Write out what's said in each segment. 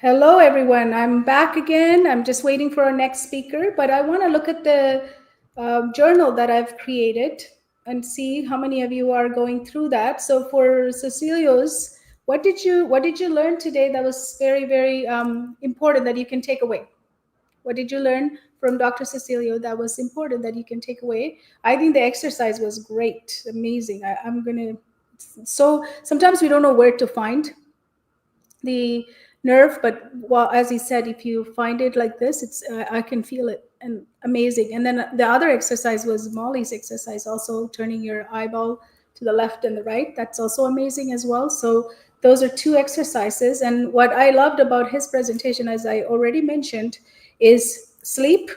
Hello, everyone. I'm back again. I'm just waiting for our next speaker, but I want to look at the journal that I've created and see how many of you are going through that. So, for Cecilia's, what did you learn today that was very very important that you can take away? What did you learn from Dr. Cecilio that was important that you can take away? I think the exercise was great, amazing. I'm gonna. So sometimes we don't know where to find the nerve, but well, as he said, if you find it like this, it's I can feel it and amazing. And then the other exercise was Molly's exercise, also turning your eyeball to the left and the right. That's also amazing as well. So those are two exercises. And what I loved about his presentation, as I already mentioned, is sleep,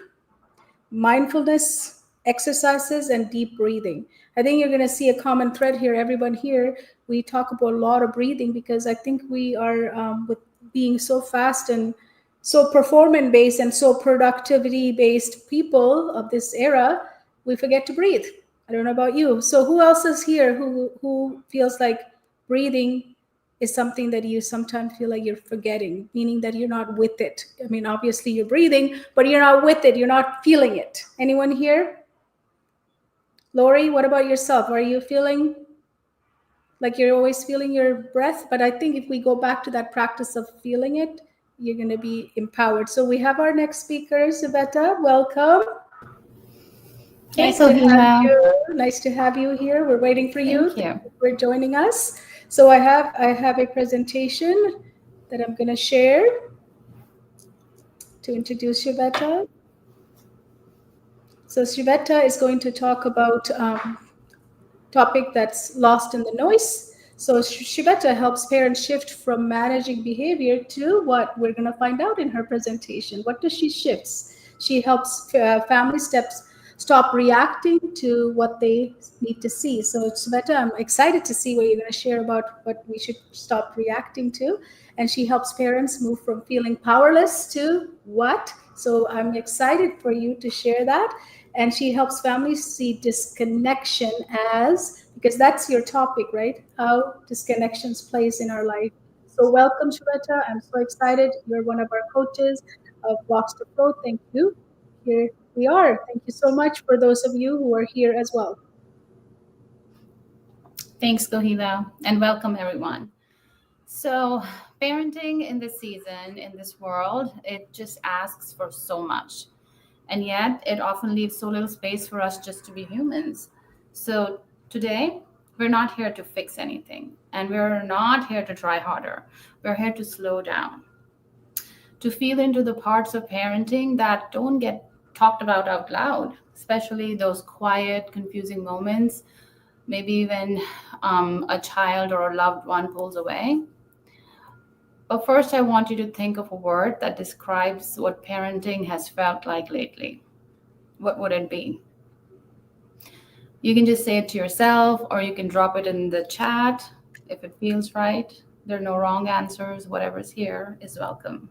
mindfulness exercises, and deep breathing. I think you're going to see a common thread here. Everyone here, we talk about a lot of breathing because I think we are, with being so fast and so performance based and so productivity based people of this era, we forget to breathe. I don't know about you. So who else is here who feels like breathing is something that you sometimes feel like you're forgetting, meaning that you're not with it? I mean, obviously you're breathing, but you're not with it. You're not feeling it. Anyone here? Lori, what about yourself? Are you feeling like you're always feeling your breath? But I think if we go back to that practice of feeling it, you're going to be empowered. So we have our next speaker, Saveta. Welcome. Hey, Nice to have Kohima. you. Nice to have you here. We're waiting for you. Thank Thank you. you for joining us. So I have a presentation that I'm going to share to introduce Shiveta. So Shiveta is going to talk about topic that's lost in the noise. So Shiveta helps parents shift from managing behavior to what we're going to find out in her presentation. What does she shifts? She helps family steps stop reacting to what they need to see. So Shiveta, I'm excited to see what you're going to share about what we should stop reacting to. And she helps parents move from feeling powerless to what? So I'm excited for you to share that. And she helps families see disconnection as, because that's your topic, right? How disconnections plays in our life. So welcome, Shweta. I'm so excited. You're one of our coaches of Blocks to Flow. Thank you. Here we are. Thank you so much for those of you who are here as well. Thanks, Kohila, and welcome everyone. So, parenting in this season, in this world, it just asks for so much. And yet, it often leaves so little space for us just to be humans. So, today, we're not here to fix anything, and we're not here to try harder. We're here to slow down, to feel into the parts of parenting that don't get talked about out loud, especially those quiet, confusing moments, maybe when a child or a loved one pulls away. But first, I want you to think of a word that describes what parenting has felt like lately. What would it be? You can just say it to yourself, or you can drop it in the chat if it feels right. There are no wrong answers. Whatever's here is welcome.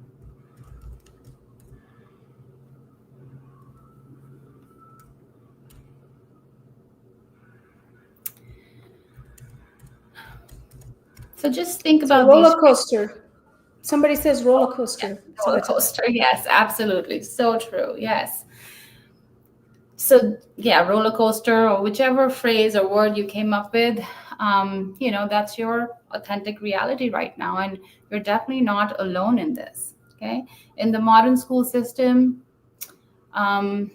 So just think So about these. roller coaster. Somebody says roller Yes, coaster. roller Shweta. coaster. Yes, absolutely. So true. Yes. So yeah, roller coaster or whichever phrase or word you came up with, that's your authentic reality right now, and you're definitely not alone in this. Okay, in the modern school system, um,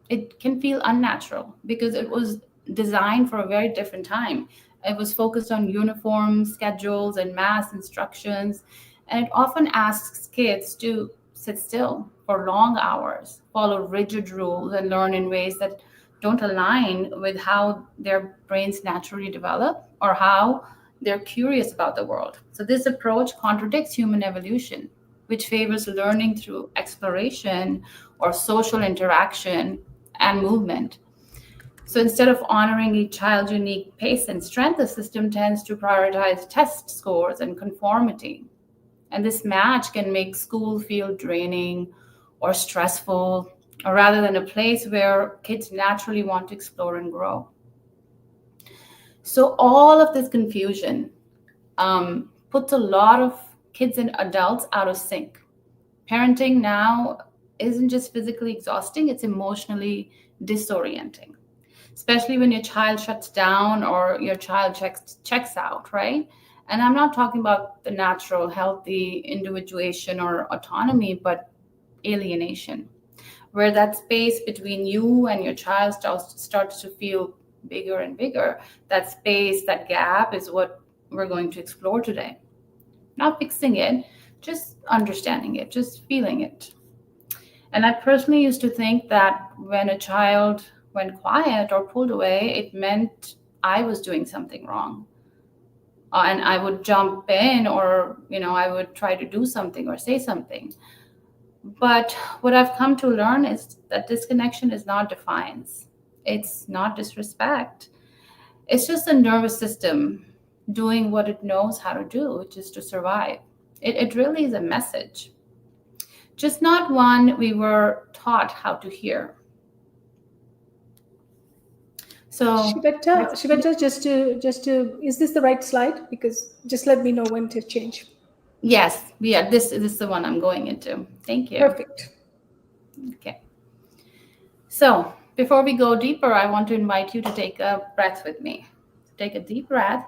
it can feel unnatural because it was designed for a very different time. It was focused on uniforms, schedules, and mass instructions, and it often asks kids to sit still for long hours, follow rigid rules, and learn in ways that don't align with how their brains naturally develop or how they're curious about the world. So, this approach contradicts human evolution, which favors learning through exploration or social interaction and movement. So instead of honoring each child's unique pace and strength, the system tends to prioritize test scores and conformity. And this match can make school feel draining or stressful, or rather than a place where kids naturally want to explore and grow. So all of this confusion puts a lot of kids and adults out of sync. Parenting now isn't just physically exhausting, it's emotionally disorienting, especially when your child shuts down or your child checks out, right? And I'm not talking about the natural, healthy individuation or autonomy, but alienation, where that space between you and your child starts to feel bigger and bigger. That space, that gap is what we're going to explore today. Not fixing it, just understanding it, just feeling it. And I personally used to think that when a child went quiet or pulled away, it meant I was doing something wrong. And I would jump in, or, I would try to do something or say something. But what I've come to learn is that disconnection is not defiance, it's not disrespect. It's just the nervous system doing what it knows how to do, which is to survive. It really is a message, just not one we were taught how to hear. So, Shivetta, just to, is this the right slide? Because just let me know when to change. yes, yeah, this is the one I'm going into. Thank you. Perfect. Okay. So, before we go deeper, I want to invite you to take a breath with me. Take a deep breath,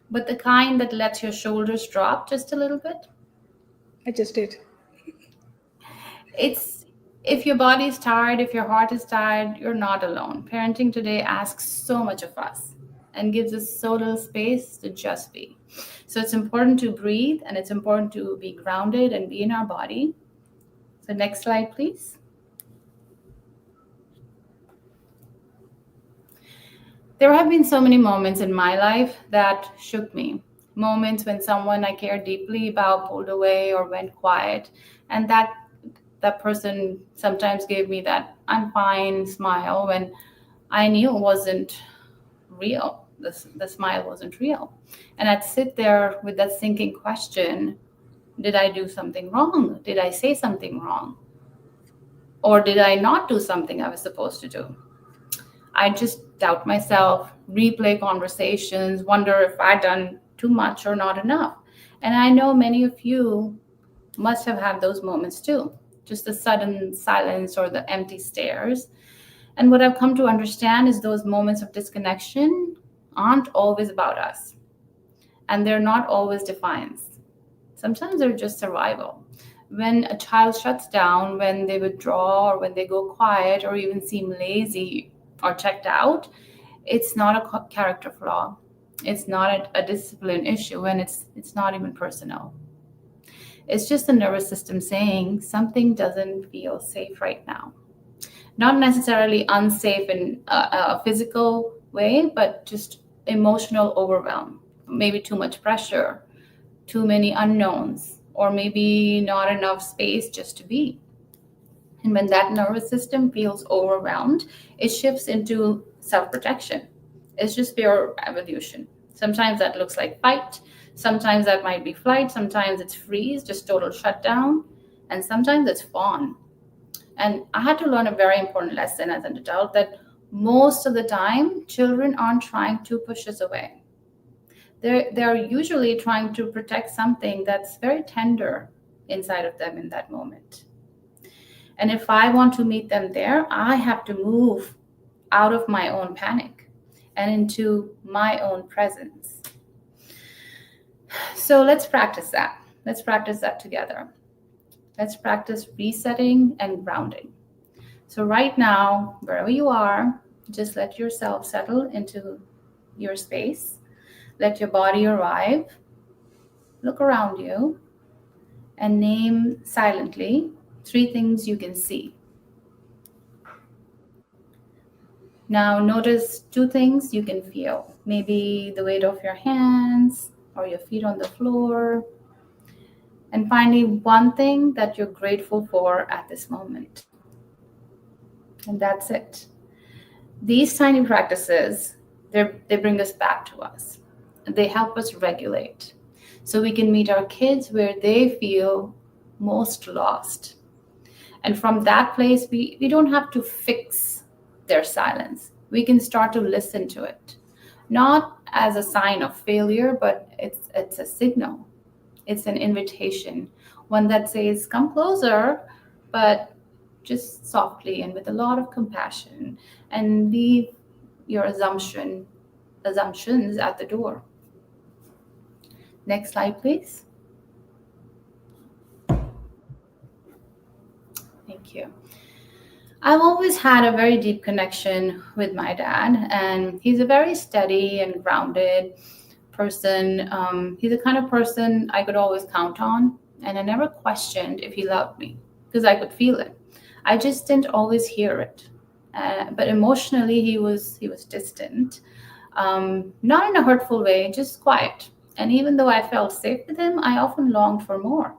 but the kind that lets your shoulders drop just a little bit. I just did. It's If your body is tired, if your heart is tired, you're not alone. Parenting today asks so much of us and gives us so little space to just be. So it's important to breathe, and it's important to be grounded and be in our body. So next slide, please. There have been so many moments in my life that shook me. Moments when someone I cared deeply about pulled away or went quiet, and that person sometimes gave me that I'm fine smile when I knew it wasn't real. The smile wasn't real. And I'd sit there with that sinking question: did I do something wrong? Did I say something wrong? Or did I not do something I was supposed to do? I just doubt myself, replay conversations, wonder if I'd done too much or not enough. And I know many of you must have had those moments too, just the sudden silence or the empty stares. And what I've come to understand is those moments of disconnection aren't always about us, and they're not always defiance. Sometimes they're just survival. When a child shuts down, when they withdraw, or when they go quiet, or even seem lazy or checked out, it's not a character flaw. It's not a discipline issue, and it's not even personal. It's just the nervous system saying something doesn't feel safe right now. Not necessarily unsafe in a physical way, but just emotional overwhelm. Maybe too much pressure, too many unknowns, or maybe not enough space just to be. And when that nervous system feels overwhelmed, it shifts into self protection. It's just pure evolution. Sometimes that looks like fight, sometimes that might be flight, sometimes it's freeze, just total shutdown, and sometimes it's fawn. And I had to learn a very important lesson as an adult that most of the time, children aren't trying to push us away. They're usually trying to protect something that's very tender inside of them in that moment. And if I want to meet them there, I have to move out of my own panic and into my own presence. So let's practice that. Let's practice that together. Let's practice resetting and grounding. So, right now, wherever you are, just let yourself settle into your space. Let your body arrive. Look around you and name silently 3 things you can see. Now, notice 2 things you can feel. Maybe the weight of your hands or your feet on the floor. And finally, 1 thing that you're grateful for at this moment. And that's it. These tiny practices, they bring us back to us. They help us regulate so we can meet our kids where they feel most lost. And from that place, we don't have to fix their silence. We can start to listen to it. Not as a sign of failure, but it's a signal. It's an invitation, one that says, "Come closer," but just softly and with a lot of compassion, and leave your assumptions at the door. Next slide, please. Thank you. I've always had a very deep connection with my dad, and he's a very steady and grounded person. He's the kind of person I could always count on, and I never questioned if he loved me because I could feel it. I just didn't always hear it. But emotionally, he was distant, not in a hurtful way, just quiet. And even though I felt safe with him, I often longed for more.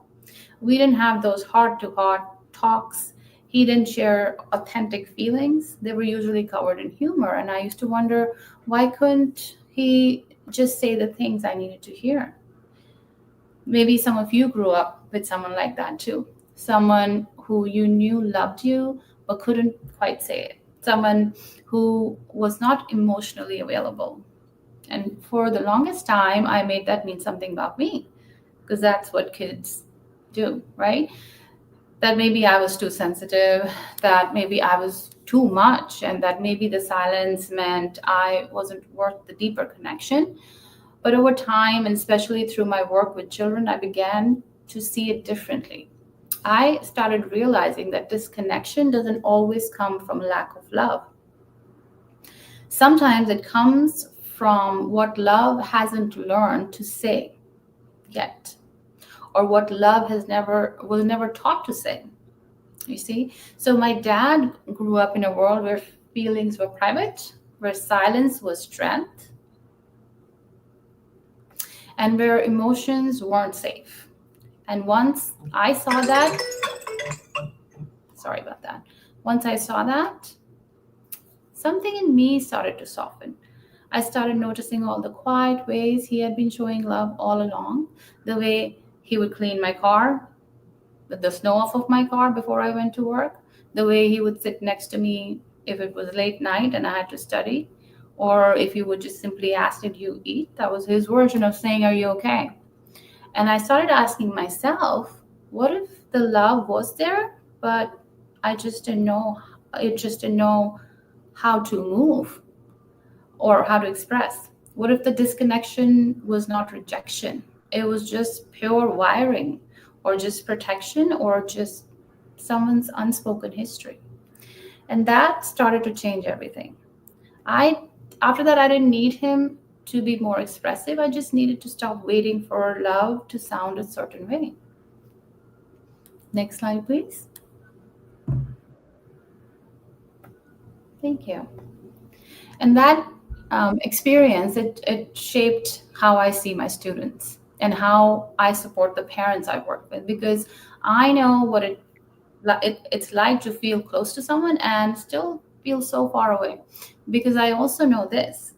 We didn't have those heart to heart talks. He didn't share authentic feelings. They were usually covered in humor. And I used to wonder, why couldn't he just say the things I needed to hear? Maybe some of you grew up with someone like that too. Someone who you knew loved you but couldn't quite say it. Someone who was not emotionally available. And for the longest time, I made that mean something about me because that's what kids do, right? That maybe I was too sensitive, that maybe I was too much, and that maybe the silence meant I wasn't worth the deeper connection. But over time, and especially through my work with children, I began to see it differently. I started realizing that disconnection doesn't always come from lack of love. Sometimes it comes from what love hasn't learned to say yet, or what love has never was never taught to say. You see? So my dad grew up in a world where feelings were private, where silence was strength, and where emotions weren't safe. And once I saw that, sorry about that. Once I saw that, something in me started to soften. I started noticing all the quiet ways he had been showing love all along. The way he would clean my car, the snow off of my car before I went to work, the way he would sit next to me if it was late night and I had to study, or if he would just simply ask, "Did you eat?" That was his version of saying, "Are you okay?" And I started asking myself, what if the love was there, but I just didn't know, it just didn't know how to move or how to express? What if the disconnection was not rejection? It was just pure wiring, or just protection, or just someone's unspoken history. And that started to change everything. I After that, I didn't need him to be more expressive. I just needed to stop waiting for love to sound a certain way. Next slide, please. Thank you. And that experience, it shaped how I see my students and how I support the parents I work with, because I know what it's like to feel close to someone and still feel so far away. Because I also know this: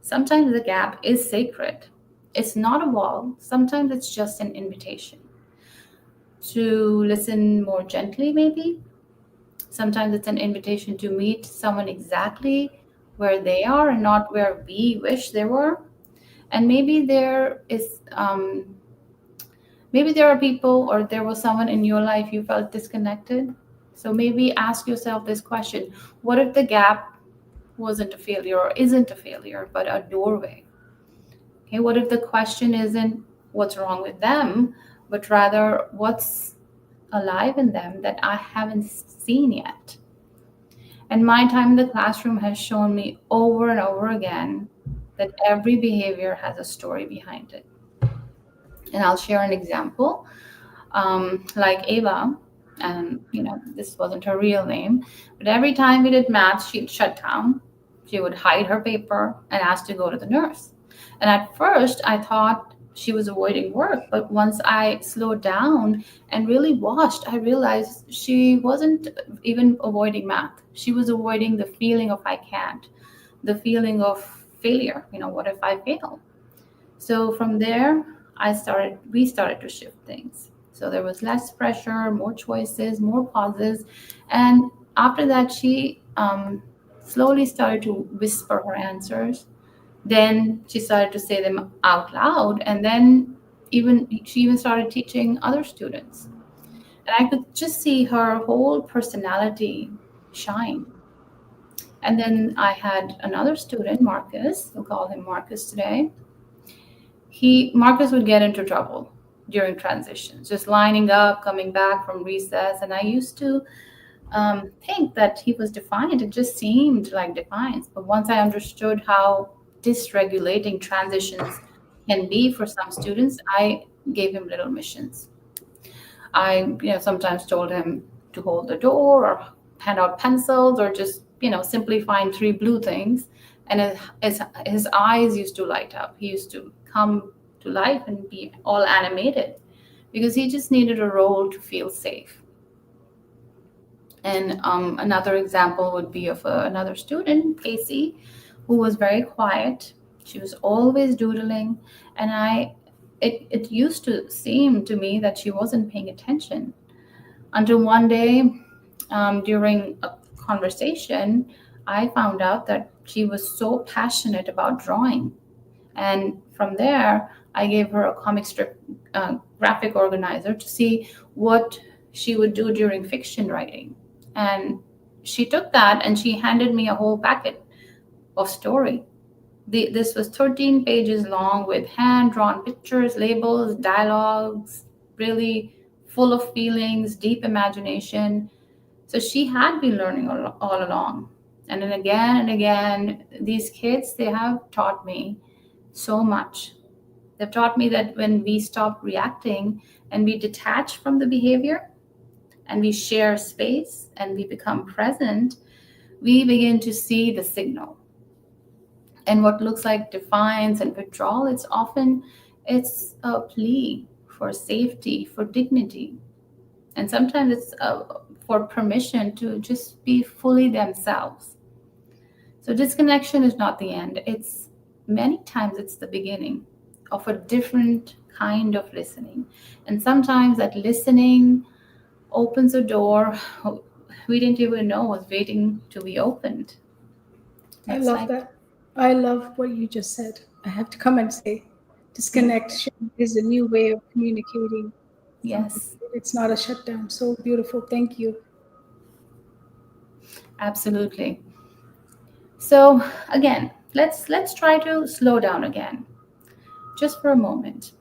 sometimes the gap is sacred. It's not a wall, sometimes it's just an invitation to listen more gently, maybe. Sometimes it's an invitation to meet someone exactly where they are and not where we wish they were. And maybe there are people, or there was someone in your life you felt disconnected. So maybe ask yourself this question: what if the gap wasn't a failure, or isn't a failure, but a doorway? Okay, what if the question isn't what's wrong with them, but rather what's alive in them that I haven't seen yet? And my time in the classroom has shown me over and over again that every behavior has a story behind it. And I'll share an example. Like Ava, and this wasn't her real name, but every time we did math, she'd shut down. She would hide her paper and ask to go to the nurse. And at first, I thought she was avoiding work, but once I slowed down and really watched, I realized she wasn't even avoiding math. She was avoiding the feeling of I can't, the feeling of failure. What if I fail? So from there, we started to shift things. So there was less pressure, more choices, more pauses. And after that, she slowly started to whisper her answers. Then she started to say them out loud, and then she even started teaching other students. And I could just see her whole personality shine. And then I had another student, Marcus, we'll call him Marcus today. Marcus would get into trouble during transitions, just lining up, coming back from recess. And I used to think that he was defiant. It just seemed like defiance. But once I understood how dysregulating transitions can be for some students, I gave him little missions. I, sometimes told him to hold the door or hand out pencils or just, simply find three blue things. And his eyes used to light up. He used to come to life and be all animated because he just needed a role to feel safe. And another example would be of another student, Casey, who was very quiet. She was always doodling, and it used to seem to me that she wasn't paying attention until one day, during a conversation, I found out that she was so passionate about drawing. And from there, I gave her a comic strip graphic organizer to see what she would do during fiction writing. And she took that and she handed me a whole packet of story. This was 13 pages long with hand drawn pictures, labels, dialogues, really full of feelings, deep imagination. So she had been learning all along. And then again and again, these kids, they have taught me so much. They've taught me that when we stop reacting and we detach from the behavior and we share space and we become present, we begin to see the signal. And what looks like defiance and withdrawal, it's a plea for safety, for dignity. And sometimes it's for permission to just be fully themselves. So disconnection is not the end. It's many times it's the beginning of a different kind of listening. And sometimes that listening opens a door we didn't even know was waiting to be opened. I Next love slide. that. I love what you just said. I have to come and say, Yeah. disconnection is a new way of communicating. Yes, It's not a shutdown. So beautiful. Thank you. absolutely. So again, let's try to slow down again, just for a moment.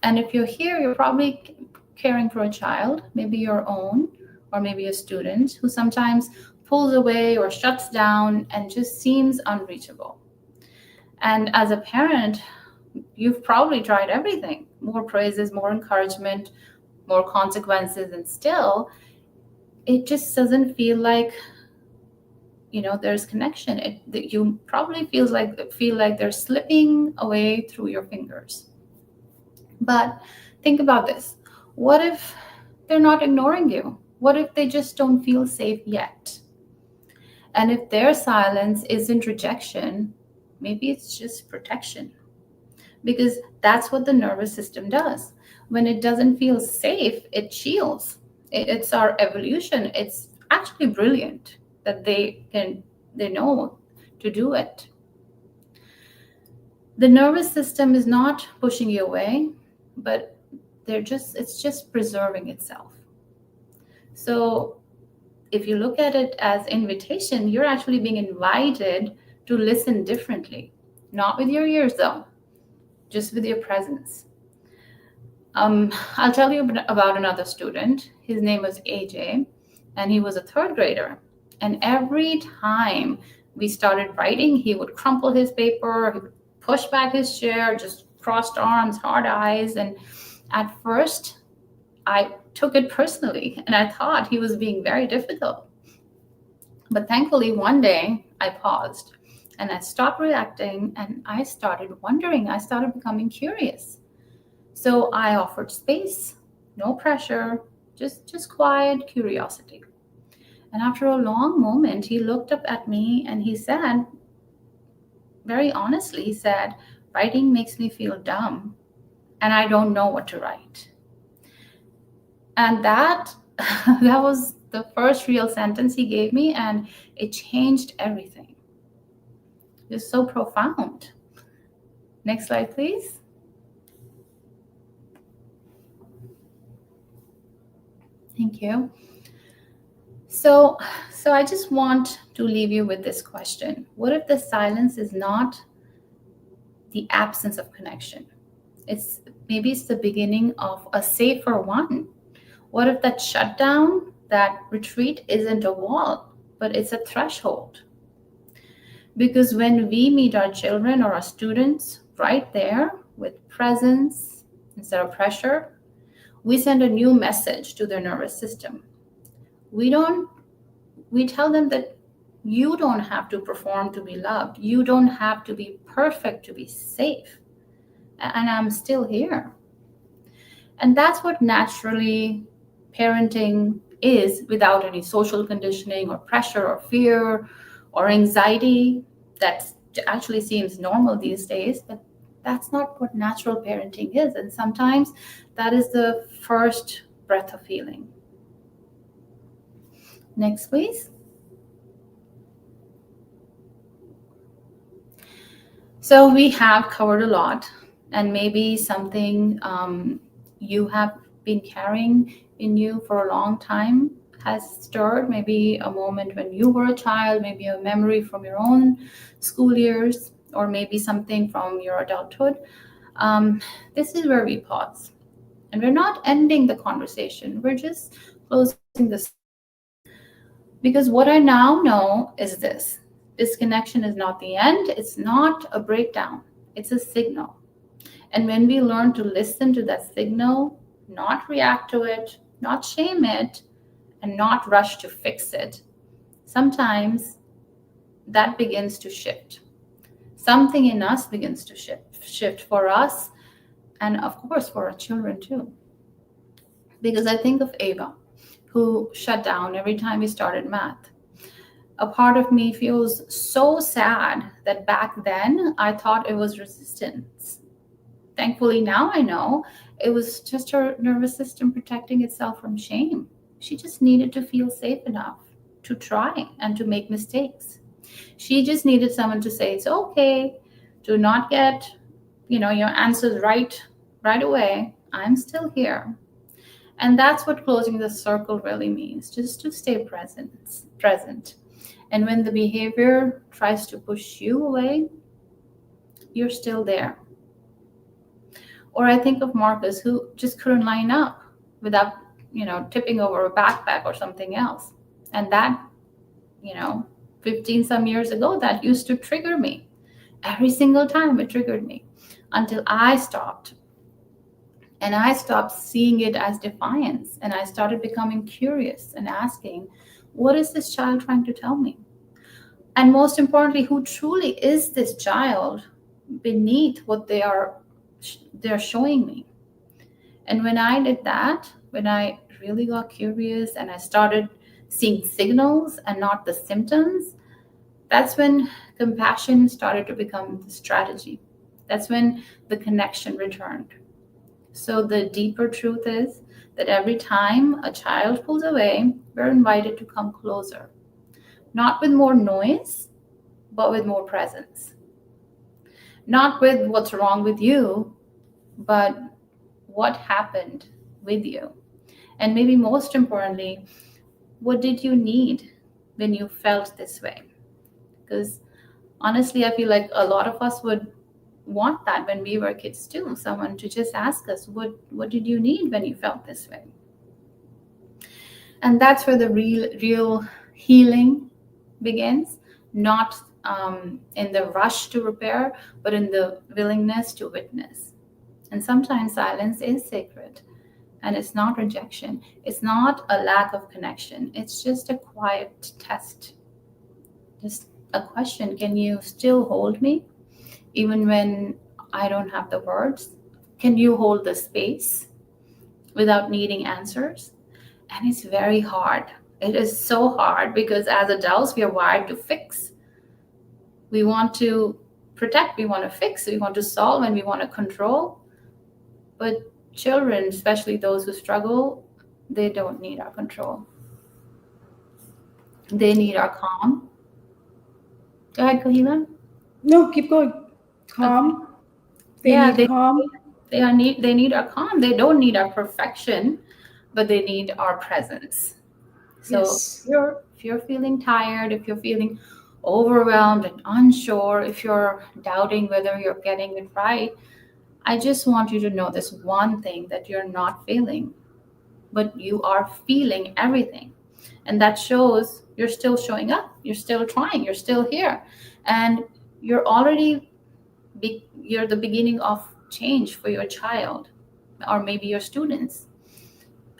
And if you're here, you're probably caring for a child, maybe your own, or maybe a student who sometimes pulls away or shuts down and just seems unreachable. And as a parent, you've probably tried everything: more praises, more encouragement, more consequences, and still, it just doesn't feel like there's connection. You probably feel like they're slipping away through your fingers. But think about this: what if they're not ignoring you? What if they just don't feel safe yet? And if their silence isn't rejection, maybe it's just protection. Because that's what the nervous system does. When it doesn't feel safe, it shields. It's our evolution. It's actually brilliant that they know to do it. The nervous system is not pushing you away, but it's just preserving itself. So if you look at it as invitation, you're actually being invited to listen differently. Not with your ears though, just with your presence. I'll tell you about another student. His name was AJ, and he was a third grader. And every time we started writing, he would crumple his paper, he would push back his chair, just crossed arms, hard eyes. And at first, I took it personally, and I thought he was being very difficult. But thankfully, one day I paused and I stopped reacting and I started wondering. I started becoming curious. So I offered space, no pressure, just quiet curiosity. And after a long moment, he looked up at me and he said, very honestly, he said, "Writing makes me feel dumb and I don't know what to write." And that that was the first real sentence he gave me, and it changed everything. It's so profound. Next slide, please. Thank you. So, so I just want to leave you with this question. What if the silence is not the absence of connection? Maybe it's the beginning of a safer one. What if that shutdown, that retreat isn't a wall, but it's a threshold? Because when we meet our children or our students right there with presence instead of pressure, we send a new message to their nervous system. We don't we tell them that you don't have to perform to be loved. You don't have to be perfect to be safe. And I'm still here. And that's what naturally parenting is, without any social conditioning or pressure or fear or anxiety that actually seems normal these days. But that's not what natural parenting is. And sometimes that is the first breath of healing. Next, please. So we have covered a lot, and maybe something you have been carrying in you for a long time has stirred. Maybe a moment when you were a child, maybe a memory from your own school years, or maybe something from your adulthood. This is where we pause. And we're not ending the conversation, we're just closing the circle. Because what I now know is this: disconnection is not the end, it's not a breakdown, it's a signal. And when we learn to listen to that signal, not react to it, not shame it, and not rush to fix it, sometimes that begins to shift. Something in us begins to shift for us, and of course for our children too. Because I think of Ava, who shut down every time we started math. A part of me feels so sad that back then I thought it was resistance. Thankfully, now I know it was just her nervous system protecting itself from shame. She just needed to feel safe enough to try and to make mistakes. She just needed someone to say it's okay to not get, your answers right away. I'm still here. And that's what closing the circle really means, just to stay present. And when the behavior tries to push you away, you're still there. Or I think of Marcus, who just couldn't line up without, tipping over a backpack or something else. And that, you know, 15 some years ago, that used to trigger me. Every single time it triggered me until I stopped. And I stopped seeing it as defiance. And I started becoming curious and asking, what is this child trying to tell me? And most importantly, who truly is this child beneath what they're showing me? And when I did that, when I really got curious and I started seeing signals and not the symptoms, that's when compassion started to become the strategy. That's when the connection returned. So the deeper truth is that every time a child pulls away, we're invited to come closer, not with more noise, but with more presence. Not with what's wrong with you, but what happened with you. And maybe most importantly, what did you need when you felt this way? Because honestly, I feel like a lot of us would want that when we were kids too. Someone to just ask us, what did you need when you felt this way? And that's where the real healing begins, not in the rush to repair, but in the willingness to witness. And sometimes silence is sacred, and it's not rejection. It's not a lack of connection. It's just a quiet test. Just a question: can you still hold me even when I don't have the words? Can you hold the space without needing answers? And it's very hard. It is so hard because as adults, we are wired to fix. We want to protect, we want to fix, we want to solve, and we want to control. But children, especially those who struggle, they don't need our control. They need our calm. Go ahead, Kahila. No, keep going. Okay. Calm. They Yeah, need calm. they need our calm. They don't need our perfection, but they need our presence. So Yes. if you're feeling tired, if you're feeling overwhelmed and unsure, if you're doubting whether you're getting it right, I just want you to know this one thing, that you're not failing, but you are feeling everything. And that shows you're still showing up, you're still trying, you're still here. And you're already you're the beginning of change for your child, or maybe your students,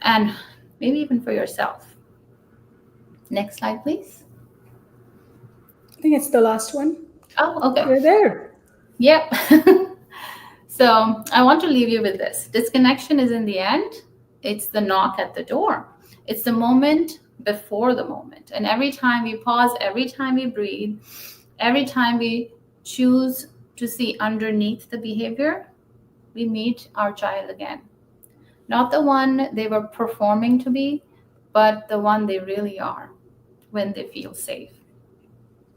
and maybe even for yourself. Next slide, please. I think it's the last one. Oh, okay. You're there. Yep. So I want to leave you with this. Disconnection is in the end, it's the knock at the door. It's the moment before the moment. And every time we pause, every time we breathe, every time we choose to see underneath the behavior, we meet our child again. Not the one they were performing to be, but the one they really are when they feel safe.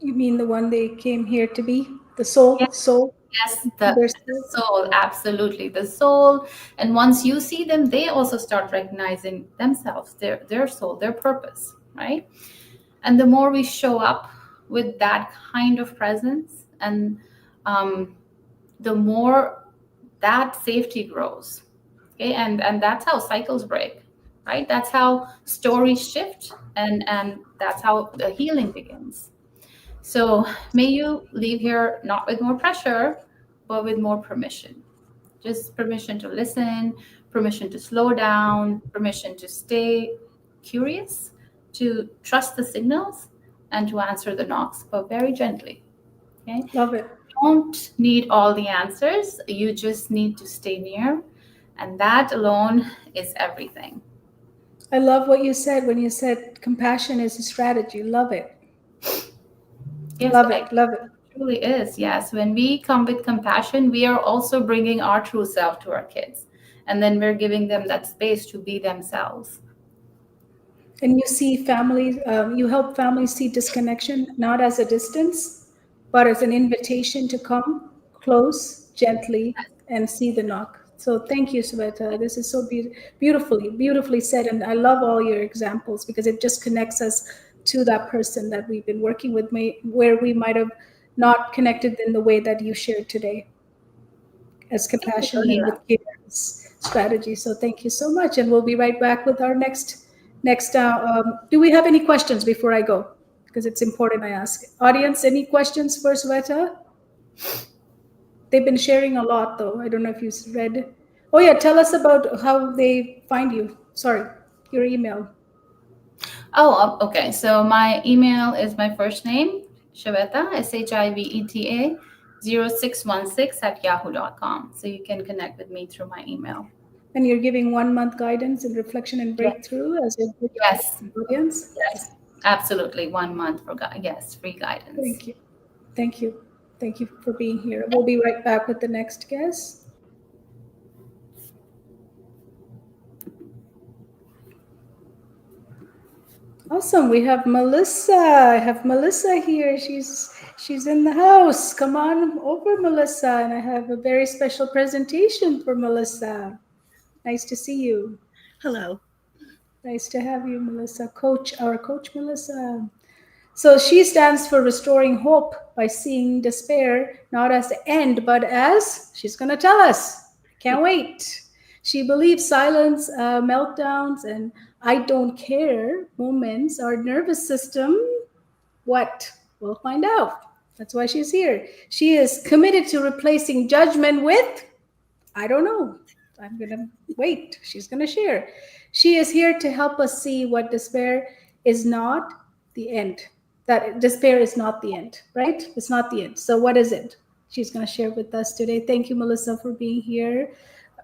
You mean the one they came here to be? The soul? Soul? Yes, Their the soul? soul, absolutely, the soul. And once you see them, they also start recognizing themselves, their soul, their purpose, right? And the more we show up with that kind of presence, and um, the more that safety grows. Okay, and that's how cycles break, right? That's how stories shift, and that's how the healing begins. So may you leave here not with more pressure, but with more permission. Just permission to listen, permission to slow down, permission to stay curious, to trust the signals, and to answer the knocks, but very gently. Okay? Love it. Don't need all the answers. You just need to stay near. And that alone is everything. I love what you said when you said compassion is a strategy. Love it. Yes, Love it it. Love it. truly is. Yes. When we come with compassion, we are also bringing our true self to our kids. And then we're giving them that space to be themselves. And you see families, you help families see disconnection not as a distance, but as an invitation to come close, gently, and see the knock. So thank you, Sweta. This is so beautifully said. And I love all your examples because it just connects us to that person that we've been working with, where we might have not connected in the way that you shared today, as Thank you, compassion and with Kahila. care strategy. So thank you so much, and we'll be right back with our next. Do we have any questions before I go? Because it's important I ask. Audience, any questions for Sweta? They've been sharing a lot, though. I don't know if you read. Oh yeah, tell us about how they find you. Sorry, your email. Oh, okay. So my email is my first name, Shiveta, Shiveta, 0616 at yahoo.com. So you can connect with me through my email. And you're giving 1 month guidance and reflection and Yes. breakthrough as a Yes. audience. Yes. Absolutely. 1 month for yes, free guidance. Thank you. Thank you. Thank you for being here. We'll be right back with the next guest. Awesome. We have Melissa. I have Melissa here. She's in the house. Come on over, Melissa. And I have a very special presentation for Melissa. Nice to see you. Hello. Nice to have you, Melissa. Our coach, Melissa. So she stands for restoring hope by seeing despair not as the end, but as she's going to tell us. Can't wait. She believes silence, meltdowns, and I don't care moments are nervous system. What? We'll find out. That's why she's here. She is committed to replacing judgment with I don't know. I'm going to wait. She's going to share. She is here to help us see what despair is not the end. That despair is not the end, right? It's not the end. So, what is it? She's going to share with us today. Thank you, Melissa, for being here.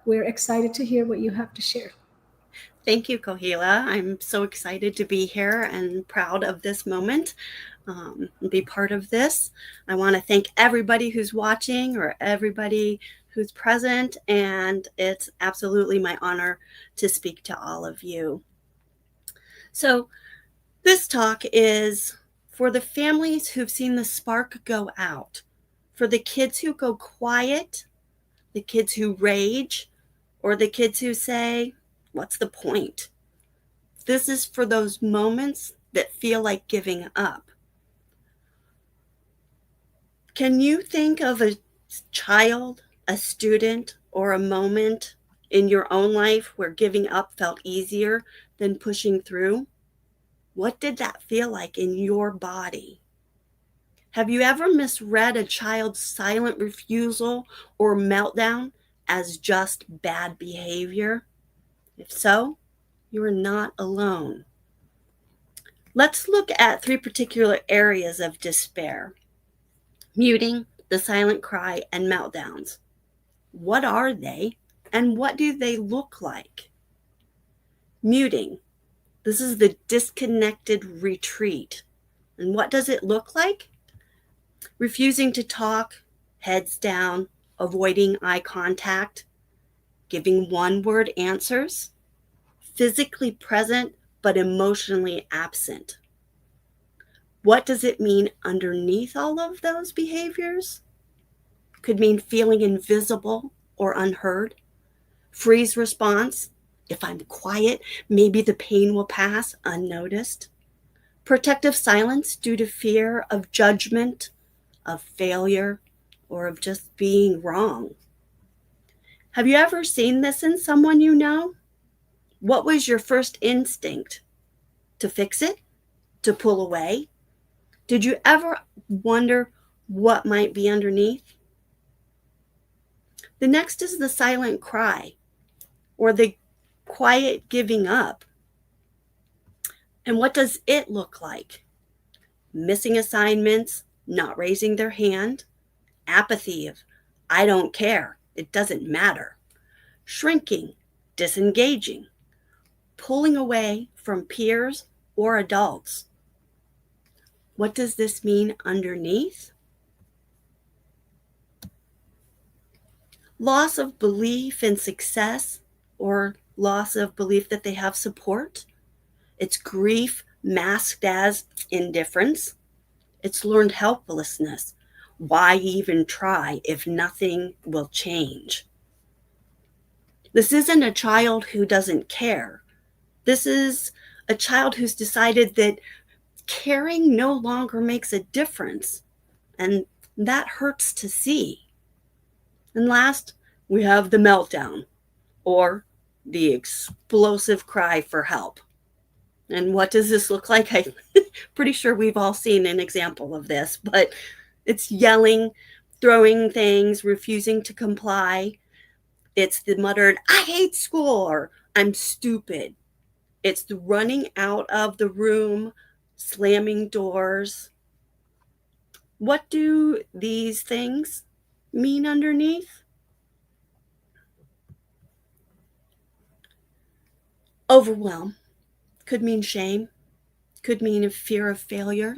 We're excited to hear what you have to share. Thank you, Kohila. I'm so excited to be here and proud of this moment, and be part of this. I want to thank everybody who's watching or everybody who's present, and it's absolutely my honor to speak to all of you. So, this talk is for the families who've seen the spark go out, for the kids who go quiet the kids who rage, or the kids who say, "What's the point?" This is for those moments that feel like giving up. Can you think of a child, a student, or a moment in your own life where giving up felt easier than pushing through? What did that feel like in your body? Have you ever misread a child's silent refusal or meltdown as just bad behavior? If so, you are not alone. Let's look at 3 particular areas of despair: muting, the silent cry, and meltdowns. What are they, and what do they look like? Muting. This is the disconnected retreat. And what does it look like? Refusing to talk, heads down, avoiding eye contact, giving one-word answers, physically present but emotionally absent. What does it mean underneath all of those behaviors? Could mean feeling invisible or unheard. Freeze response: if I'm quiet, maybe the pain will pass unnoticed. Protective silence due to fear of judgment, of failure, or of just being wrong. Have you ever seen this in someone you know? What was your first instinct? To fix it? To pull away? Did you ever wonder what might be underneath? The next is the silent cry, or the quiet giving up. And what does it look like? Missing assignments, not raising their hand, apathy of "I don't care, it doesn't matter," shrinking, disengaging, pulling away from peers or adults. What does this mean underneath? Loss of belief in success or loss of belief that they have support. It's grief masked as indifference. It's learned helplessness. Why even try if nothing will change? This isn't a child who doesn't care. This is a child who's decided that caring no longer makes a difference, and that hurts to see. And last, we have the meltdown, or the explosive cry for help. And what does this look like? I'm pretty sure we've all seen an example of this, but it's yelling, throwing things, refusing to comply. It's the muttered, "I hate school," or "I'm stupid." It's the running out of the room, slamming doors. What do these things mean underneath? Overwhelm could mean shame, could mean a fear of failure.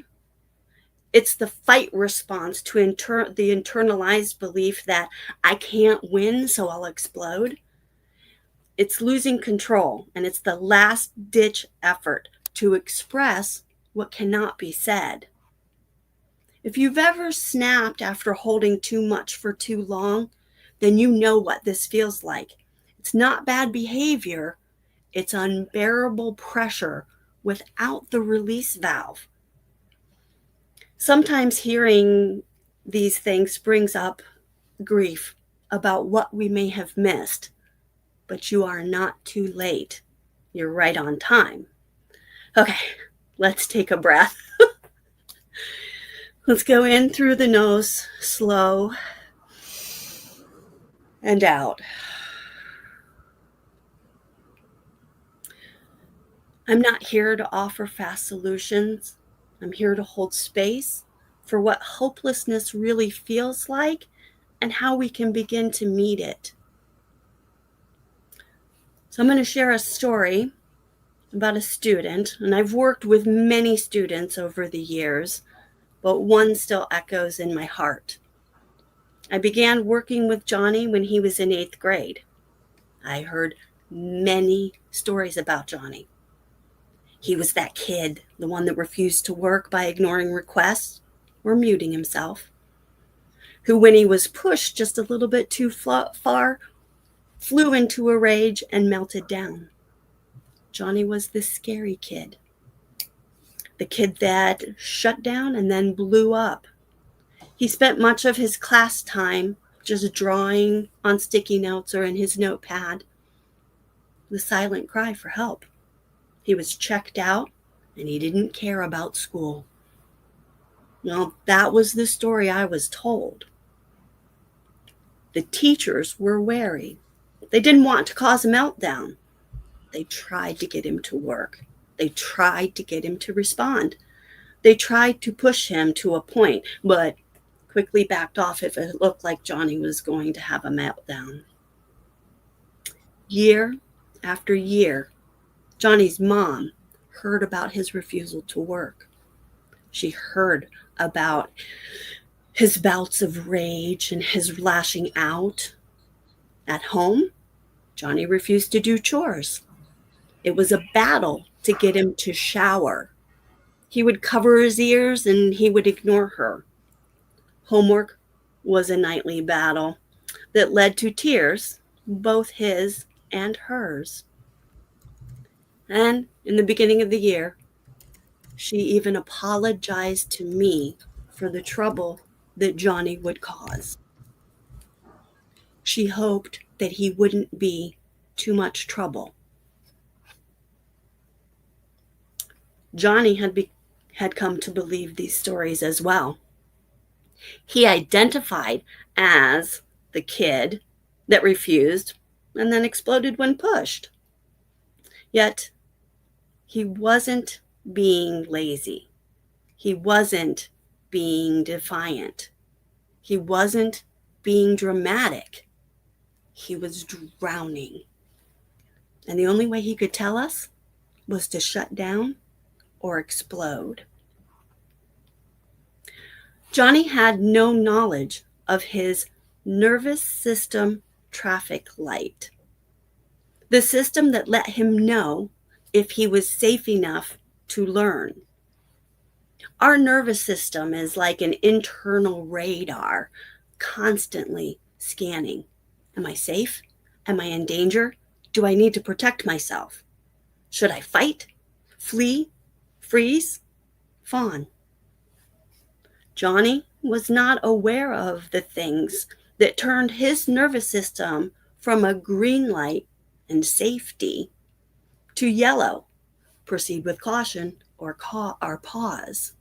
It's the fight response to the internalized belief that I can't win, so I'll explode. It's losing control, and it's the last-ditch effort to express what cannot be said. If you've ever snapped after holding too much for too long, then you know what this feels like. It's not bad behavior, it's unbearable pressure without the release valve. Sometimes hearing these things brings up grief about what we may have missed, but you are not too late. You're right on time. Okay, let's take a breath. Let's go in through the nose, slow, and out. I'm not here to offer fast solutions. I'm here to hold space for what hopelessness really feels like and how we can begin to meet it. So I'm going to share a story about a student, and I've worked with many students over the years, but one still echoes in my heart. I began working with Johnny when he was in 8th grade. I heard many stories about Johnny. He was that kid, the one that refused to work by ignoring requests or muting himself. who, when he was pushed just a little bit too far, flew into a rage and melted down. Johnny was this scary kid, the kid that shut down and then blew up. He spent much of his class time just drawing on sticky notes or in his notepad, the silent cry for help. He was checked out and he didn't care about school. Well, that was the story I was told. The teachers were wary. They didn't want to cause a meltdown. They tried to get him to work. They tried to get him to respond. They tried to push him to a point, but quickly backed off if it looked like Johnny was going to have a meltdown. Year after year, Johnny's mom heard about his refusal to work. She heard about his bouts of rage and his lashing out. At home, Johnny refused to do chores. It was a battle to get him to shower. He would cover his ears and he would ignore her. Homework was a nightly battle that led to tears, both his and hers. And in the beginning of the year, she even apologized to me for the trouble that Johnny would cause. She hoped that he wouldn't be too much trouble. Johnny had come to believe these stories as well. He identified as the kid that refused and then exploded when pushed. Yet, he wasn't being lazy. He wasn't being defiant. He wasn't being dramatic. He was drowning. And the only way he could tell us was to shut down or explode. Johnny had no knowledge of his nervous system traffic light, the system that let him know if he was safe enough to learn. Our nervous system is like an internal radar, constantly scanning. Am I safe? Am I in danger? Do I need to protect myself? Should I fight, flee, freeze, fawn? Johnny was not aware of the things that turned his nervous system from a green light and safety to yellow, proceed with caution, or pause.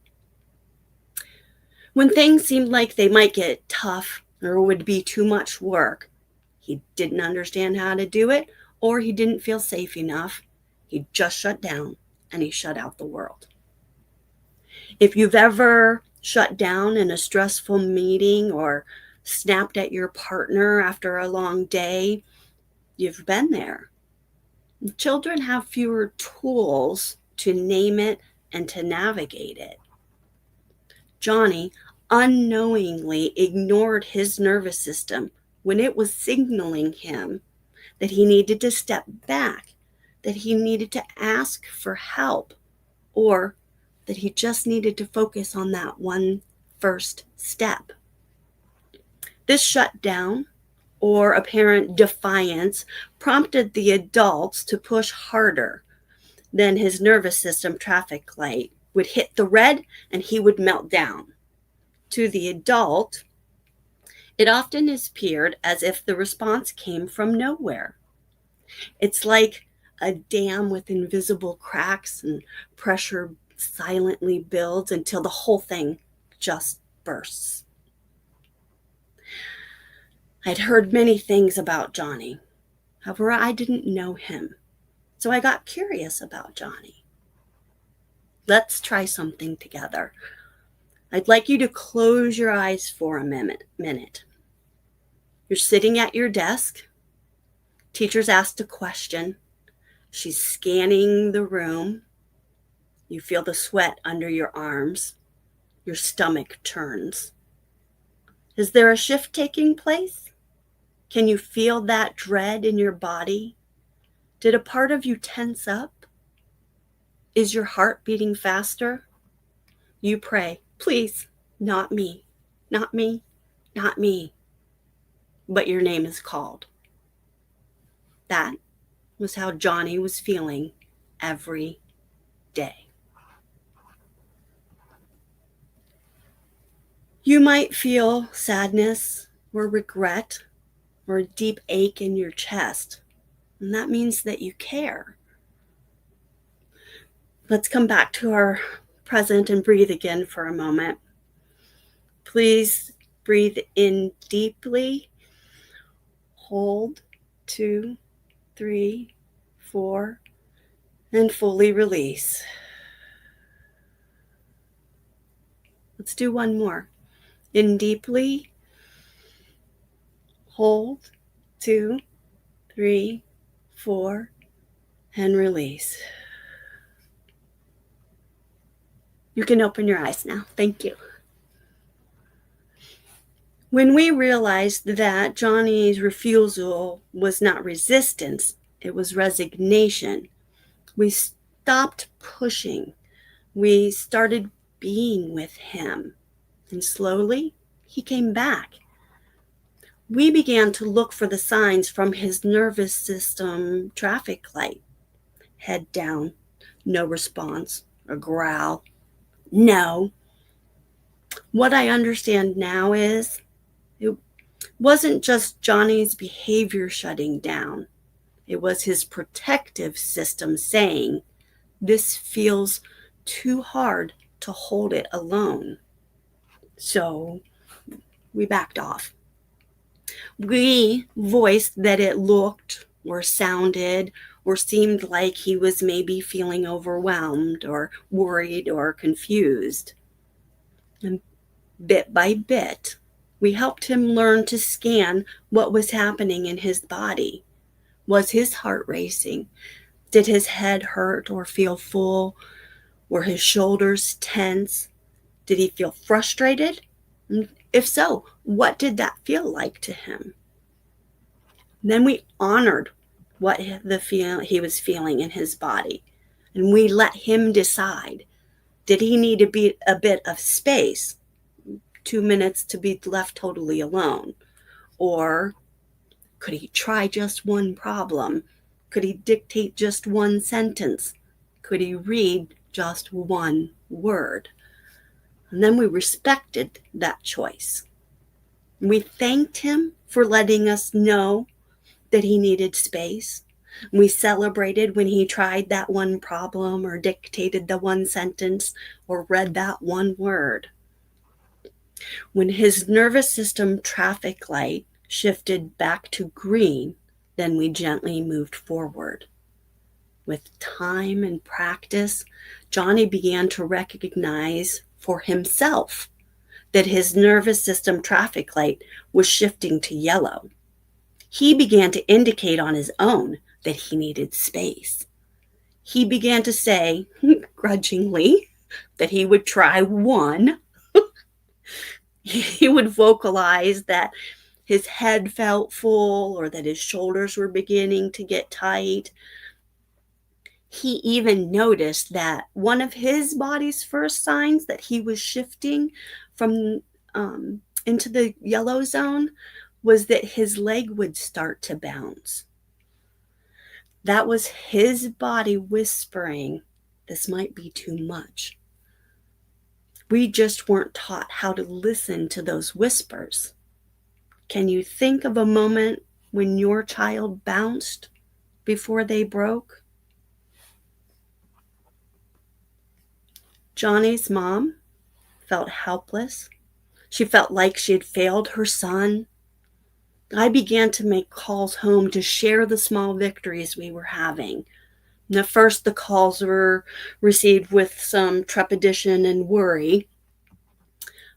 When things seemed like they might get tough or would be too much work, he didn't understand how to do it, or he didn't feel safe enough. He just shut down and he shut out the world. If you've ever shut down in a stressful meeting or snapped at your partner after a long day, you've been there. Children have fewer tools to name it and to navigate it. Johnny unknowingly ignored his nervous system when it was signaling him that he needed to step back, that he needed to ask for help, or that he just needed to focus on that one first step. This shutdown or apparent defiance prompted the adults to push harder. Then his nervous system traffic light would hit the red and he would melt down. To the adult, it often appeared as if the response came from nowhere. It's like a dam with invisible cracks, and pressure silently builds until the whole thing just bursts. I'd heard many things about Johnny. However, I didn't know him. So I got curious about Johnny. Let's try something together. I'd like you to close your eyes for a minute. You're sitting at your desk. Teacher's asked a question. She's scanning the room. You feel the sweat under your arms. Your stomach turns. Is there a shift taking place? Can you feel that dread in your body? Did a part of you tense up? Is your heart beating faster? You pray, please, not me, not me, not me, but your name is called. That was how Johnny was feeling every day. You might feel sadness or regret or a deep ache in your chest, and that means that you care. Let's come back to our present and breathe again for a moment. Please breathe in deeply. Hold 2, 3, 4, and fully release. Let's do one more. In deeply. Hold 2, 3, 4, and release. You can open your eyes now. Thank you. When we realized that Johnny's refusal was not resistance, it was resignation, we stopped pushing. We started being with him. And slowly, he came back. We began to look for the signs from his nervous system traffic light. Head down, no response, a growl, no. What I understand now is it wasn't just Johnny's behavior shutting down. It was his protective system saying, this feels too hard to hold it alone. So we backed off. We voiced that it looked or sounded or seemed like he was maybe feeling overwhelmed or worried or confused. And bit by bit, we helped him learn to scan what was happening in his body. Was his heart racing? Did his head hurt or feel full? Were his shoulders tense? Did he feel frustrated? If so, what did that feel like to him? Then we honored what he was feeling in his body, and we let him decide. Did he need a bit of space, 2 minutes to be left totally alone? Or could he try just one problem? Could he dictate just one sentence? Could he read just one word? And then we respected that choice. We thanked him for letting us know that he needed space. We celebrated when he tried that one problem or dictated the one sentence or read that one word. When his nervous system traffic light shifted back to green, then we gently moved forward. With time and practice, Johnny began to recognize for himself that his nervous system traffic light was shifting to yellow. He began to indicate on his own that he needed space. He began to say, grudgingly, that he would try one. He would vocalize that his head felt full or that his shoulders were beginning to get tight. He even noticed that one of his body's first signs that he was shifting from into the yellow zone was that his leg would start to bounce. That was his body whispering, this might be too much. We just weren't taught how to listen to those whispers. Can you think of a moment when your child bounced before they broke? Johnny's mom felt helpless. She felt like she had failed her son. I began to make calls home to share the small victories we were having. And at first, the calls were received with some trepidation and worry.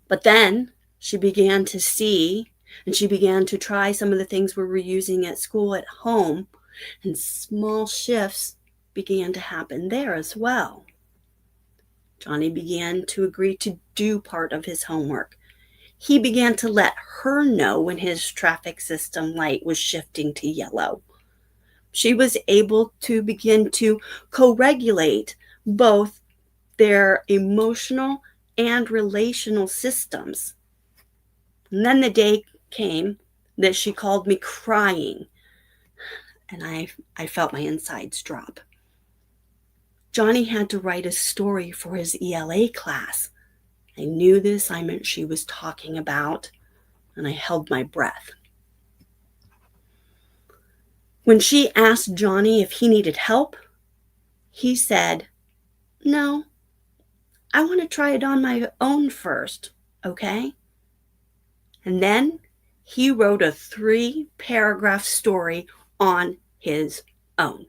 But then she began to see, and she began to try some of the things we were using at school at home, and small shifts began to happen there as well. Johnny began to agree to do part of his homework. He began to let her know when his traffic system light was shifting to yellow. She was able to begin to co-regulate both their emotional and relational systems. And then the day came that she called me crying, and I felt my insides drop. Johnny had to write a story for his ELA class. I knew the assignment she was talking about, and I held my breath. When she asked Johnny if he needed help, he said, "No, I want to try it on my own first, okay?" And then he wrote a 3-paragraph story on his own.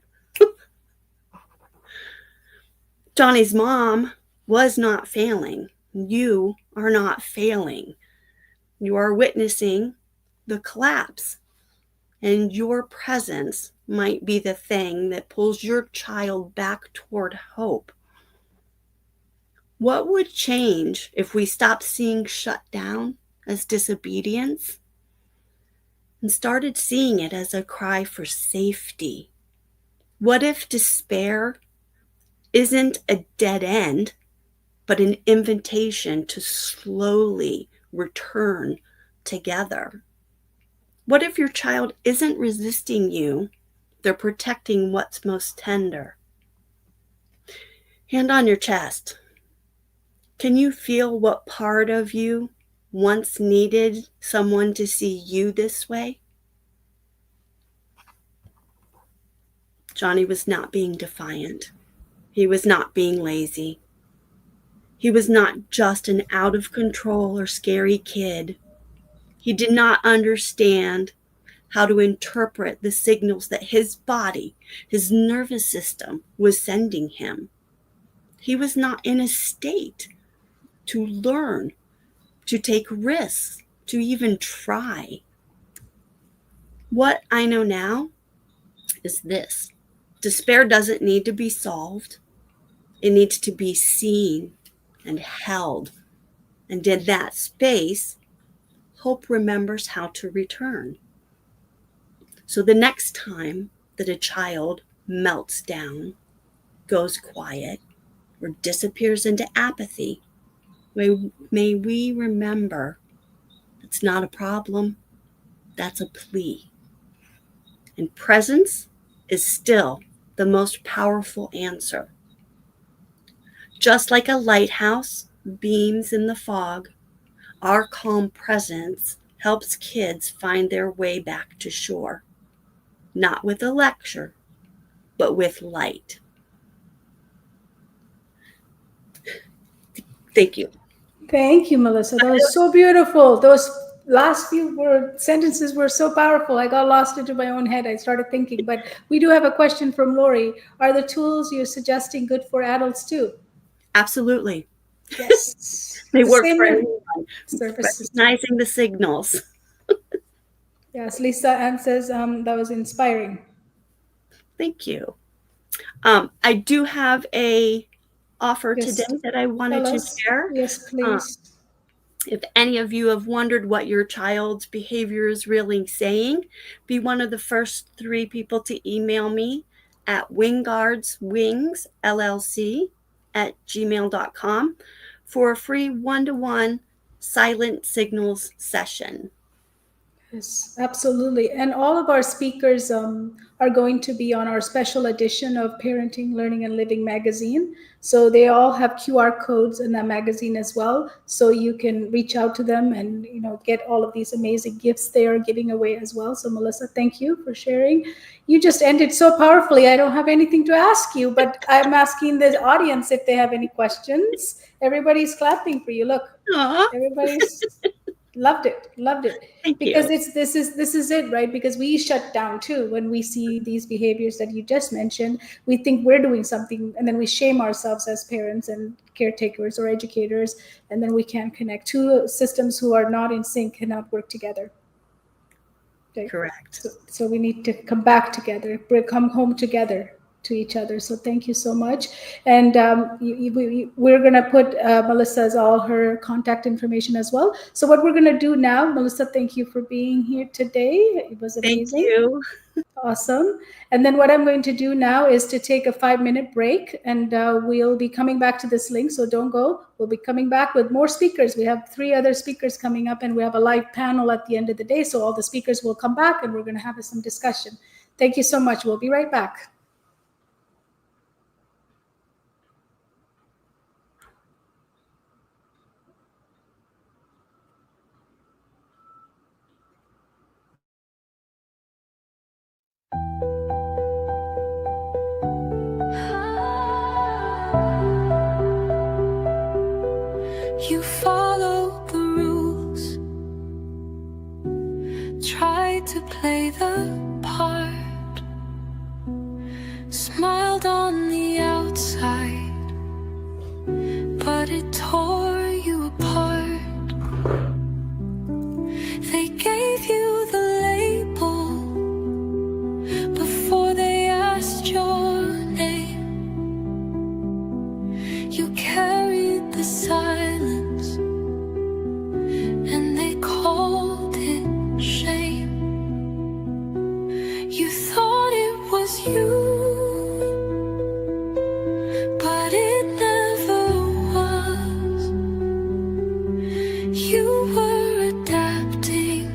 Johnny's mom was not failing. You are not failing. You are witnessing the collapse, and your presence might be the thing that pulls your child back toward hope. What would change if we stopped seeing shut down as disobedience and started seeing it as a cry for safety? What if despair isn't a dead end, but an invitation to slowly return together? What if your child isn't resisting you, they're protecting what's most tender? Hand on your chest. Can you feel what part of you once needed someone to see you this way? Johnny was not being defiant. He was not being lazy. He was not just an out of control or scary kid. He did not understand how to interpret the signals that his body, his nervous system was sending him. He was not in a state to learn, to take risks, to even try. What I know now is this: despair doesn't need to be solved. It needs to be seen and held. And in that space, hope remembers how to return. So the next time that a child melts down, goes quiet, or disappears into apathy, may we remember it's not a problem, that's a plea. And presence is still the most powerful answer. Just like a lighthouse beams in the fog, our calm presence helps kids find their way back to shore, not with a lecture, but with light. Thank you. Thank you, Melissa. That was so beautiful. Those last few sentences were so powerful. I got lost into my own head. I started thinking. But we do have a question from Lori. Are the tools you're suggesting good for adults too? Absolutely. Yes. They The work same for here. anyone. Services. Recognizing the signals. Yes, Lisa Ann says that was inspiring. Thank you. I do have a offer Yes. today that I wanted Tell to us. share. Yes, please. If any of you have wondered what your child's behavior is really saying, be one of the first 3 people to email me at wingardswingsllc@gmail.com for a free 1-to-1 silent signals session. Yes, absolutely. And all of our speakers are going to be on our special edition of Parenting, Learning, and Living magazine. So they all have QR codes in that magazine as well. So you can reach out to them and get all of these amazing gifts they are giving away as well. So Melissa, thank you for sharing. You just ended so powerfully. I don't have anything to ask you, but I'm asking the audience if they have any questions. Everybody's clapping for you. Look, Aw, everybody's loved it, thank because you. this is it, right? Because we shut down too when we see these behaviors that you just mentioned. We think we're doing something, and then we shame ourselves as parents and caretakers or educators, and then we can't connect. Two systems who are not in sync cannot work together. Okay. Correct. So we need to come back together, come home together. to each other. So thank you so much. And we're going to put Melissa's all her contact information as well. So what we're going to do now, Melissa, thank you for being here today. It was amazing. Thank you. Awesome. And then what I'm going to do now is to take a 5-minute break, and we'll be coming back to this link. So don't go. We'll be coming back with more speakers. We have 3 other speakers coming up, and we have a live panel at the end of the day. So all the speakers will come back, and we're going to have some discussion. Thank you so much. We'll be right back. You followed the rules, tried to play the part, smiled on the outside, but it tore you apart. They gave you the label before they asked your name. You carried the silence, and they called it shame. You thought it was you, but it never was. You were adapting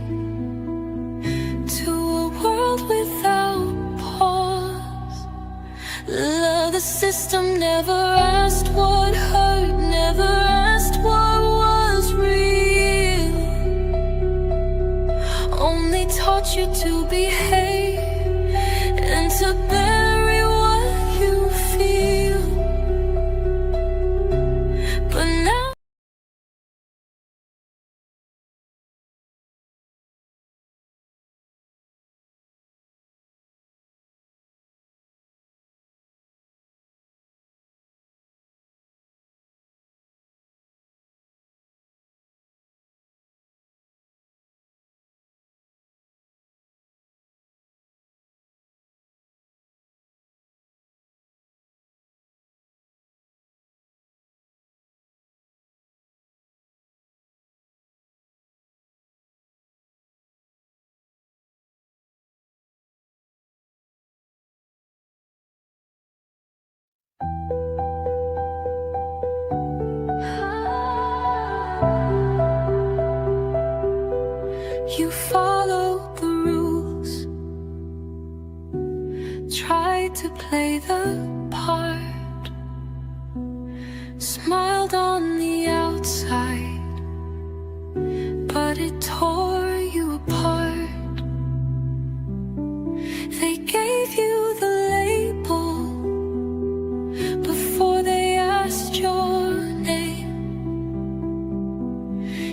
to a world without pause. The system never asked what hurt, never asked what was real, only taught you to behave and to bury what you feel. But now you followed the rules, tried to play the part, smiled on the outside, but it tore you apart. They gave you the label before they asked your name.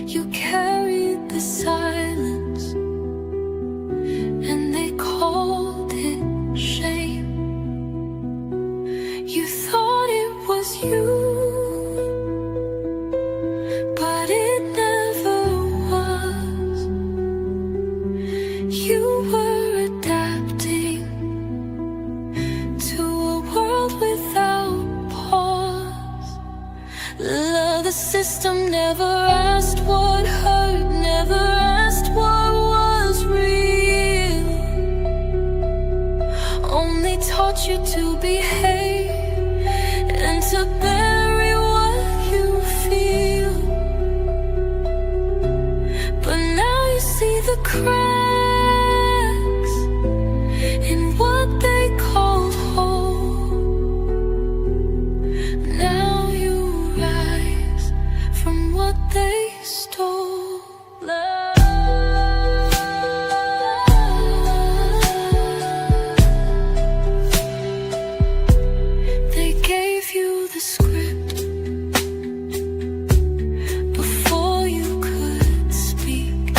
You carried the silence, and they called it shame. You thought it was you, but it never was. You were adapting to a world without pause. The system never asked what hurt, never asked what was real, only taught you to behave and to bury what you feel. But now you see the cracks in what they called home. Now you rise from what they stole. They gave you the script before you could speak.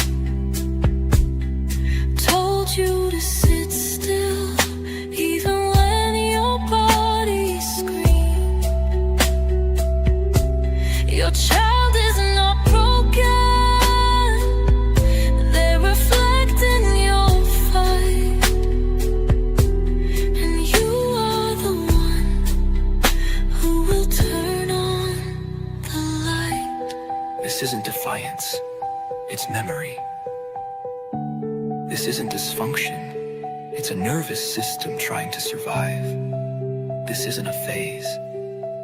defiance. It's memory. This isn't dysfunction. It's a nervous system trying to survive. This isn't a phase.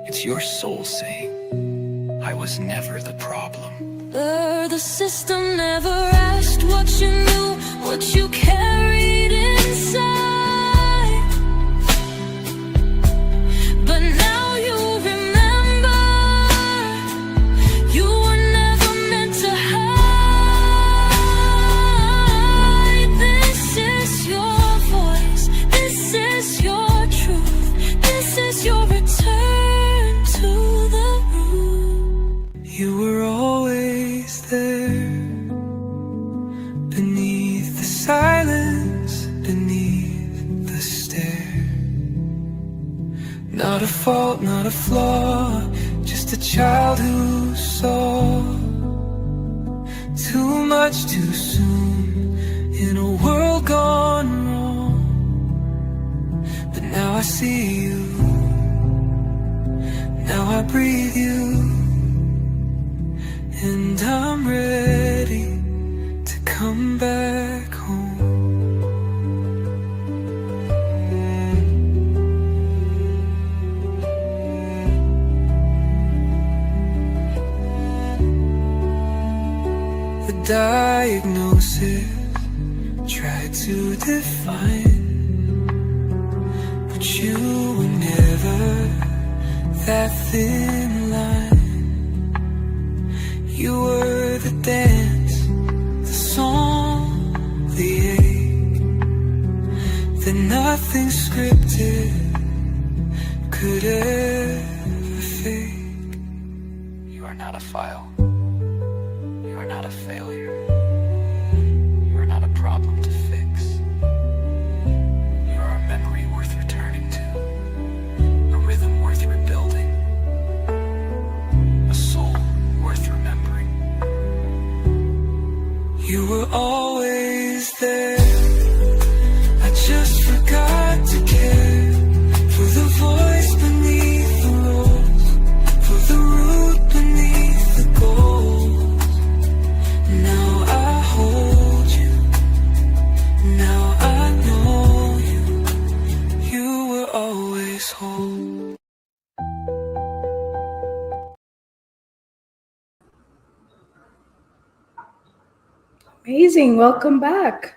It's your soul saying, I was never the problem. The system never asked what you knew, what you carried inside. But now you remember, you were never meant to hide. This is your voice, this is your truth, this is your return to the root. You were always there, beneath the silence, beneath the stare. Not a fault, not a flaw, just a child who saw too much too soon in a world gone wrong. But now I see you, now I breathe you, and I'm ready to come back home. The diagnosis tried to define, but you were never that thin line. You were the dance, the song, the ache, that nothing scripted could ever fake. You are not a file. You are not a failure. You are not a problem to fix. You are a memory worth returning to, a rhythm worth rebuilding, a soul worth remembering. You were always there. I just forgot to care for the voice beneath the rose, for the root beneath the gold. Now I hold you, now I know you. You were always whole. Amazing. Welcome back.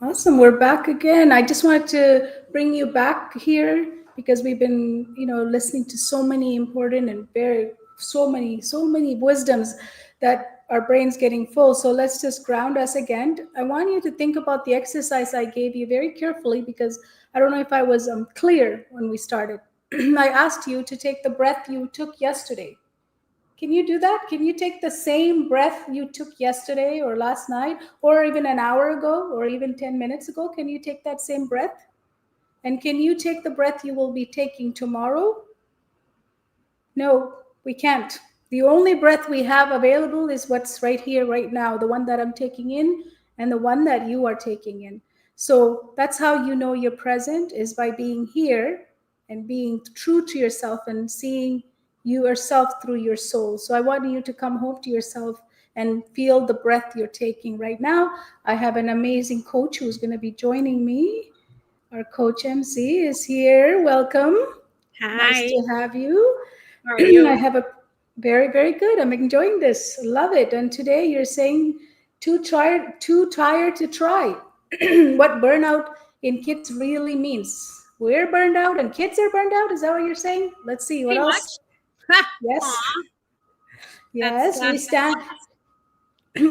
Awesome. We're back again. I just wanted to bring you back here because we've been, listening to so many important and so many wisdoms that our brain's getting full. So let's just ground us again. I want you to think about the exercise I gave you very carefully because I don't know if I was clear when we started. I asked you to take the breath you took yesterday. Can you do that? Can you take the same breath you took yesterday or last night or even an hour ago or even 10 minutes ago? Can you take that same breath? And can you take the breath you will be taking tomorrow? No, we can't. The only breath we have available is what's right here, right now, the one that I'm taking in and the one that you are taking in. So that's how you know you're present, is by being here and being true to yourself and seeing yourself through your soul. So I want you to come home to yourself and feel the breath you're taking right now. I have an amazing coach who's going to be joining me. Our coach MC is here. Welcome. Hi. Nice to have you. How are you? I have a very, very good. I'm enjoying this. Love it. And today you're saying too tired to try. What burnout in kids really means. We're burned out and kids are burned out. Is that what you're saying? Let's see what Pretty else. Yes. Aw. Yes, we stand.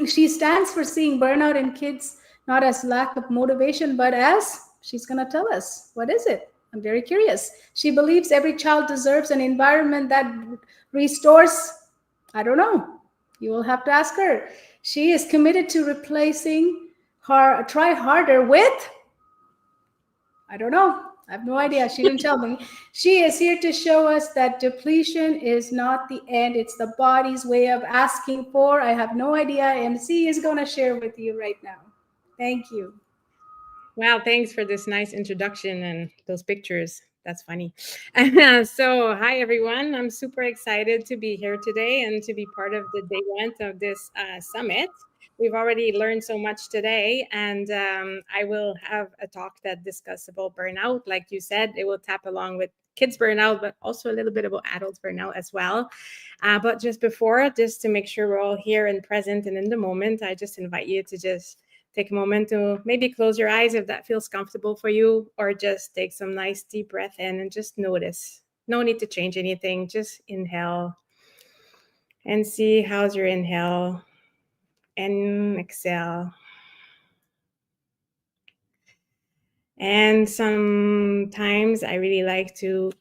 She stands for seeing burnout in kids not as lack of motivation, but as, she's going to tell us. What is it? I'm very curious. She believes every child deserves an environment that restores. I don't know. You will have to ask her. She is committed to replacing her try harder with, I don't know. I have no idea. She didn't tell me. She is here to show us that depletion is not the end. It's the body's way of asking for. I have no idea. MC is going to share with you right now. Thank you. Wow, thanks for this nice introduction and those pictures. That's funny. So, hi everyone. I'm super excited to be here today and to be part of the day one of this summit. We've already learned so much today, and I will have a talk that discusses about burnout. Like you said, it will tap along with kids burnout, but also a little bit about adults burnout as well. But just before, just to make sure we're all here and present and in the moment, I just invite you to just take a moment to maybe close your eyes if that feels comfortable for you, or just take some nice deep breath in and just notice. No need to change anything, just inhale and see how's your inhale and exhale. And sometimes I really like to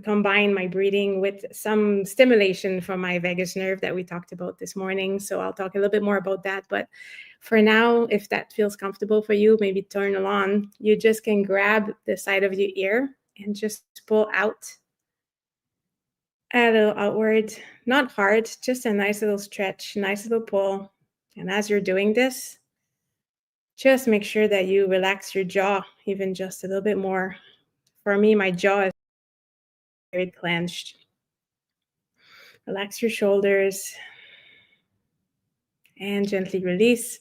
combine my breathing with some stimulation from my vagus nerve that we talked about this morning. So I'll talk a little bit more about that. But for now, if that feels comfortable for you, maybe turn it on. You just can grab the side of your ear and just pull out a little outward, not hard, just a nice little stretch, nice little pull. And as you're doing this, just make sure that you relax your jaw even just a little bit more. For me, my jaw is very clenched. Relax your shoulders and gently release.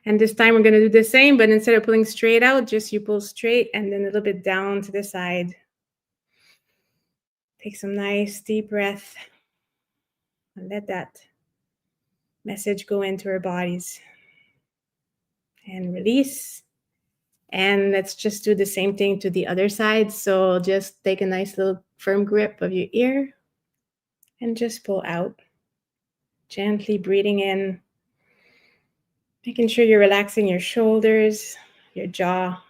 And this time we're going to do the same, but instead of pulling straight out, just you pull straight and then a little bit down to the side. Take some nice deep breath and let that message go into our bodies. And release. And let's just do the same thing to the other side. So just take a nice little firm grip of your ear and just pull out. Gently breathing in, making sure you're relaxing your shoulders, your jaw,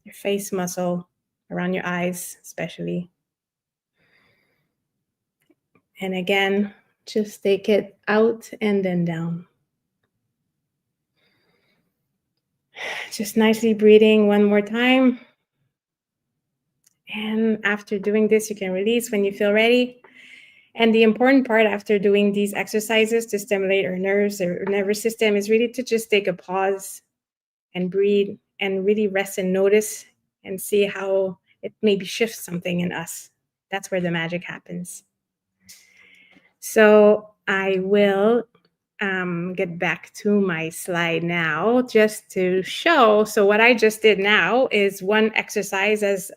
your face muscle, around your eyes especially. And again, just take it out and then down. Just nicely breathing one more time. And after doing this, you can release when you feel ready. And the important part after doing these exercises to stimulate our nerves or nervous system is really to just take a pause and breathe and really rest and notice and see how it maybe shifts something in us. That's where the magic happens. So I will get back to my slide now just to show. So what I just did now is one exercise, as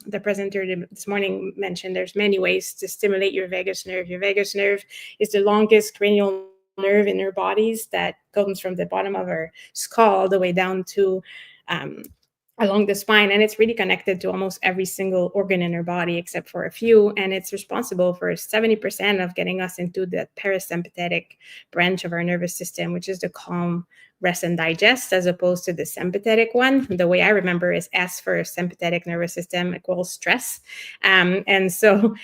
the presenter this morning mentioned, there's many ways to stimulate your vagus nerve. Your vagus nerve is the longest cranial nerve in our bodies that comes from the bottom of our skull all the way down to along the spine, and it's really connected to almost every single organ in our body except for a few, and it's responsible for 70% of getting us into the parasympathetic branch of our nervous system, which is the calm, rest, and digest, as opposed to the sympathetic one. The way I remember is S for sympathetic nervous system equals stress. So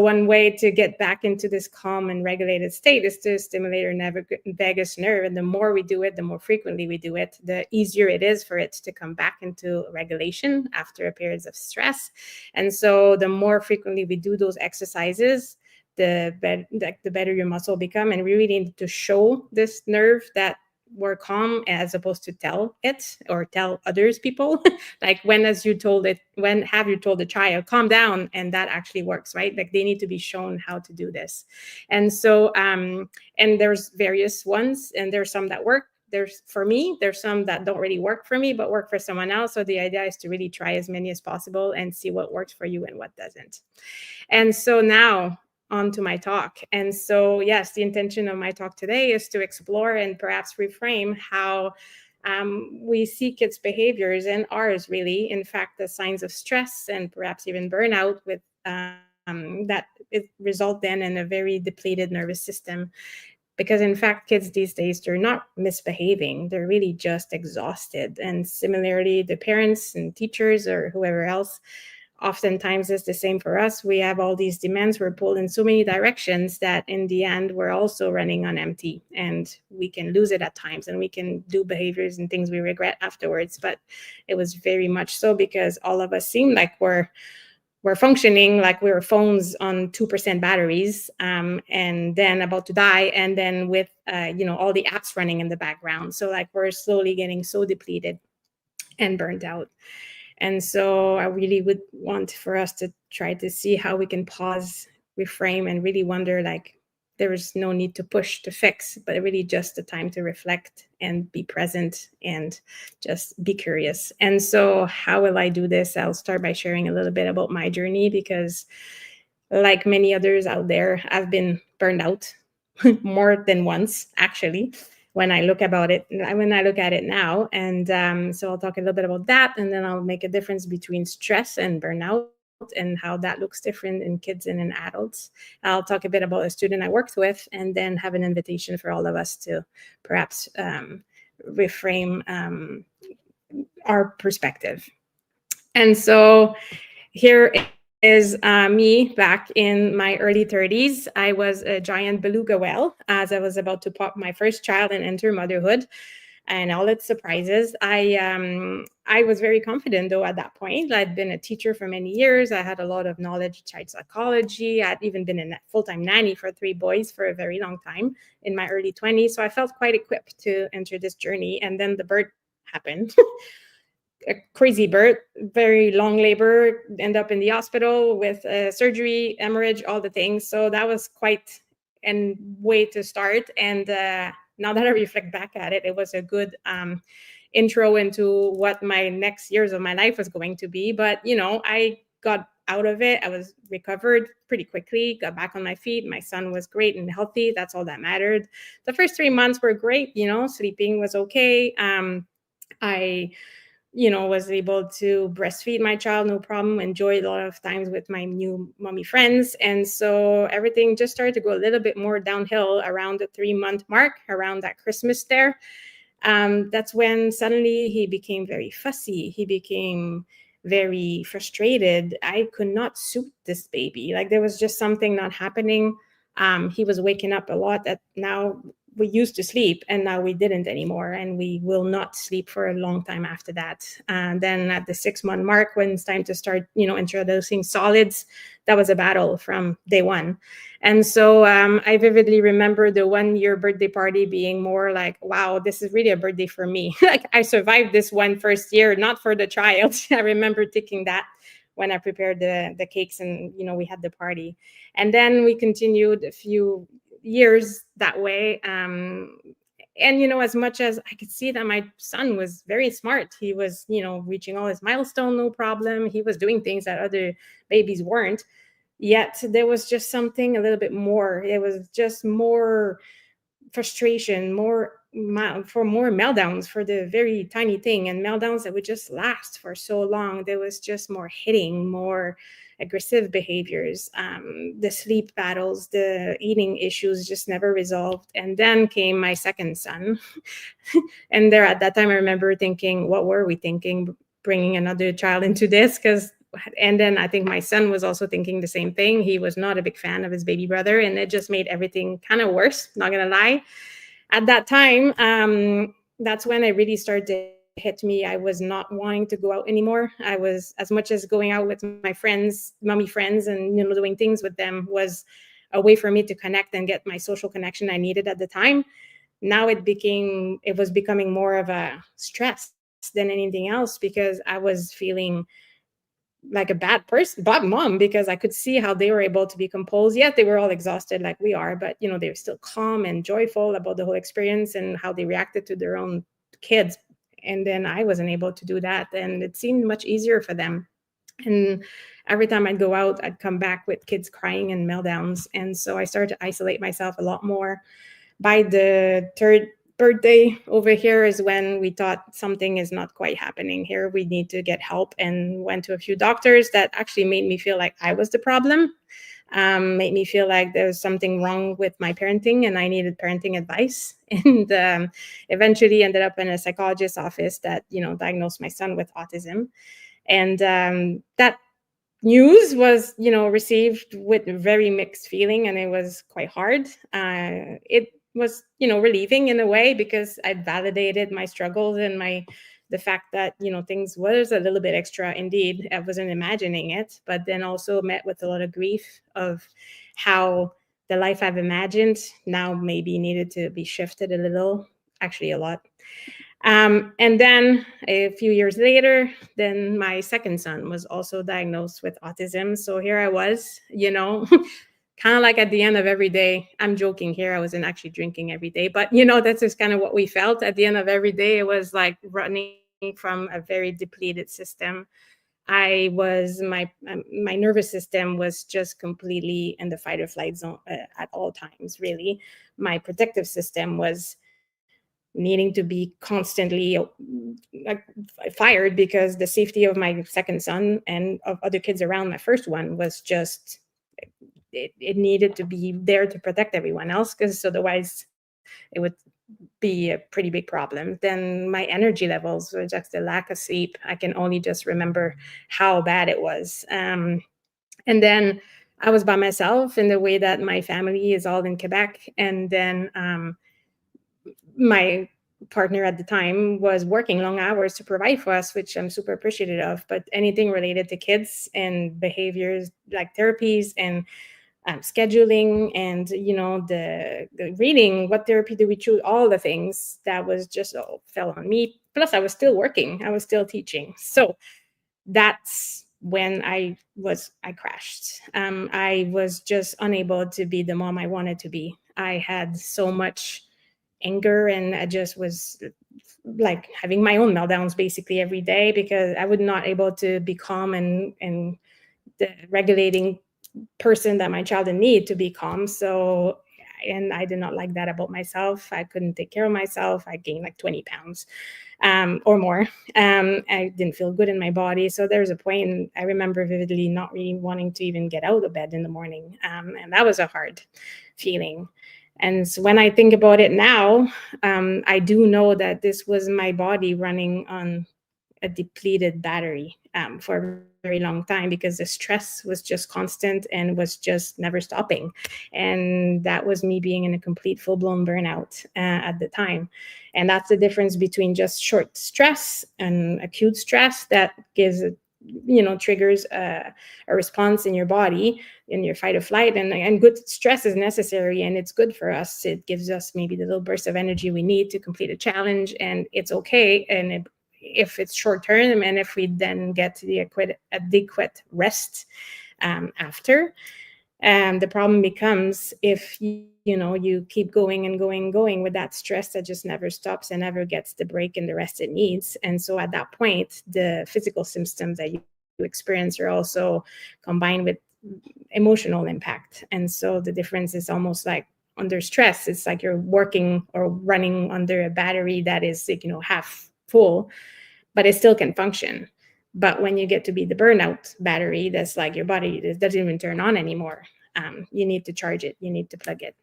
one way to get back into this calm and regulated state is to stimulate our vagus nerve, and the more we do it, the more frequently we do it, the easier it is for it to come back into regulation after periods of stress. And so the more frequently we do those exercises, the better your muscle become. And we really need to show this nerve that we're calm, as opposed to tell it or tell others people. Like when have you told the child calm down, and that actually works, right? Like they need to be shown how to do this. And so and there's various ones, and there's some that work. There's some that don't really work for me but work for someone else. So the idea is to really try as many as possible and see what works for you and what doesn't. And so now on to my talk. And so, yes, the intention of my talk today is to explore and perhaps reframe how we see kids' behaviors and ours, really, in fact, the signs of stress and perhaps even burnout with that it result then in a very depleted nervous system. Because in fact, kids these days, they're not misbehaving. They're really just exhausted. And similarly, the parents and teachers or whoever else, oftentimes it's the same for us. We have all these demands. We're pulled in so many directions that in the end, we're also running on empty, and we can lose it at times, and we can do behaviors and things we regret afterwards. But it was very much so because all of us seem like we're functioning like we were phones on 2% batteries, and then about to die, and then with all the apps running in the background. So like we're slowly getting so depleted and burnt out. And so I really would want for us to try to see how we can pause, reframe, and really wonder, like, there is no need to push to fix, but really just the time to reflect and be present and just be curious. And so how will I do this? I'll start by sharing a little bit about my journey, because like many others out there, I've been burned out more than once, actually, when I look at it now. And so I'll talk a little bit about that, and then I'll make a difference between stress and burnout and how that looks different in kids and in adults. I'll talk a bit about a student I worked with, and then have an invitation for all of us to perhaps reframe our perspective. And so here is me back in my early 30s. I was a giant beluga whale as I was about to pop my first child and enter motherhood and all its surprises. I was very confident, though, at that point. I'd been a teacher for many years. I had a lot of knowledge of child psychology. I'd even been a full-time nanny for 3 boys for a very long time in my early 20s. So I felt quite equipped to enter this journey. And then the birth happened. A crazy birth, very long labor, end up in the hospital with surgery, hemorrhage, all the things. So that was quite a way to start. And now that I reflect back at it, it was a good intro into what my next years of my life was going to be. But, I got out of it. I was recovered pretty quickly, got back on my feet. My son was great and healthy. That's all that mattered. The first 3 months were great. Sleeping was okay. I was able to breastfeed my child, no problem, enjoyed a lot of times with my new mommy friends. And so everything just started to go a little bit more downhill around the 3-month mark, around that Christmas there. That's when suddenly he became very fussy. He became very frustrated. I could not suit this baby. Like, there was just something not happening. He was waking up a lot. That now we used to sleep, and now we didn't anymore, and we will not sleep for a long time after that. And then at the 6-month mark, when it's time to start, introducing solids, that was a battle from day one. And so I vividly remember the 1-year birthday party being more like, wow, this is really a birthday for me. Like, I survived this one first year, not for the child. I remember thinking that when I prepared the cakes and, we had the party. And then we continued a few years that way. And, as much as I could see that my son was very smart, he was, reaching all his milestone, no problem. He was doing things that other babies weren't. Yet there was just something a little bit more. It was just more frustration, more meltdowns for the very tiny thing, and meltdowns that would just last for so long. There was just more hitting, more aggressive behaviors, the sleep battles, the eating issues just never resolved. And then came my second son. And there at that time, I remember thinking, what were we thinking, bringing another child into this? And then I think my son was also thinking the same thing. He was not a big fan of his baby brother, and it just made everything kind of worse, not gonna lie. At that time, that's when I really started to hit me. I was not wanting to go out anymore. I was, as much as going out with my friends, mommy friends, and doing things with them was a way for me to connect and get my social connection I needed at the time. Now it was becoming more of a stress than anything else, because I was feeling like a bad mom, because I could see how they were able to be composed. Yet they were all exhausted like we are, but they were still calm and joyful about the whole experience and how they reacted to their own kids. And then I wasn't able to do that, and it seemed much easier for them. And every time I'd go out, I'd come back with kids crying and meltdowns. And so I started to isolate myself a lot more. By the 3rd birthday over here is when we thought something is not quite happening here. We need to get help, and went to a few doctors that actually made me feel like I was the problem, made me feel like there was something wrong with my parenting and I needed parenting advice. And eventually ended up in a psychologist's office that, diagnosed my son with autism. And that news was, received with very mixed feeling, and it was quite hard. It was, relieving in a way, because I'd validated my struggles and the fact that, things was a little bit extra indeed. I wasn't imagining it, but then also met with a lot of grief of how the life I've imagined now maybe needed to be shifted a little, actually a lot. And then a few years later, then my second son was also diagnosed with autism. So here I was, kind of like at the end of every day. I'm joking here. I wasn't actually drinking every day, but that's just kind of what we felt at the end of every day. It was like running from a very depleted system. I was my nervous system was just completely in the fight or flight zone at all times. Really, my protective system was needing to be constantly like fired because the safety of my second son and of other kids around my first one was just it needed to be there to protect everyone else, because otherwise it would be a pretty big problem. Then my energy levels were just the lack of sleep. I can only just remember how bad it was. And then I was by myself in the way that my family is all in Quebec. And then my partner at the time was working long hours to provide for us, which I'm super appreciative of. But anything related to kids and behaviors like therapies and scheduling and the reading, what therapy do we choose, all the things that was just all fell on me. Plus I was still working, I was still teaching. So that's when I crashed. I was just unable to be the mom I wanted to be. I had so much anger, and I just was like having my own meltdowns basically every day because I was not able to be calm and the regulating person that my child didn't need to be calm. So, and I did not like that about myself. I couldn't take care of myself. I gained like 20 pounds or more. I didn't feel good in my body. So there's a point, and I remember vividly not really wanting to even get out of bed in the morning. And that was a hard feeling. And so when I think about it now, I do know that this was my body running on a depleted battery for a very long time, because the stress was just constant and was just never stopping. And that was me being in a complete full-blown burnout at the time. And that's the difference between just short stress and acute stress that gives triggers a response in your body, in your fight or flight. And good stress is necessary, and it's good for us. It gives us maybe the little burst of energy we need to complete a challenge, and it's okay. And if it's short term, and if we then get to the adequate rest after. The problem becomes if you keep going and going with that stress that just never stops and never gets the break and the rest it needs. And so at that point, the physical symptoms that you experience are also combined with emotional impact. And so the difference is almost like under stress, it's like you're working or running under a battery that is half full, but it still can function. But when you get to be the burnout battery, that's like your body doesn't even turn on anymore. You need to charge it. You need to plug it.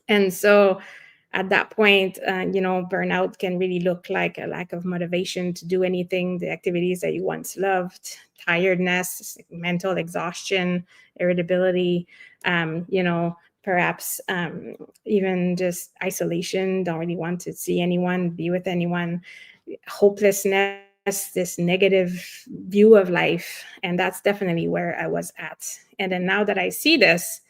And so at that point, burnout can really look like a lack of motivation to do anything, the activities that you once loved, tiredness, mental exhaustion, irritability, perhaps even just isolation, don't really want to see anyone, be with anyone, hopelessness, this negative view of life. And that's definitely where I was at. And then now that I see this,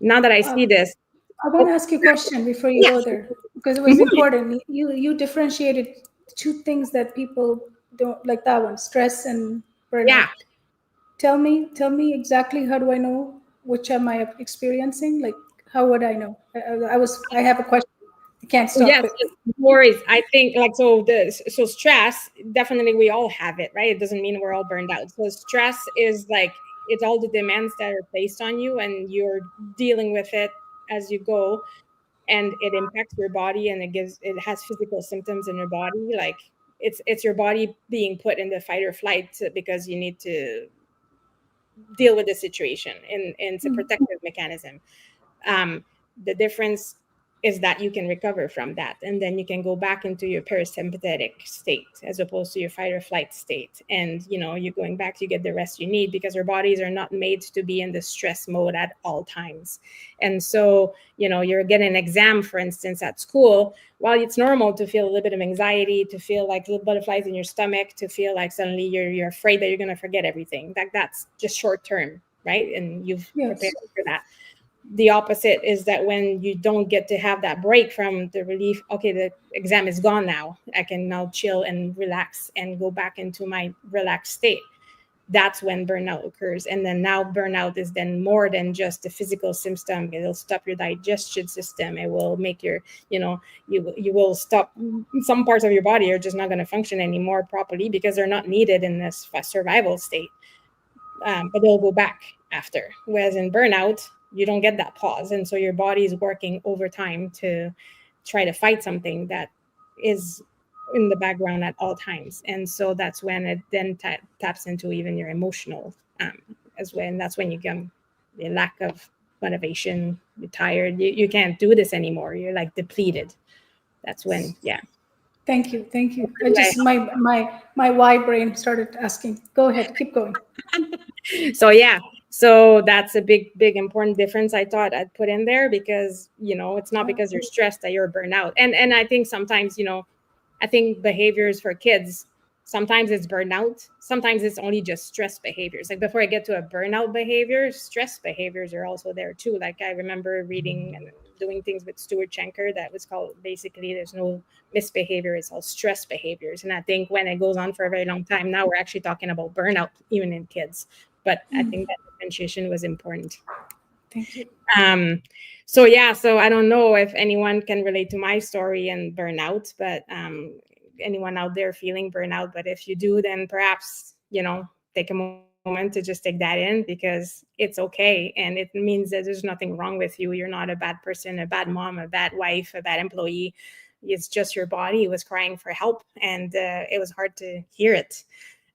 I want to ask you a question before you yeah. go there, because it was important. You differentiated two things that people don't like, that one, stress and burnout. Yeah. Tell me exactly, how do I know which am I experiencing? Like, how would I know? I have a question. I can't stop Yes, it. no worries. I think like so stress, definitely we all have it, right? It doesn't mean we're all burned out. So stress is like it's all the demands that are placed on you, and you're dealing with it as you go, and it impacts your body, and it has physical symptoms in your body. Like it's your body being put in the fight or flight because you need to deal with the situation, and it's a protective mechanism. The difference is that you can recover from that, and then you can go back into your parasympathetic state as opposed to your fight or flight state. And you're going back, you get the rest you need, because our bodies are not made to be in the stress mode at all times. And so you're getting an exam, for instance, at school. While it's normal to feel a little bit of anxiety, to feel like little butterflies in your stomach, to feel like suddenly you're afraid that you're going to forget everything, that's just short term, right? And you've Yes. prepared for that. the opposite is that when you don't get to have that break from the relief, okay, the exam is gone now, I can now chill and relax and go back into my relaxed state. That's when burnout occurs. And then now burnout is then more than just the physical symptom. It'll stop your digestion system. It will make your, you will stop, some parts of your body are just not going to function anymore properly because they're not needed in this survival state. But they'll go back after. Whereas in burnout, you don't get that pause. And so your body is working overtime to try to fight something that is in the background at all times. And so that's when it then taps into even your emotional as well. And that's when you get the lack of motivation, you're tired, you can't do this anymore. You're like depleted. That's when, yeah. Thank you. I just, my why brain started asking. Go ahead, keep going. So that's a big important difference I thought I'd put in there, because it's not because you're stressed that you're burnout. And I think sometimes I think behaviors for kids, sometimes it's burnout, sometimes it's only just stress behaviors. Like before I get to a burnout behavior, stress behaviors are also there too. Like I remember reading and doing things with Stuart Schenker that was called, basically there's no misbehavior, it's all stress behaviors. And I think when it goes on for a very long time, now we're actually talking about burnout even in kids. But I think that differentiation was important. Thank you. So I don't know if anyone can relate to my story and burnout, but anyone out there feeling burnout. But if you do, then perhaps, take a moment to just take that in, because it's okay. And it means that there's nothing wrong with you. You're not a bad person, a bad mom, a bad wife, a bad employee. It's just your body was crying for help, and it was hard to hear it.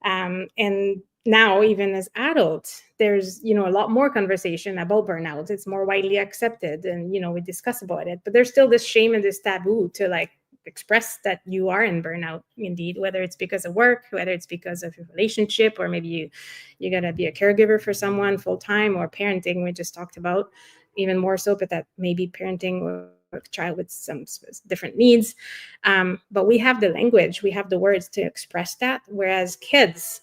And now, even as adults, there's a lot more conversation about burnout. It's more widely accepted, and we discuss about it. But there's still this shame and this taboo to express that you are in burnout, indeed, whether it's because of work, whether it's because of your relationship, or maybe you gotta be a caregiver for someone full time, or parenting, we just talked about, even more so, but that maybe parenting or a child with some different needs. But we have the language, we have the words to express that, whereas kids,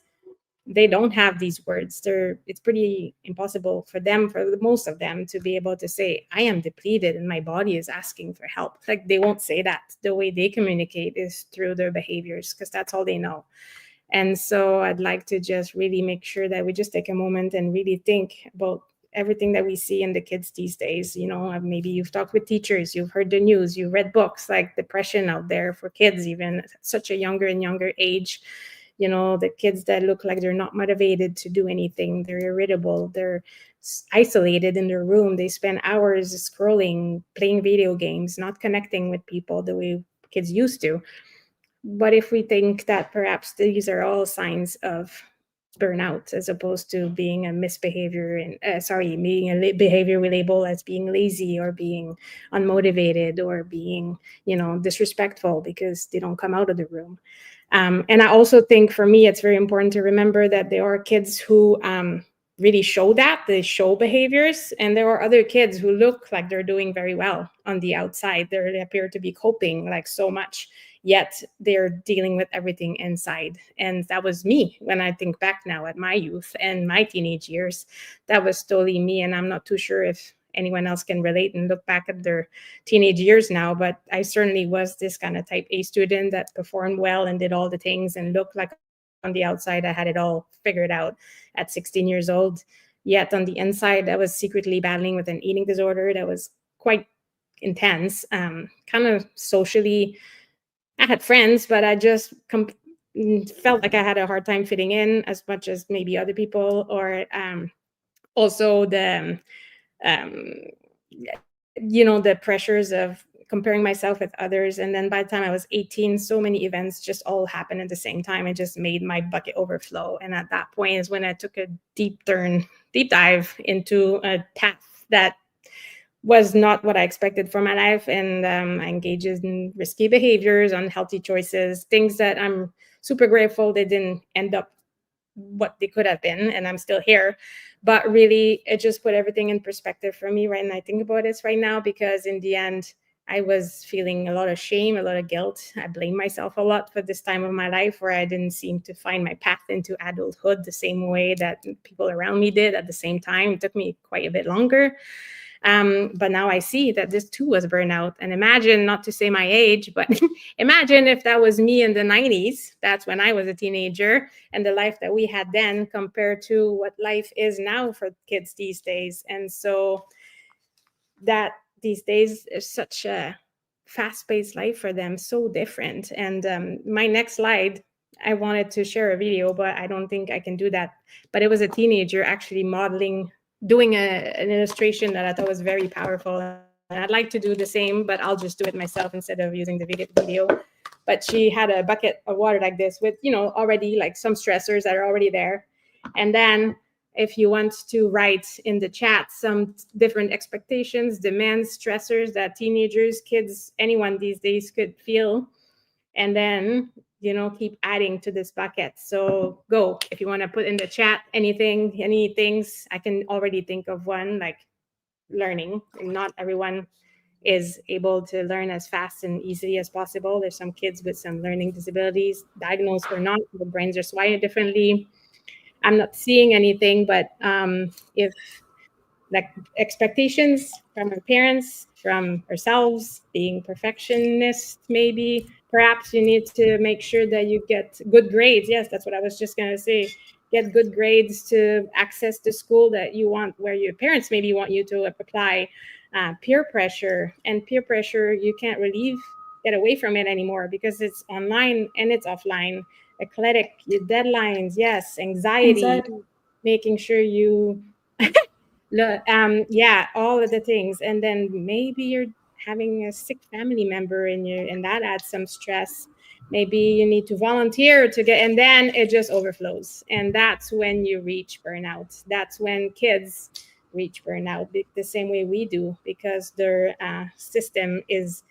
they don't have these words. It's pretty impossible for them, for most of them, to be able to say, I am depleted and my body is asking for help. Like, they won't say that. The way they communicate is through their behaviors, because that's all they know. And so I'd like to just really make sure that we just take a moment and really think about everything that we see in the kids these days. Maybe you've talked with teachers, you've heard the news, you've read books, like depression out there for kids, even at such a younger and younger age. The kids that look like they're not motivated to do anything, they're irritable, they're isolated in their room, they spend hours scrolling, playing video games, not connecting with people the way kids used to. But if we think that perhaps these are all signs of burnout, as opposed to being a misbehavior, and being a behavior we label as being lazy, or being unmotivated, or being disrespectful because they don't come out of the room. And I also think, for me, it's very important to remember that there are kids who really show that, they show behaviors, and there are other kids who look like they're doing very well on the outside. They appear to be coping so much, yet they're dealing with everything inside. And that was me when I think back now at my youth and my teenage years. That was totally me, and I'm not too sure if anyone else can relate and look back at their teenage years now, but I certainly was this kind of type A student that performed well and did all the things and looked like on the outside I had it all figured out at 16 years old. Yet on the inside, I was secretly battling with an eating disorder that was quite intense. Kind of socially, I had friends, but I just felt like I had a hard time fitting in as much as maybe other people, or also the the pressures of comparing myself with others. And then by the time I was 18, so many events just all happened at the same time. It just made my bucket overflow. And at that point is when I took a deep dive into a path that was not what I expected for my life. And I engaged in risky behaviors, unhealthy choices, things that I'm super grateful they didn't end up what they could have been, and I'm still here. But really, it just put everything in perspective for me, right? And I think about this right now, because in the end, I was feeling a lot of shame, a lot of guilt. I blame myself a lot for this time of my life where I didn't seem to find my path into adulthood the same way that people around me did at the same time. It took me quite a bit longer. But now I see that this too was burnout. And imagine, not to say my age, but imagine if that was me in the 90s. That's when I was a teenager, and the life that we had then compared to what life is now for kids these days. And so that these days is such a fast-paced life for them, so different. And my next slide, I wanted to share a video, but I don't think I can do that. But it was a teenager actually modeling, doing an illustration that I thought was very powerful. And I'd like to do the same, but I'll just do it myself instead of using the video. But she had a bucket of water like this with, already like some stressors that are already there. And then if you want to write in the chat some different expectations, demands, stressors that teenagers, kids, anyone these days could feel, and then keep adding to this bucket. So go, if you want to put in the chat any things. I can already think of one, like learning. Not everyone is able to learn as fast and easily as possible. There's some kids with some learning disabilities, diagnosed or not. The brains are wired differently. I'm not seeing anything, but if like expectations from our parents, from ourselves, being perfectionists, maybe perhaps you need to make sure that you get good grades. Yes, that's what I was just going to say. Get good grades to access the school that you want, where your parents maybe want you to apply. Peer pressure, you can't get away from it anymore because it's online and it's offline. Eclectic, your deadlines, yes, anxiety. Making sure you all of the things. And then maybe you're having a sick family member and that adds some stress. Maybe you need to volunteer and then it just overflows. And that's when you reach burnout. That's when kids reach burnout the same way we do, because their system is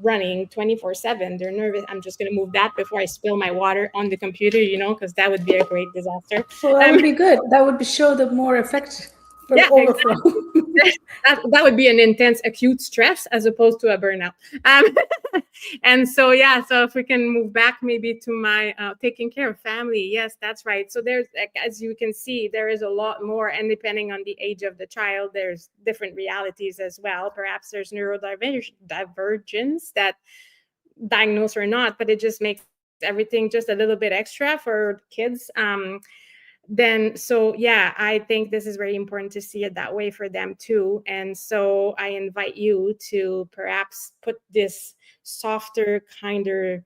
running 24/7. They're nervous. I'm just going to move that before I spill my water on the computer, because that would be a great disaster. Well, that would be good. That would show the more effect for overflow. Exactly. that would be an intense acute stress as opposed to a burnout. And so if we can move back maybe to my taking care of family. Yes, that's right. So there's, as you can see, there is a lot more, and depending on the age of the child, there's different realities as well. Perhaps there's neurodivergence, that diagnosed or not, but it just makes everything just a little bit extra for kids. I think this is very important to see it that way for them too. And so I invite you to perhaps put this softer, kinder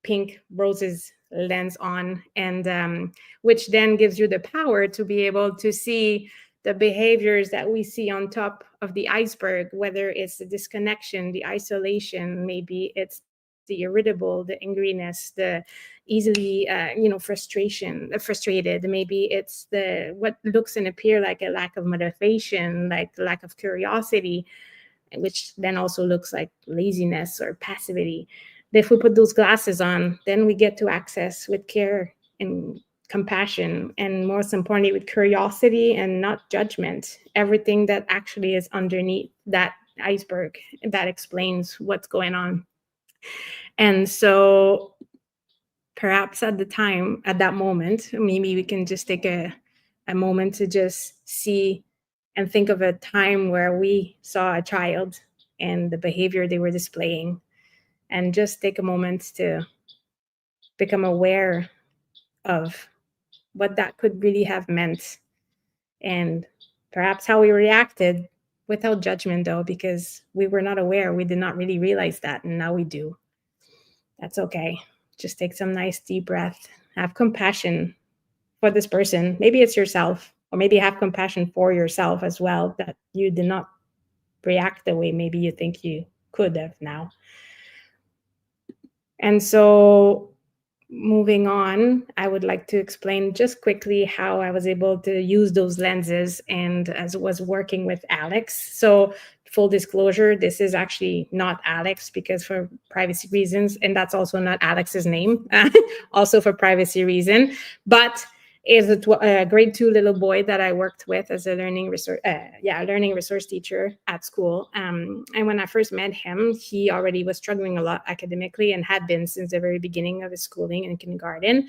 pink roses lens on, and which then gives you the power to be able to see the behaviors that we see on top of the iceberg, whether it's the disconnection, the isolation, maybe it's the irritable, the angriness, the easily frustrated. Maybe it's the what looks and appear like a lack of motivation, like the lack of curiosity, which then also looks like laziness or passivity. If we put those glasses on, then we get to access with care and compassion, and most importantly with curiosity and not judgment, everything that actually is underneath that iceberg that explains what's going on. And so perhaps at that moment, maybe we can just take a moment to just see and think of a time where we saw a child and the behavior they were displaying, and just take a moment to become aware of what that could really have meant, and perhaps how we reacted, without judgment though, because we were not aware. We did not really realize that, and now we do. That's okay. Just take some nice deep breath. Have compassion for this person. Maybe it's yourself, or maybe have compassion for yourself as well, that you did not react the way maybe you think you could have now. And so moving on, I would like to explain just quickly how I was able to use those lenses and as was working with Alex. So full disclosure, this is actually not Alex, because for privacy reasons, and that's also not Alex's name, also for privacy reason, but is a grade 2 little boy that I worked with as a learning resource teacher at school. And when I first met him, he already was struggling a lot academically and had been since the very beginning of his schooling in kindergarten.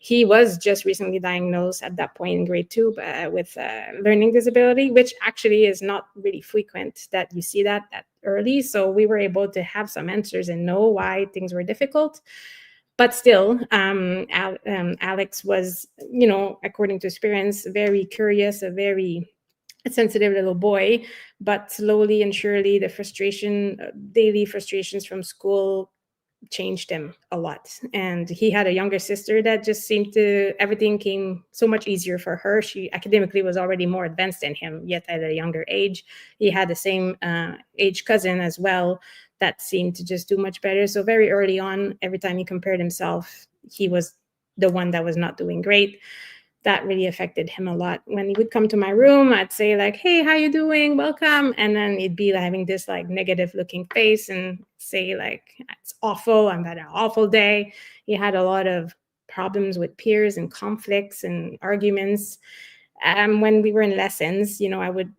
He was just recently diagnosed at that point in grade 2 with learning disability, which actually is not really frequent that you see that early. So we were able to have some answers and know why things were difficult. But still, Alex was, according to experience, very curious, a very sensitive little boy. But slowly and surely, the daily frustrations from school changed him a lot. And he had a younger sister that just seemed to, everything came so much easier for her. She academically was already more advanced than him, yet at a younger age. He had the same age cousin as well that seemed to just do much better. So very early on, every time he compared himself, he was the one that was not doing great. That really affected him a lot. When he would come to my room, I'd say like, "Hey, how you doing? Welcome." And then he'd be having this like negative looking face and say like, "It's awful. I've had an awful day." He had a lot of problems with peers and conflicts and arguments. When we were in lessons, I would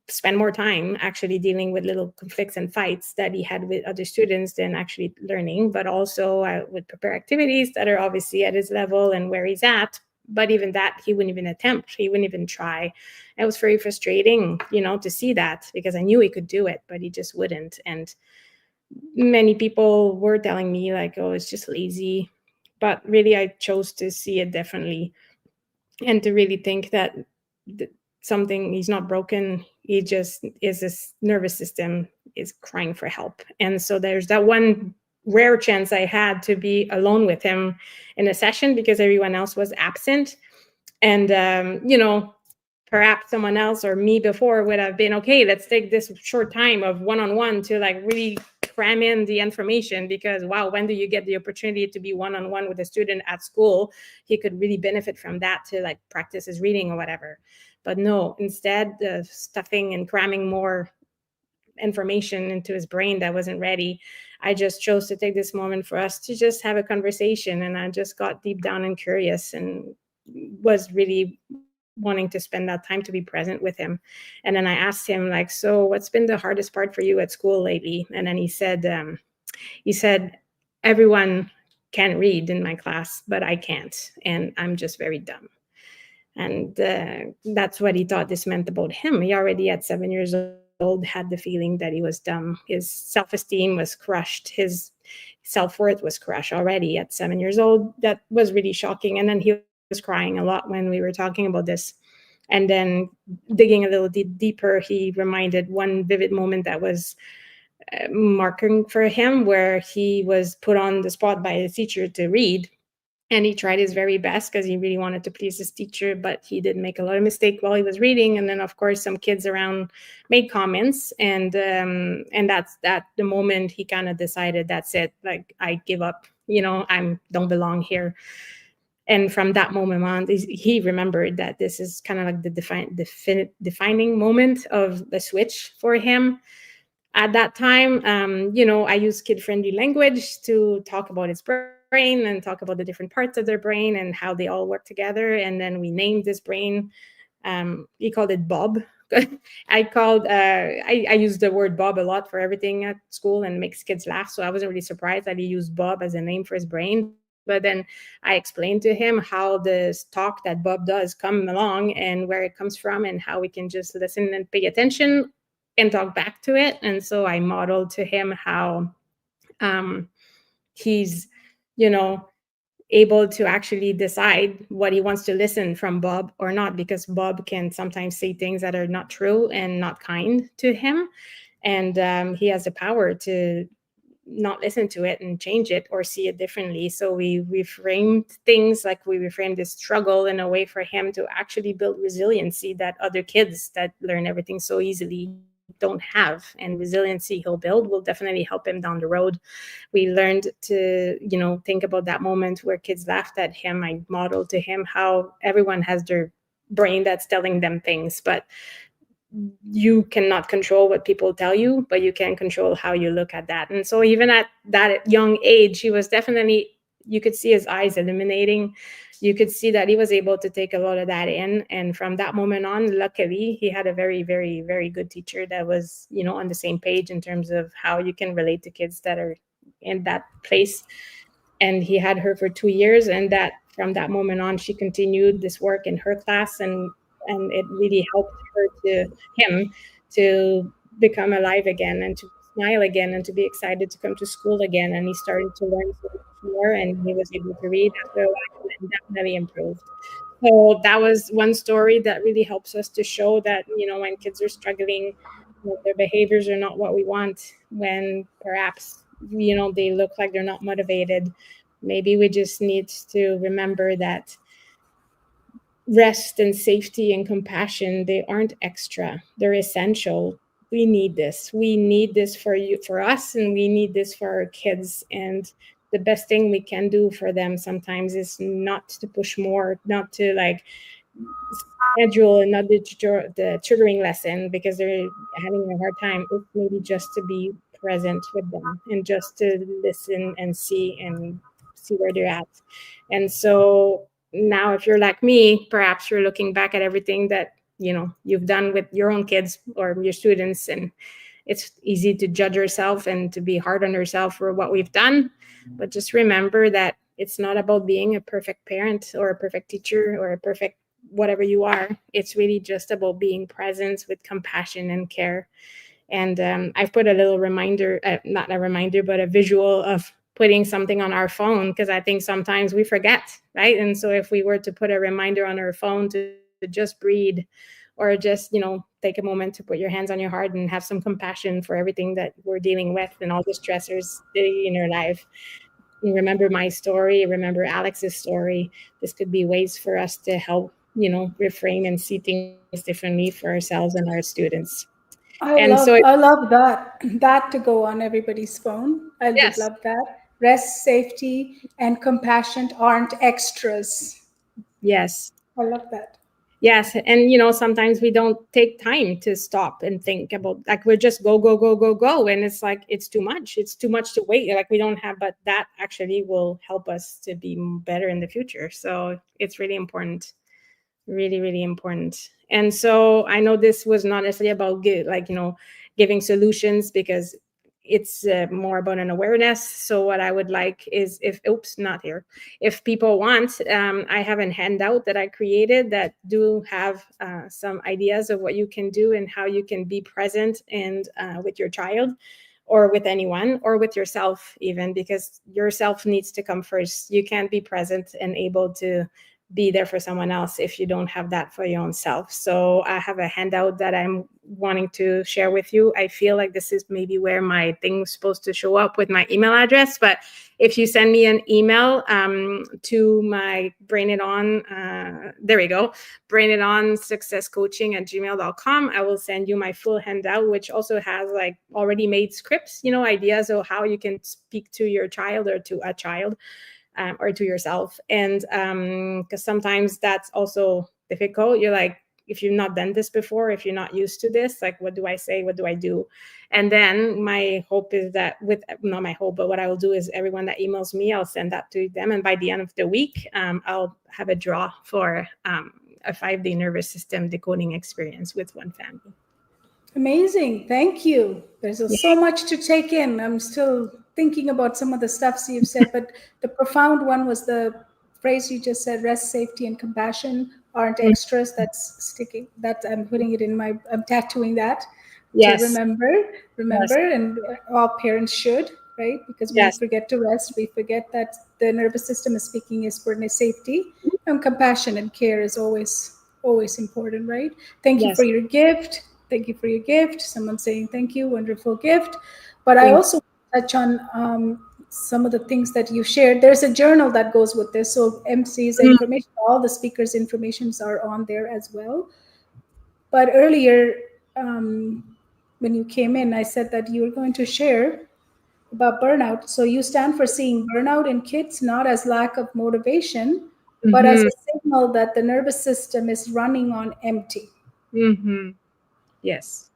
spend more time actually dealing with little conflicts and fights that he had with other students than actually learning. But also I would prepare activities that are obviously at his level and where he's at. But even that, he wouldn't even attempt. He wouldn't even try. It was very frustrating, to see that, because I knew he could do it, but he just wouldn't. And many people were telling me like, "Oh, it's just lazy." But really, I chose to see it differently and to really think that something, he's not broken. He just is, his nervous system is crying for help. And so there's that one rare chance I had to be alone with him in a session because everyone else was absent. And, perhaps someone else or me before would have been, "Okay, let's take this short time of one-on-one to like really cram in the information," because wow, when do you get the opportunity to be one-on-one with a student at school? He could really benefit from that to like practice his reading or whatever. But no, instead of stuffing and cramming more information into his brain that wasn't ready, I just chose to take this moment for us to just have a conversation. And I just got deep down and curious and was really wanting to spend that time to be present with him. And then I asked him like, "So what's been the hardest part for you at school lately?" And then he said, "Everyone can read in my class, but I can't. And I'm just very dumb." And that's what he thought this meant about him. He already at 7 years old had the feeling that he was dumb. His self-esteem was crushed. His self-worth was crushed already at 7 years old. That was really shocking. And then he was crying a lot when we were talking about this. And then digging a little deeper, he reminded one vivid moment that was marking for him, where he was put on the spot by his teacher to read. And he tried his very best because he really wanted to please his teacher, but he did make a lot of mistakes while he was reading. And then, of course, some kids around made comments, and that's the moment he kind of decided, that's it. Like, I give up. I don't belong here. And from that moment on, he remembered that this is kind of like the defining moment of the switch for him. At that time, I use kid-friendly language to talk about his brain and talk about the different parts of their brain and how they all work together. And then we named this brain. He called it Bob. I use the word Bob a lot for everything at school and makes kids laugh. So I wasn't really surprised that he used Bob as a name for his brain. But then I explained to him how this talk that Bob does come along and where it comes from and how we can just listen and pay attention and talk back to it. And so I modeled to him how he's, able to actually decide what he wants to listen from Bob or not, because Bob can sometimes say things that are not true and not kind to him. And he has the power to not listen to it and change it or see it differently. So we reframed things, like we reframed this struggle in a way for him to actually build resiliency that other kids that learn everything so easily don't have. And resiliency he'll build will definitely help him down the road. We learned to, think about that moment where kids laughed at him. I modeled to him how everyone has their brain that's telling them things, but you cannot control what people tell you, but you can control how you look at that. And so even at that young age, he was definitely, you could see his eyes illuminating. You could see that he was able to take a lot of that in. And from that moment on, luckily, he had a very, very, very good teacher that was, on the same page in terms of how you can relate to kids that are in that place. and he had her for 2 years, and that from that moment on she continued this work in her class, and it really helped him to become alive again and to smile again and to be excited to come to school again, and he started to learn so much more, and he was able to read after a while and definitely improved. So that was one story that really helps us to show that, when kids are struggling, their behaviors are not what we want, when perhaps, they look like they're not motivated. Maybe we just need to remember that rest and safety and compassion, they aren't extra. They're essential. We need this. We need this for us, and we need this for our kids. And the best thing we can do for them sometimes is not to push more, not to schedule another the tutoring lesson because they're having a hard time. It's maybe just to be present with them and just to listen and see where they're at. And so now, if you're like me, perhaps you're looking back at everything that you've done with your own kids or your students, and it's easy to judge yourself and to be hard on yourself for what we've done. But just remember that it's not about being a perfect parent or a perfect teacher or a perfect whatever you are. It's really just about being present with compassion and care. And I've put a little reminder, not a reminder, but a visual of putting something on our phone, because I think sometimes we forget, right? And so if we were to put a reminder on our phone to just breathe, or just, take a moment to put your hands on your heart and have some compassion for everything that we're dealing with and all the stressors in your life. And remember my story, remember Alex's story. This could be ways for us to help, reframe and see things differently for ourselves and our students. I love that to go on everybody's phone. I would Yes. love that. Rest, safety, and compassion aren't extras. Yes. I love that. Yes. And, sometimes we don't take time to stop and think about, we're just go, go, go, go, go. And it's it's too much. It's too much to wait. We don't have, but that actually will help us to be better in the future. So it's really important. Really, really important. And so I know this was not necessarily about giving solutions, because it's more about an awareness. So what I would like is, if people want, I have a handout that I created that do have some ideas of what you can do and how you can be present and with your child, or with anyone, or with yourself even, because yourself needs to come first. You can't be present and able to be there for someone else if you don't have that for your own self. So I have a handout that I'm wanting to share with you. I feel like this is maybe where my thing's supposed to show up with my email address, but if you send me an email to my Brain It On, there we go, Brain It On Success Coaching at gmail.com, I will send you my full handout, which also has already made scripts, ideas of how you can speak to your child or to a child. Or to yourself. And because sometimes that's also difficult. You're if you've not done this before, if you're not used to this, what do I say? What do I do? And then my hope is that not my hope, but what I will do is everyone that emails me, I'll send that to them. And by the end of the week, I'll have a draw for a 5-day nervous system decoding experience with one family. Amazing. Thank you. There's so much to take in. I'm still thinking about some of the stuffs you've said, but the profound one was the phrase you just said: rest, safety, and compassion aren't extras. That's sticking. That I'm putting it in I'm tattooing that to remember, Yes. and all parents should, right? Because we forget to rest. We forget that the nervous system is speaking is for safety, and compassion and care is always important, right? Thank you for your gift. Thank you for your gift. Someone saying thank you, wonderful gift. But I also touch on some of the things that you shared. There's a journal that goes with this. So MC's information, all the speakers' informations are on there as well. But earlier, when you came in, I said that you were going to share about burnout. So you stand for seeing burnout in kids not as lack of motivation, but as a signal that the nervous system is running on empty. Yes.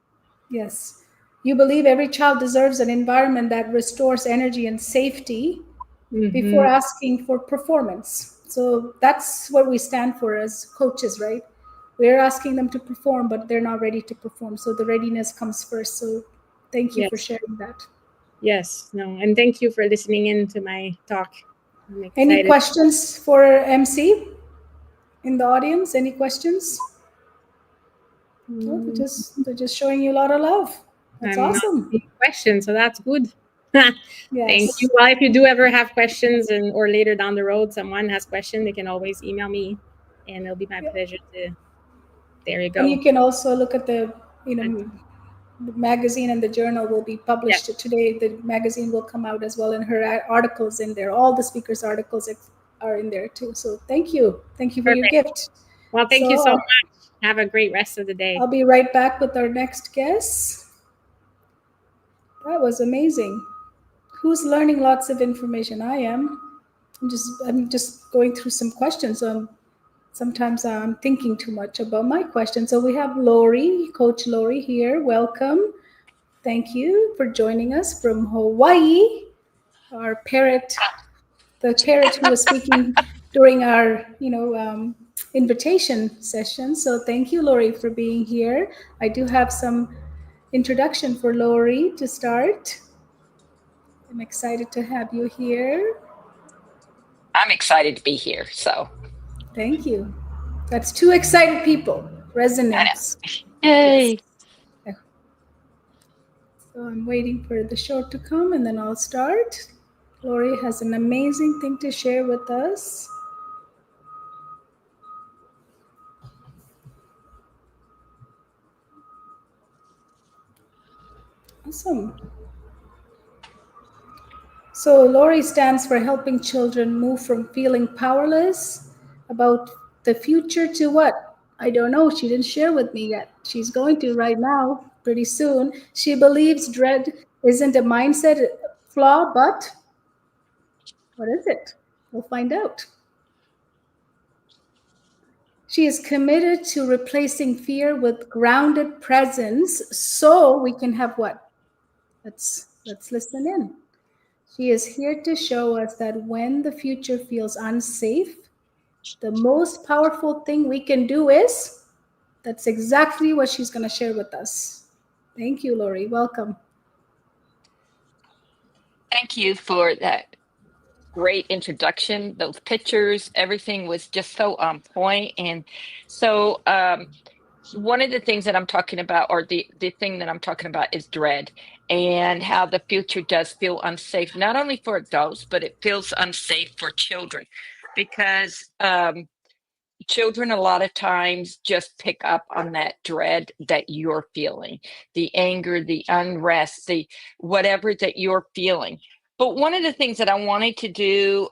Yes. You believe every child deserves an environment that restores energy and safety before asking for performance. So that's what we stand for as coaches, right? We're asking them to perform, but they're not ready to perform. So the readiness comes first. So thank you for sharing that. Yes. No. And thank you for listening in to my talk. I'm Any excited. questions for MC in the audience? Any questions? No, they're just showing you a lot of love. That's I'm not awesome. seeing questions, so that's good. Thank Yes. you. Well, if you do ever have questions, or later down the road someone has questions, they can always email me, and it'll be my pleasure to. There you And go. you can also look at the the magazine and the journal will be Yeah, published today. The magazine will come out as well, and her articles in there. All the speakers' articles are in there too. So thank you for your perfect. gift. Well, thank you so So much. Have a great rest of the day. I'll be right back with our next guest. That was amazing. Who's learning lots of information? I am. I'm just going through some questions. Sometimes I'm thinking too much about my questions. So we have Lori, Coach Lori here. Welcome. Thank you for joining us from Hawaii. Our parrot, the parrot who was speaking during our, invitation session. So thank you, Lori, for being here. I do have some introduction for Lori to start. I'm excited to have you here. I'm excited to be here. So, Thank you. That's two excited people. I Resonance. know. Yes. Yay. So I'm waiting for the show to come and then I'll start. Lori has an amazing thing to share with us. Awesome. So Lori stands for helping children move from feeling powerless about the future to what? I don't know. She didn't share with me yet. She's going to right now, pretty soon. She believes dread isn't a mindset flaw, but what is it? We'll find out. She is committed to replacing fear with grounded presence so we can have what? Let's listen in. She is here to show us that when the future feels unsafe, the most powerful thing we can do is that's exactly what she's going to share with us. Thank you, Lori. Welcome. Thank you for that great introduction. Those pictures, everything was just so on point. And so, one of the things that I'm talking about, or the thing that I'm talking about, is dread and how the future does feel unsafe, not only for adults, but it feels unsafe for children because children a lot of times just pick up on that dread that you're feeling, the anger, the unrest, the whatever that you're feeling. But one of the things that I wanted to do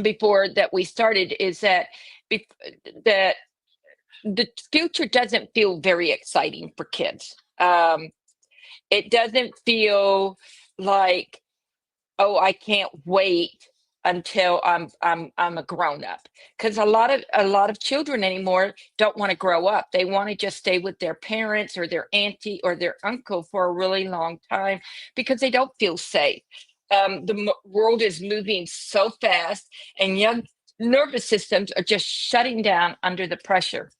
before that we started is that that the future doesn't feel very exciting for kids. It doesn't feel like, oh, I can't wait until I'm a grown up, because a lot of children anymore don't want to grow up. They want to just stay with their parents or their auntie or their uncle for a really long time because they don't feel safe. The world is moving so fast, and young nervous systems are just shutting down under the pressure.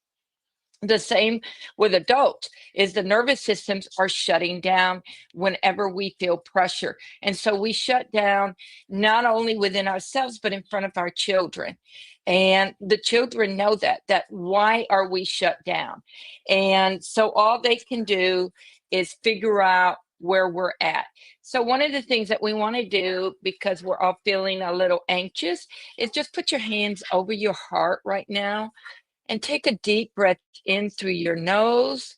The same with adults is the nervous systems are shutting down whenever we feel pressure, and so we shut down not only within ourselves but in front of our children, and the children know that why are we shut down, and so all they can do is figure out where we're at. So one of the things that we want to do, because we're all feeling a little anxious, is just put your hands over your heart right now and take a deep breath in through your nose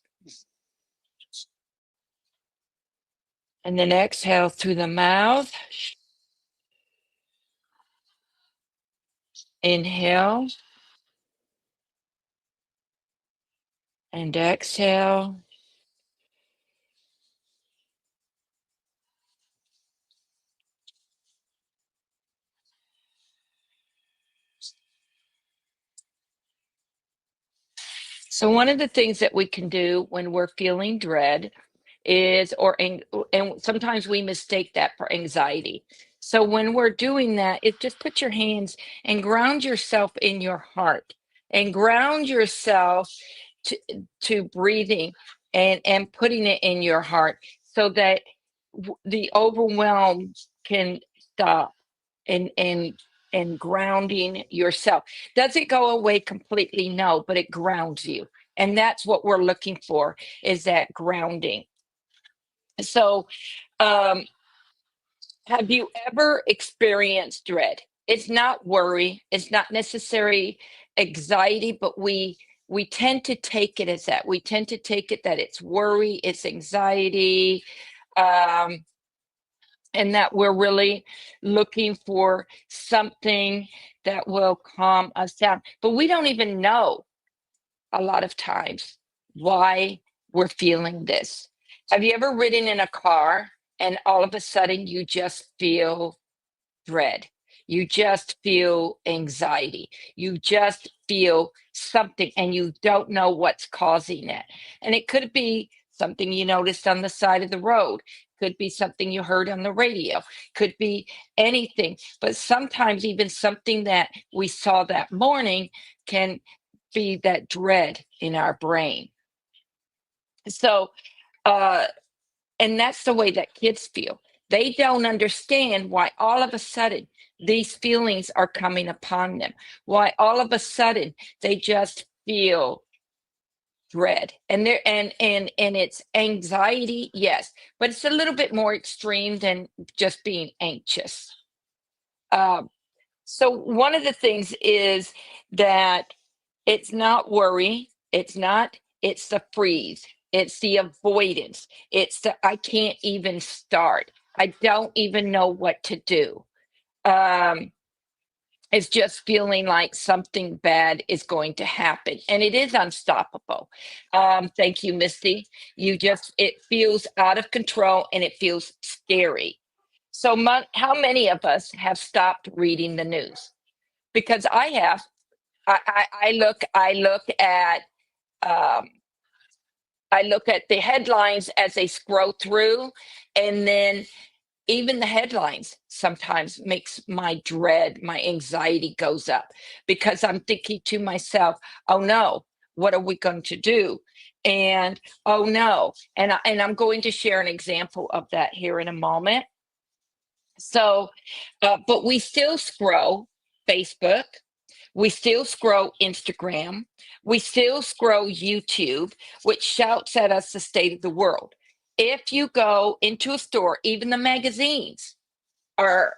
and then exhale through the mouth. Inhale and exhale. So one of the things that we can do when we're feeling dread is, and sometimes we mistake that for anxiety. So when we're doing that, it just put your hands and ground yourself in your heart and ground yourself to, to breathing and putting it in your heart so that the overwhelm can stop and grounding yourself. Does it go away completely? No, but it grounds you. And that's what we're looking for, is that grounding. So, have you ever experienced dread? It's not worry, it's not necessarily anxiety, but we tend to take it as that. We tend to take it that it's worry, it's anxiety, um, and that we're really looking for something that will calm us down. But we don't even know a lot of times why we're feeling this. Have you ever ridden in a car and all of a sudden you just feel dread? You just feel anxiety. You just feel something and you don't know what's causing it. And it could be something you noticed on the side of the road, could be something you heard on the radio, could be anything. But sometimes even something that we saw that morning can be that dread in our brain. So, uh, and that's the way that kids feel. They don't understand why all of a sudden these feelings are coming upon them, why all of a sudden they just feel dread. And there and it's anxiety, yes, but it's a little bit more extreme than just being anxious. Um, so one of the things is that it's not worry, it's the freeze, it's the avoidance, it's the I can't even start. I don't even know what to do. Um, it's just feeling like something bad is going to happen, and it is unstoppable. Thank you, Misty. It feels out of control and it feels scary. So, how many of us have stopped reading the news? Because I have. Um, I look at the headlines as they scroll through, and then even the headlines sometimes makes my anxiety goes up, because I'm thinking to myself, "Oh no, what are we going to do?" And oh no, and I'm going to share an example of that here in a moment. So, but we still scroll Facebook. We still scroll Instagram. We still scroll YouTube, which shouts at us the state of the world. If you go into a store, even the magazines are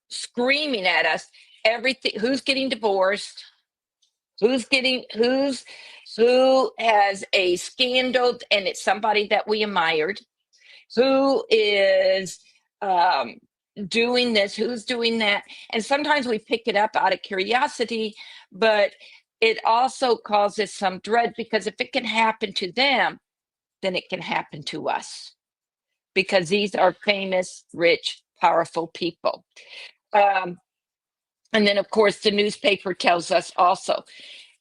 screaming at us everything: who's getting divorced, who has a scandal and it's somebody that we admired, who is um, doing this, who's doing that. And sometimes we pick it up out of curiosity, but it also causes some dread, because if it can happen to them, then it can happen to us, because these are famous, rich, powerful people. Um, and then, of course, the newspaper tells us also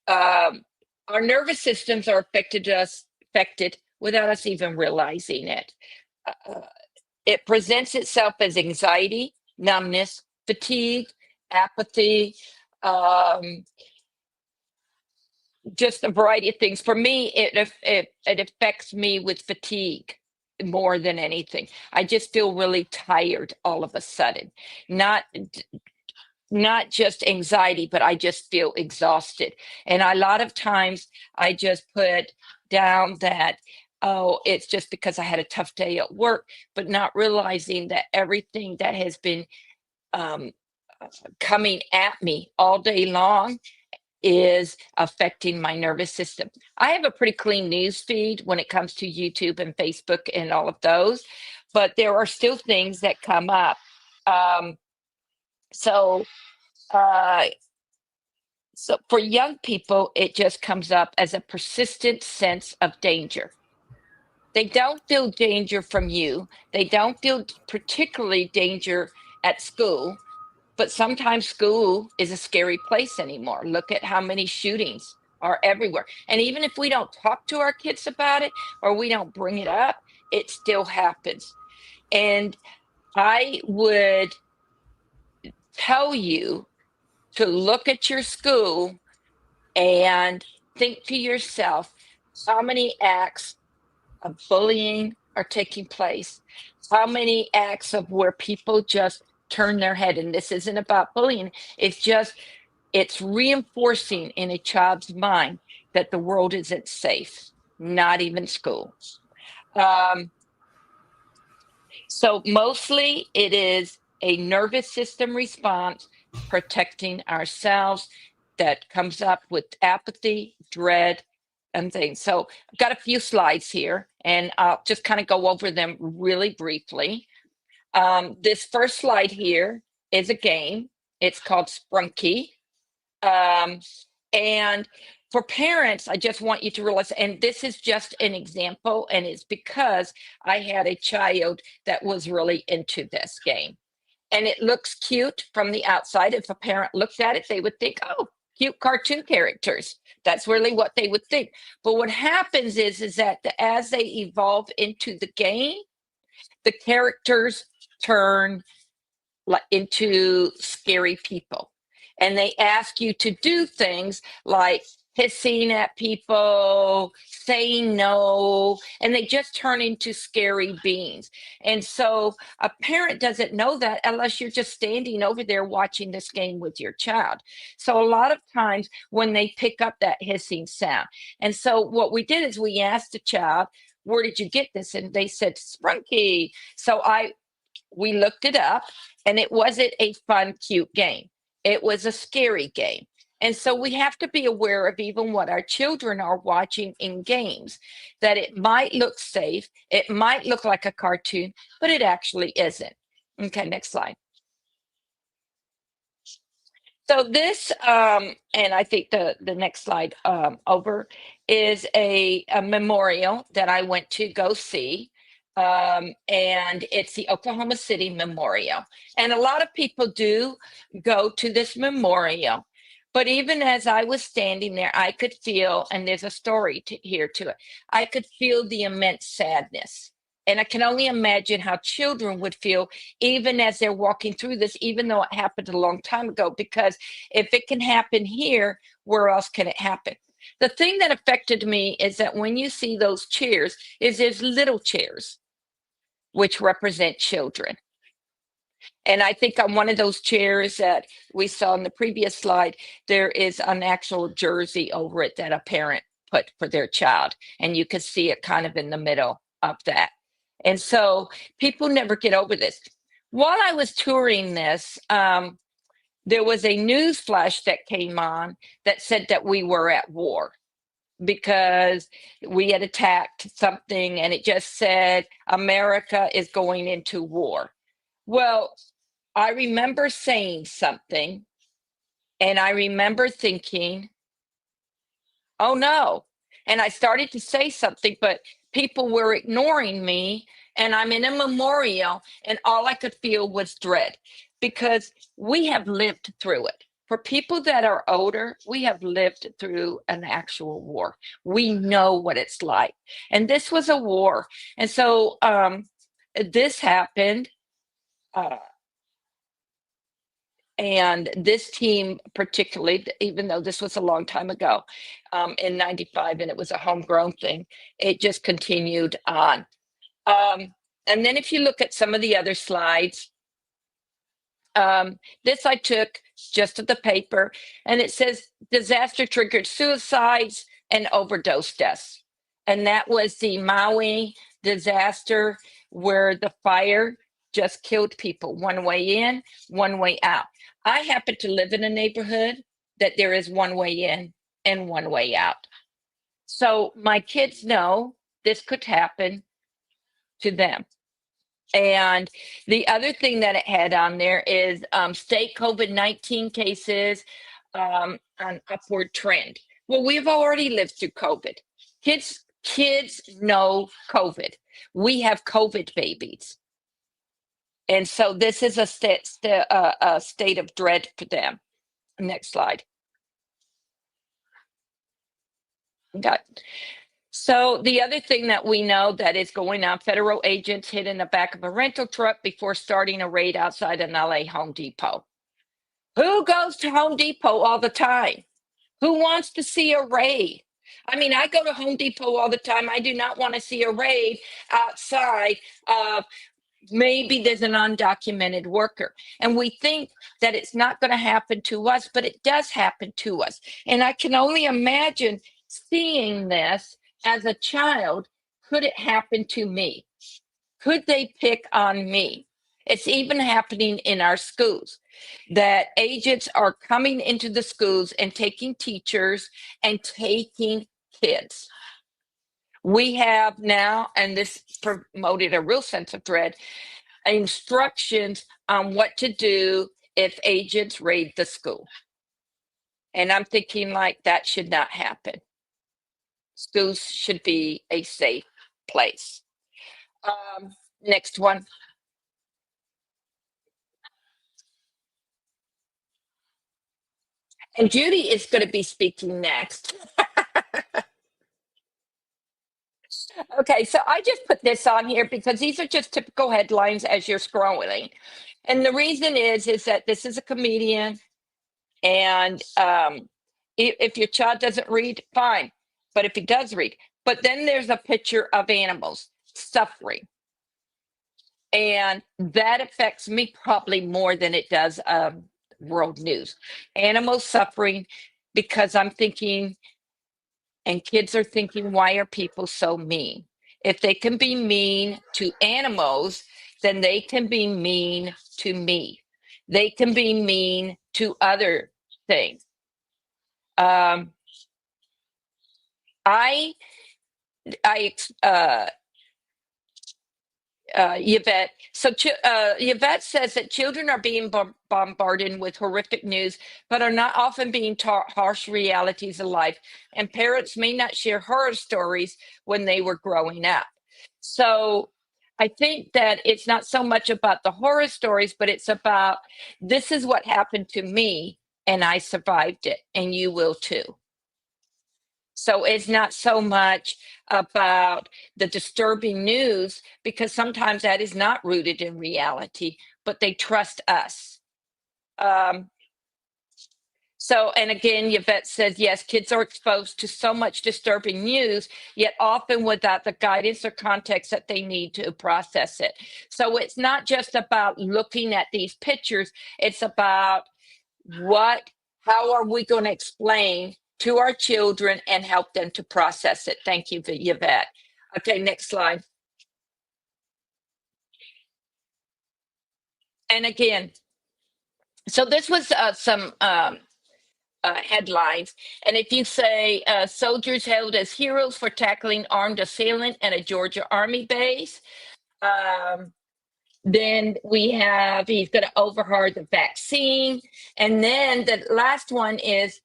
um, our nervous systems are affected without us even realizing it. Uh, It presents itself as anxiety, numbness, fatigue, apathy, um, just a variety of things. For me, it affects me with fatigue more than anything. I just feel really tired all of a sudden. Not just anxiety, but I just feel exhausted. And a lot of times I just put down that, oh, it's just because I had a tough day at work, but not realizing that everything that has been um, coming at me all day long is affecting my nervous system. I have a pretty clean news feed when it comes to YouTube and Facebook and all of those, but there are still things that come up. Um, so, uh, so for young people, it just comes up as a persistent sense of danger. They don't feel danger from you. They don't feel particularly danger at school, but sometimes school is a scary place anymore. Look at how many shootings are everywhere. And even if we don't talk to our kids about it or we don't bring it up, it still happens. And I would tell you to look at your school and think to yourself, how many acts of bullying are taking place? How many acts of where people just turn their head. And this isn't about bullying. It's reinforcing in a child's mind that the world isn't safe, not even school. So mostly it is a nervous system response protecting ourselves that comes up with apathy, dread, and things. So I've got a few slides here, and I'll just kind of go over them really briefly. This first slide here is a game. It's called Sprunky. And for parents, I just want you to realize, and this is just an example, and it's because I had a child that was really into this game. And it looks cute from the outside. If a parent looked at it, they would think, oh, cute cartoon characters. That's really what they would think. But what happens is that as they evolve into the game, the characters turn into scary people. And they ask you to do things like hissing at people, saying no, and they just turn into scary beings. And so a parent doesn't know that unless you're just standing over there watching this game with your child. So a lot of times when they pick up that hissing sound. And so what we did is we asked the child, where did you get this? And they said, Sprunky. So we looked it up, and it wasn't a fun, cute game. It was a scary game. And so we have to be aware of even what our children are watching in games, that it might look safe, it might look like a cartoon, but it actually isn't. Okay, next slide. So this, and I think the next slide over, is a memorial that I went to go see. And it's the Oklahoma City Memorial. And a lot of people do go to this memorial. But even as I was standing there, I could feel, and there's a story here to it, I could feel the immense sadness. And I can only imagine how children would feel even as they're walking through this, even though it happened a long time ago, because if it can happen here, where else can it happen? The thing that affected me is that when you see those chairs, there's little chairs, which represent children. And I think on one of those chairs that we saw in the previous slide, there is an actual jersey over it that a parent put for their child. And you can see it kind of in the middle of that. And so people never get over this. While I was touring this, there was a news flash that came on that said that we were at war, because we had attacked something, and it just said America is going into war. Well, I remember saying something, and I remember thinking, oh no. And I started to say something, but people were ignoring me, and I'm in a memorial, and all I could feel was dread, because we have lived through it. For people that are older, we have lived through an actual war. We know what it's like. And this was a war. And so this happened. And this team particularly, even though this was a long time ago, in 95, and it was a homegrown thing, it just continued on. And then if you look at some of the other slides, this I took just of the paper, and it says disaster triggered suicides and overdose deaths. And that was the Maui disaster, where the fire just killed people, one way in, one way out. I happen to live in a neighborhood that there is one way in and one way out. So my kids know this could happen to them. And the other thing that it had on there is state COVID-19 cases, an upward trend. Well, we've already lived through COVID. Kids know COVID. We have COVID babies. And so this is a state of dread for them. Next slide. Okay. So the other thing that we know that is going on, federal agents hid in the back of a rental truck before starting a raid outside an LA Home Depot. Who goes to Home Depot all the time? Who wants to see a raid? I mean, I go to Home Depot all the time. I do not want to see a raid outside of maybe there's an undocumented worker. And we think that it's not going to happen to us, but it does happen to us. And I can only imagine seeing this as a child. Could it happen to me? Could they pick on me? It's even happening in our schools, that agents are coming into the schools and taking teachers and taking kids. We have now, and this promoted a real sense of dread, instructions on what to do if agents raid the school. And I'm thinking, like, that should not happen. Schools should be a safe place. Next one. And Judy is going to be speaking next. Okay, so I just put this on here because these are just typical headlines as you're scrolling. And the reason is that this is a comedian, and if your child doesn't read, fine. But if he does read, but then there's a picture of animals suffering. And that affects me probably more than it does world news. Animals suffering, because I'm thinking, and kids are thinking, why are people so mean? If they can be mean to animals, then they can be mean to me. They can be mean to other things. Yvette. So Yvette says that children are being bombarded with horrific news, but are not often being taught harsh realities of life. And parents may not share horror stories when they were growing up. So I think that it's not so much about the horror stories, but it's about, this is what happened to me and I survived it, and you will too. So it's not so much about the disturbing news, because sometimes that is not rooted in reality, but they trust us. So, and again, Yvette says, yes, kids are exposed to so much disturbing news, yet often without the guidance or context that they need to process it. So it's not just about looking at these pictures, it's about how are we going to explain to our children and help them to process it. Thank you, Yvette. Okay, next slide. And again, so this was some headlines. And if you say soldiers held as heroes for tackling armed assailant at a Georgia Army base, then we have, he's going to overhaul the vaccine. And then the last one is,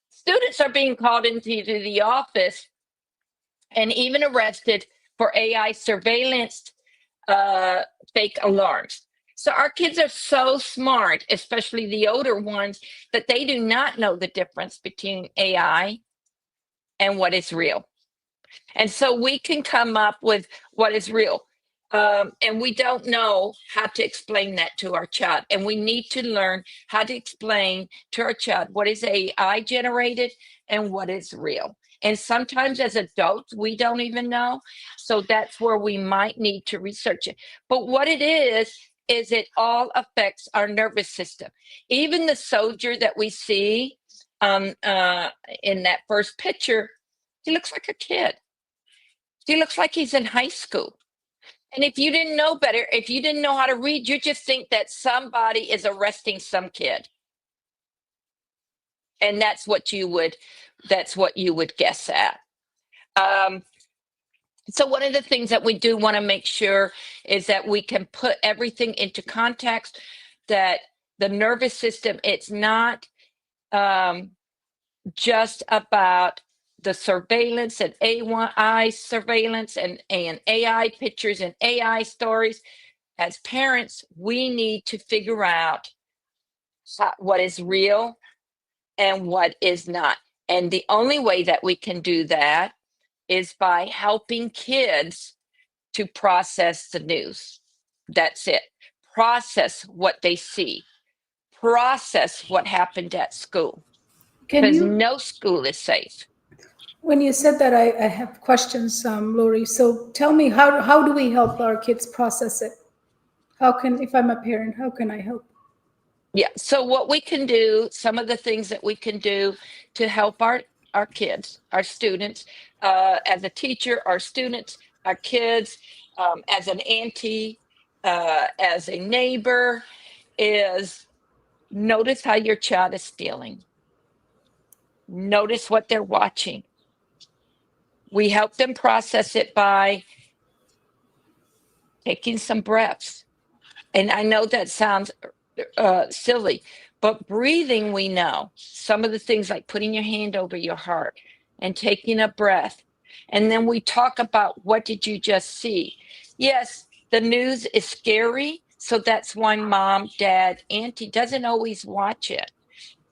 students are being called into the office and even arrested for AI surveillance, fake alarms. So our kids are so smart, especially the older ones, that they do not know the difference between AI and what is real. And so we can come up with what is real. And we don't know how to explain that to our child. And we need to learn how to explain to our child what is AI generated and what is real. And sometimes as adults, we don't even know. So that's where we might need to research it. But what it is it all affects our nervous system. Even the soldier that we see in that first picture, he looks like a kid. He looks like he's in high school. And if you didn't know better, if you didn't know how to read, you just think that somebody is arresting some kid. And that's what you would guess at. So one of the things that we do want to make sure is that we can put everything into context, that the nervous system, it's not just about the surveillance and AI surveillance and AI pictures and AI stories. As parents, we need to figure out what is real and what is not. And the only way that we can do that is by helping kids to process the news. That's it. Process what they see. Process what happened at school. Because no school is safe. When you said that, I have questions, Lori. So tell me, how do we help our kids process it? if I'm a parent, how can I help? Yeah. So what we can do, some of the things that we can do to help our kids, our students, as a teacher, our students, our kids, as an auntie, as a neighbor, is notice how your child is feeling. Notice what they're watching. We help them process it by taking some breaths. And I know that sounds silly, but breathing, we know some of the things like putting your hand over your heart and taking a breath. And then we talk about, what did you just see? Yes, the news is scary. So that's why mom, dad, auntie doesn't always watch it.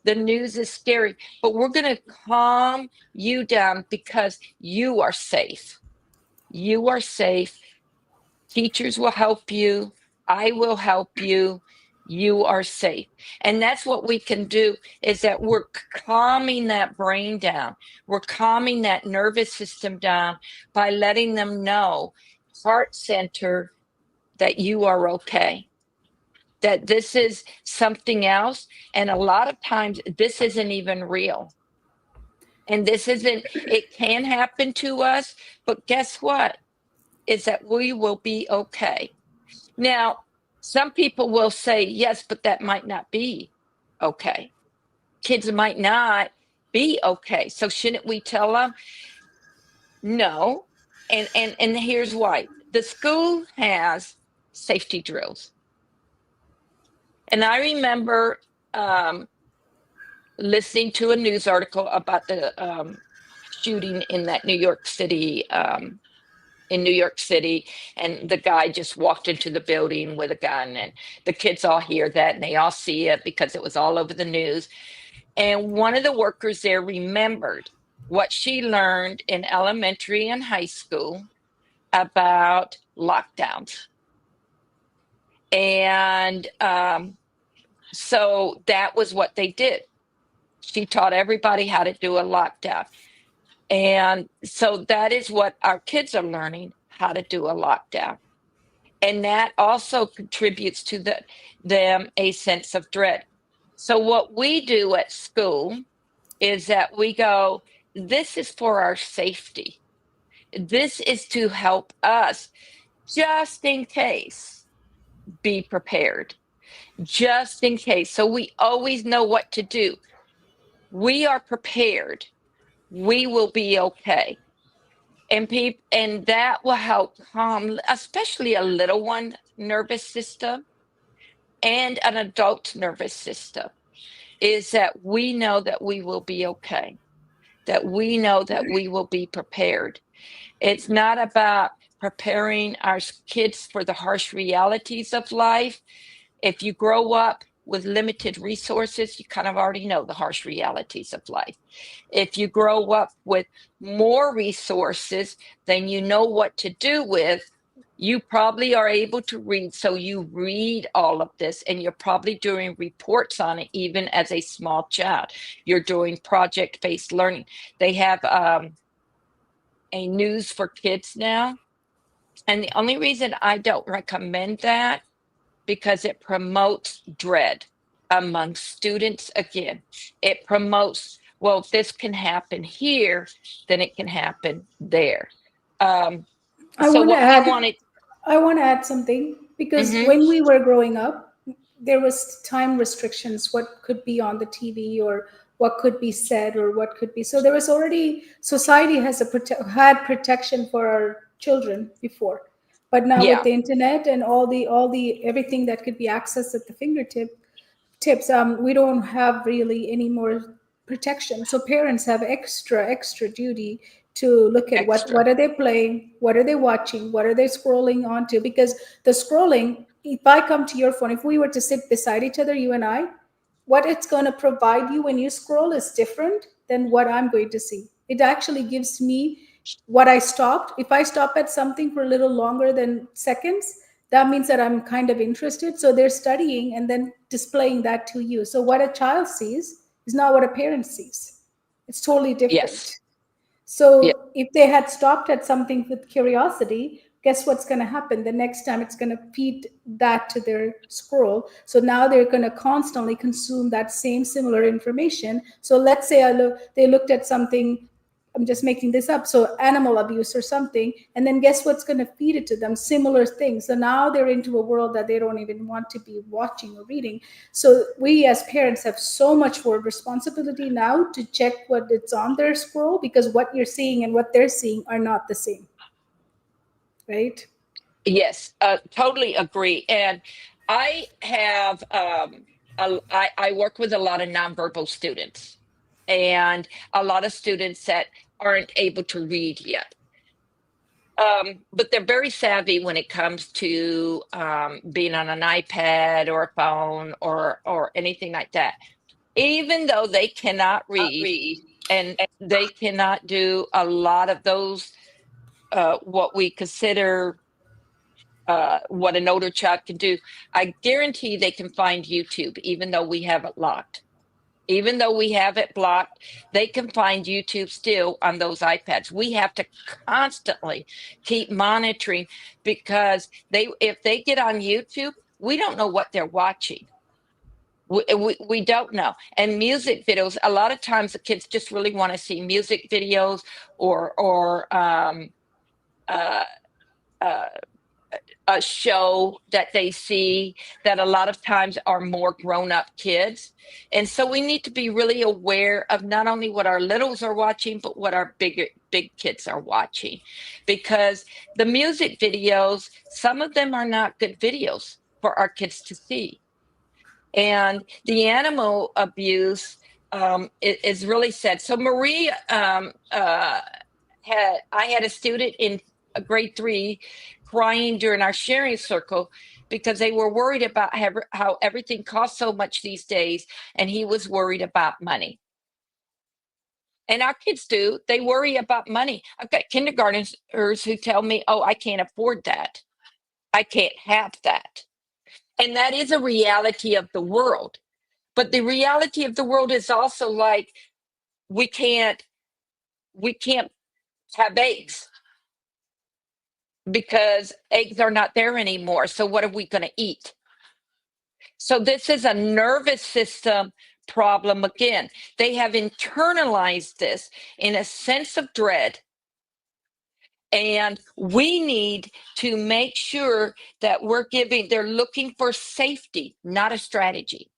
The news is scary, but we're going to calm you down because you are safe. You are safe. Teachers will help you. I will help you. You are safe. And that's what we can do, is that we're calming that brain down. We're calming that nervous system down by letting them know, heart center, that you are okay, that this is something else. And a lot of times this isn't even real. And this isn't, it can happen to us, but guess what? Is that we will be okay. Now, some people will say, yes, but that might not be okay. Kids might not be okay. So shouldn't we tell them? No. And here's why. The school has safety drills. And I remember listening to a news article about the shooting in that New York City, and the guy just walked into the building with a gun, and the kids all hear that and they all see it because it was all over the news. And one of the workers there remembered what she learned in elementary and high school about lockdowns. And so that was what they did. She taught everybody how to do a lockdown. And so that is what our kids are learning, how to do a lockdown. And that also contributes to them a sense of dread. So what we do at school is that we go, this is for our safety. This is to help us, just in case, be prepared, just in case. So we always know what to do. We are prepared. We will be okay. And that will help calm, especially a little one nervous system and an adult nervous system, is that we know that we will be okay, that we know that we will be prepared. It's not about preparing our kids for the harsh realities of life. If you grow up with limited resources, you kind of already know the harsh realities of life. If you grow up with more resources than you know what to do with, you probably are able to read. So you read all of this, and you're probably doing reports on it, even as a small child. You're doing project-based learning. They have a news for kids now. And the only reason I don't recommend that, because it promotes dread among students. Again, it promotes, well, if this can happen here, then it can happen there. I So want to what we add wanted, I want to add something, because mhm, when we were growing up, there was time restrictions, what could be on the TV, or what could be said, or what could be. So there was already, society has had protection for our children before, but now with yeah, the internet and all the everything that could be accessed at the tips, we don't have really any more protection. So parents have extra duty to look at extra. what are they playing, what are they watching, what are they scrolling onto, because the scrolling, if I come to your phone, if we were to sit beside each other, you and I, what it's going to provide you when you scroll is different than what I'm going to see. It actually gives me what I stopped. If I stop at something for a little longer than seconds, that means that I'm kind of interested. So they're studying and then displaying that to you. So what a child sees is not what a parent sees. It's totally different. Yes. Yeah. So if they had stopped at something with curiosity, guess what's going to happen? The next time it's going to feed that to their scroll. So now they're going to constantly consume that same similar information. So let's say they looked at something, I'm just making this up, so animal abuse or something, and then guess what's going to feed it to them? Similar things. So now they're into a world that they don't even want to be watching or reading. So we as parents have so much more responsibility now to check what it's on their scroll, because what you're seeing and what they're seeing are not the same, right? Yes, totally agree. And I have, I work with a lot of nonverbal students and a lot of students that aren't able to read yet. But they're very savvy when it comes to being on an iPad or a phone or anything like that. Even though they cannot read and they cannot do a lot of those, what we consider what an older child can do, I guarantee they can find YouTube, even though we have it locked. Even though we have it blocked, they can find YouTube still on those iPads. We have to constantly keep monitoring, because if they get on YouTube, we don't know what they're watching. We don't know. And music videos, a lot of times the kids just really want to see music videos or a show that they see that a lot of times are more grown-up kids. And so we need to be really aware of not only what our littles are watching, but what our big kids are watching. Because the music videos, some of them are not good videos for our kids to see. And the animal abuse is really sad. So Marie I had a student in grade 3 crying during our sharing circle because they were worried about how everything costs so much these days, and he was worried about money. And our kids do. They worry about money. I've got kindergartners who tell me, oh, I can't afford that. I can't have that. And that is a reality of the world. But the reality of the world is also like, we can't have eggs because eggs are not there anymore. So what are we going to eat? So this is a nervous system problem again. They have internalized this in a sense of dread. And we need to make sure that they're looking for safety, not a strategy.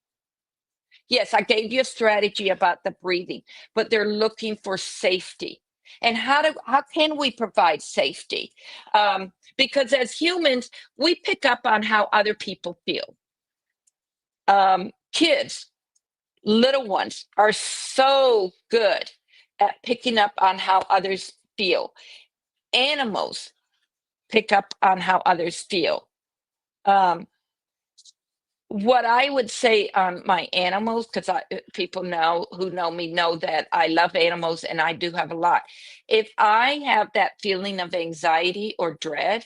Yes, I gave you a strategy about the breathing, but they're looking for safety. And how can we provide safety? Because as humans, we pick up on how other people feel. Kids, little ones, are so good at picking up on how others feel. Animals pick up on how others feel. What I would say on my animals, because people who know me know that I love animals, and I do have a lot. If I have that feeling of anxiety or dread,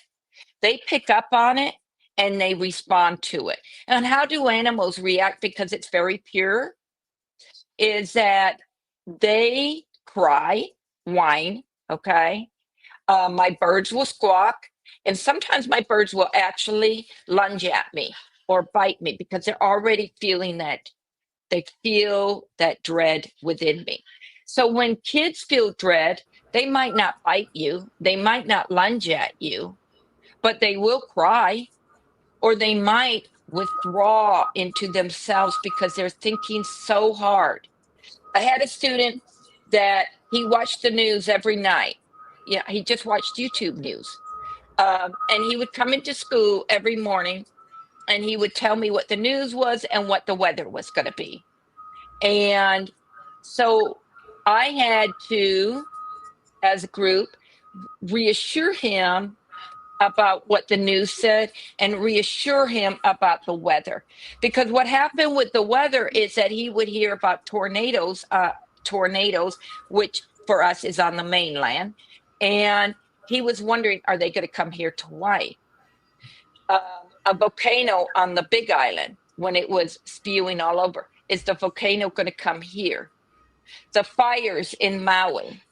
they pick up on it and they respond to it. And how do animals react? Because it's very pure, is that they cry, whine, okay? My birds will squawk, and sometimes my birds will actually lunge at me or bite me because they're already feeling that. They feel that dread within me. So when kids feel dread, they might not bite you, they might not lunge at you, but they will cry, or they might withdraw into themselves because they're thinking so hard. I had a student that he watched the news every night. Yeah, he just watched YouTube news. And he would come into school every morning and he would tell me what the news was and what the weather was going to be. And so I had to, as a group, reassure him about what the news said and reassure him about the weather. Because what happened with the weather is that he would hear about tornadoes, which for us is on the mainland. And he was wondering, are they going to come here to Hawaii? A volcano on the Big Island, when it was spewing all over, is the volcano going to come here? The fires in Maui,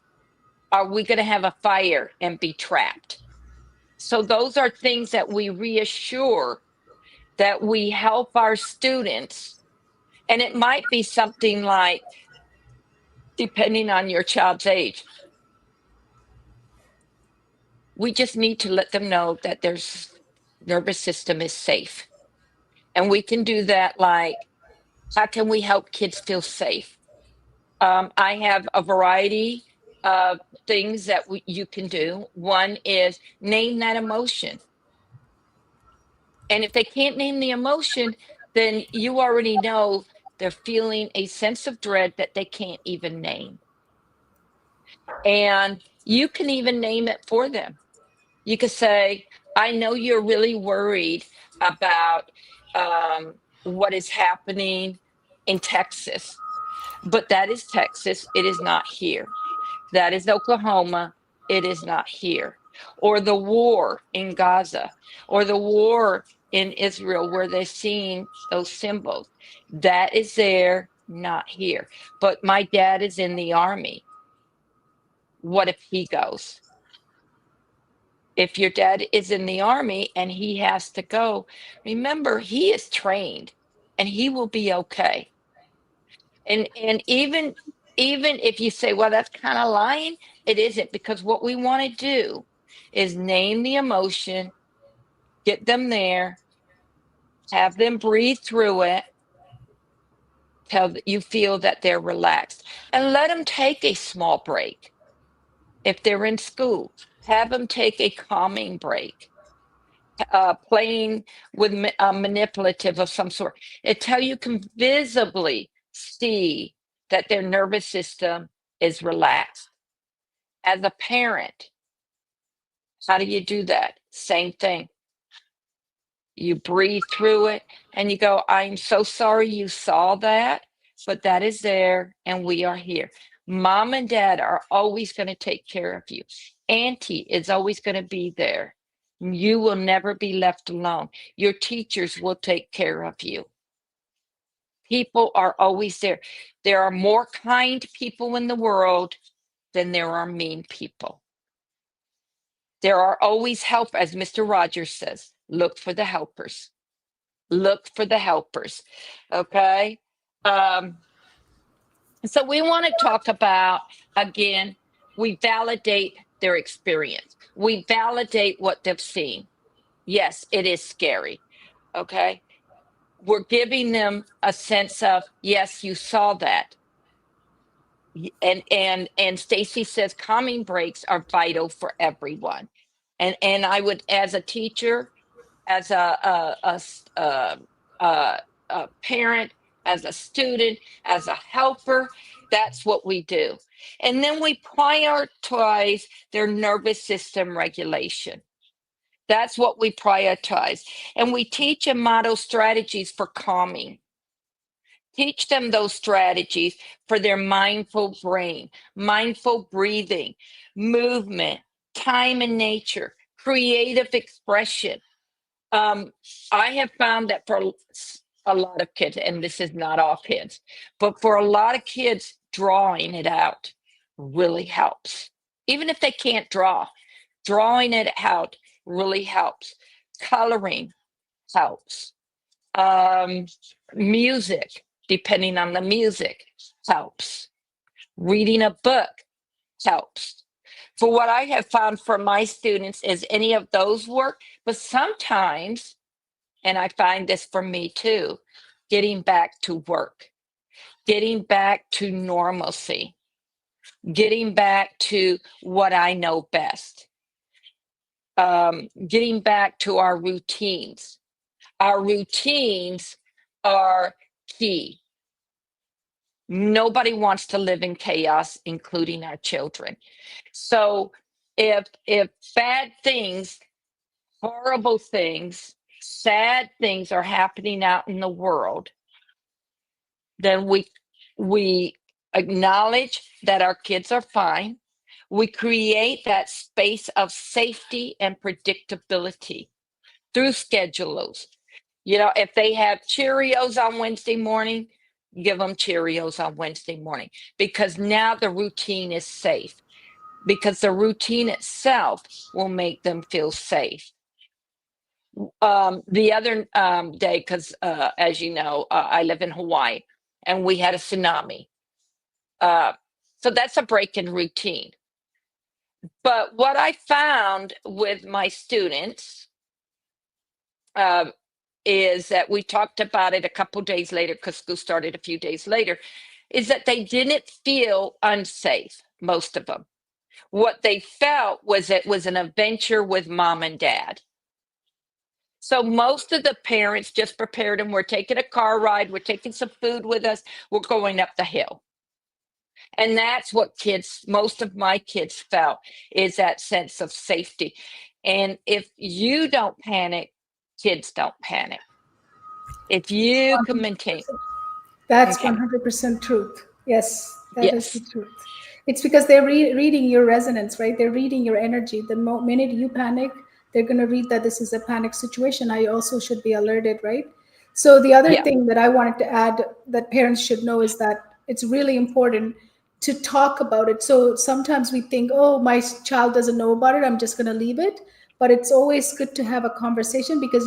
are we going to have a fire and be trapped? So those are things that we reassure, that we help our students. And it might be something like, depending on your child's age, we just need to let them know that their nervous system is safe. And we can do that like, how can we help kids feel safe? I have a variety of things that you can do. One is name that emotion. And if they can't name the emotion, then you already know they're feeling a sense of dread that they can't even name. And you can even name it for them. You could say, I know you're really worried about what is happening in Texas, but that is Texas. It is not here. That is Oklahoma. It is not here. Or the war in Gaza, or the war in Israel, where they're seeing those symbols. That is there, not here. But my dad is in the army. What if he goes? If your dad is in the army and he has to go, remember, he is trained and he will be okay. And even if you say, well, that's kind of lying, it isn't, because what we want to do is name the emotion, get them there, have them breathe through it, till you feel that they're relaxed, and let them take a small break. If they're in school, have them take a calming break. Playing with manipulative of some sort, until you can visibly see that their nervous system is relaxed. As a parent, how do you do that? Same thing. You breathe through it and you go, I'm so sorry you saw that, but that is there and we are here. Mom and dad are always going to take care of you. Auntie is always going to be there. You will never be left alone. Your teachers will take care of you. People are always there. There are more kind people in the world than there are mean people. There are always help, as Mr. Rogers says, look for the helpers. Look for the helpers. Okay. So we want to talk about, again, we validate their experience. We validate what they've seen. Yes, it is scary. Okay. We're giving them a sense of, yes, you saw that. And Stacy says calming breaks are vital for everyone. And I would, as a teacher, as a parent, as a student, as a helper, that's what we do. And then we prioritize their nervous system regulation. That's what we prioritize. And we teach and model strategies for calming. Teach them those strategies for their mindful brain, mindful breathing, movement, time in nature, creative expression. I have found that for a lot of kids, and this is not all kids, but for a lot of kids, drawing it out really helps. Even if they can't draw, drawing it out really helps. Coloring helps. Music, depending on the music, helps. Reading a book helps. For what I have found for my students is any of those work, but sometimes, and I find this for me too, getting back to work, getting back to normalcy, getting back to what I know best, getting back to our routines. Our routines are key. Nobody wants to live in chaos, including our children. So if bad things, horrible things, sad things are happening out in the world, then we acknowledge that our kids are fine. We create that space of safety and predictability through schedules. You know, if they have Cheerios on Wednesday morning, give them Cheerios on Wednesday morning, because now the routine is safe. because the routine itself will make them feel safe. The other day, because as you know, I live in Hawaii, and we had a tsunami. So that's a break in routine. But what I found with my students is that we talked about it a couple days later, because school started a few days later, is that they didn't feel unsafe, most of them. What they felt was it was an adventure with mom and dad. So most of the parents just prepared them. We're taking a car ride. We're taking some food with us. We're going up the hill. And that's what most of my kids felt, is that sense of safety. And if you don't panic, kids don't panic. If you can maintain. That's Okay. 100% truth. Yes, that is Yes. the truth. It's because they're reading your resonance, right? They're reading your energy. The minute you panic, they're going to read that this is a panic situation. I also should be alerted, right? So the other Yeah. thing that I wanted to add that parents should know is that it's really important to talk about it. So sometimes we think, oh, my child doesn't know about it, I'm just going to leave it. But it's always good to have a conversation, because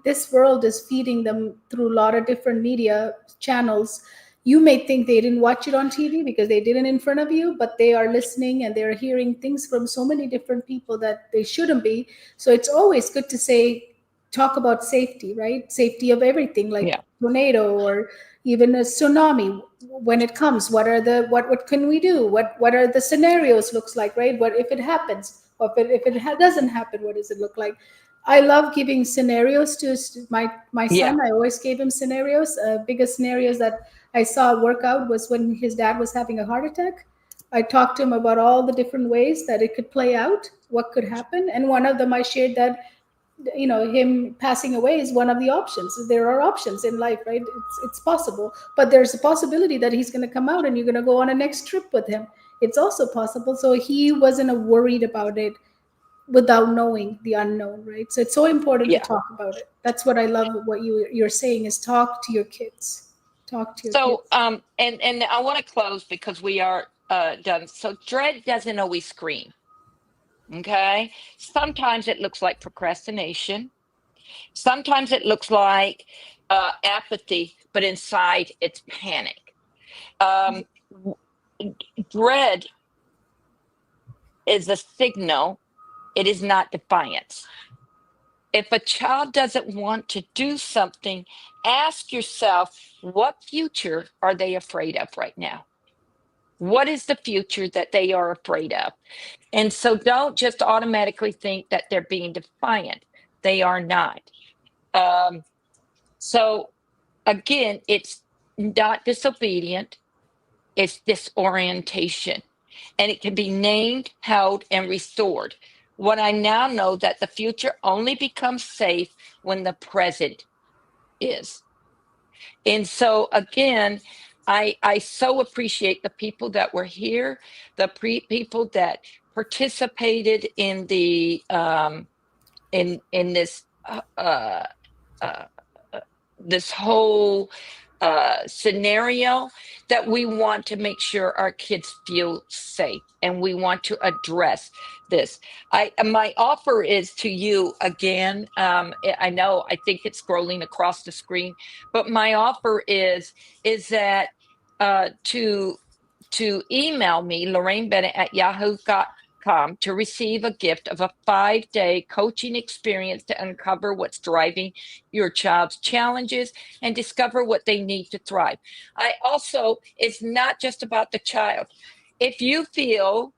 this world is feeding them through a lot of different media channels. You may think they didn't watch it on TV because they didn't in front of you, but they are listening and they're hearing things from so many different people that they shouldn't be. So it's always good to talk about safety, right? Safety of everything, like Yeah. tornado or even a tsunami when it comes. What can we do? What are the scenarios looks like, right? What if it happens? Or if it doesn't happen, what does it look like? I love giving scenarios to my Yeah. son. I always gave him scenarios. Biggest scenarios that I saw work out was when his dad was having a heart attack. I talked to him about all the different ways that it could play out, what could happen, and one of them I shared that him passing away is one of the options. There are options in life, right? It's possible, but there's a possibility that he's going to come out and you're going to go on a next trip with him. It's also possible. So he wasn't worried about it without knowing the unknown, right? So it's so important to Yeah. talk about it. That's what I love. What you're saying is talk to your kids. Talk to your So kids. and I want to close because we are done. So dread doesn't always scream. Okay. Sometimes it looks like procrastination. Sometimes it looks like apathy, but inside it's panic. Um, Dread is a signal, it is not defiance. If a child doesn't want to do something, ask yourself, what future are they afraid of right now? What is the future that they are afraid of? And so don't just automatically think that they're being defiant. They are not. Um, so again, it's not disobedient, it's disorientation. And it can be named, held, and restored. What I now know that the future only becomes safe when the present is. And so again, I so appreciate the people that were here, the people that participated in the in this uh, this whole scenario, that we want to make sure our kids feel safe, and we want to address this. My offer is to you again. I know I think it's scrolling across the screen, but my offer is that to email me Lorraine Bennett at yahoo.com to receive a gift of a 5-day coaching experience to uncover what's driving your child's challenges and discover what they need to thrive. I also, it's not just about the child. If you feel,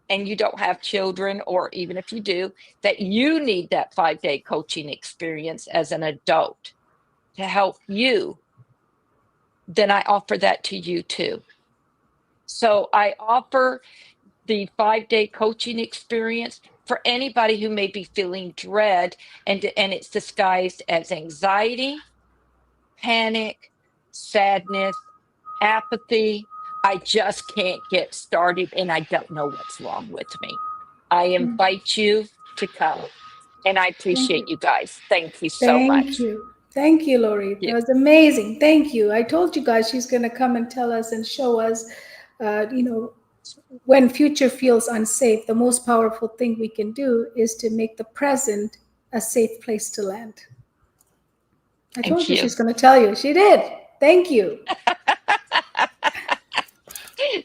and you don't have children, or even if you do, that you need that 5-day coaching experience as an adult to help you, then I offer that to you too. So I offer the 5-day coaching experience for anybody who may be feeling dread, and it's disguised as anxiety, panic, sadness, apathy. I just can't get started and I don't know what's wrong with me. I invite you to come, and I Thank appreciate you. you guys. Thank you so Thank much. you. Thank you, Lori. That Yeah. was amazing. Thank you. I told you guys she's going to come and tell us and show us, you know, when future feels unsafe, the most powerful thing we can do is to make the present a safe place to land. I told Thank you you. she's going to tell you. She did. Thank you.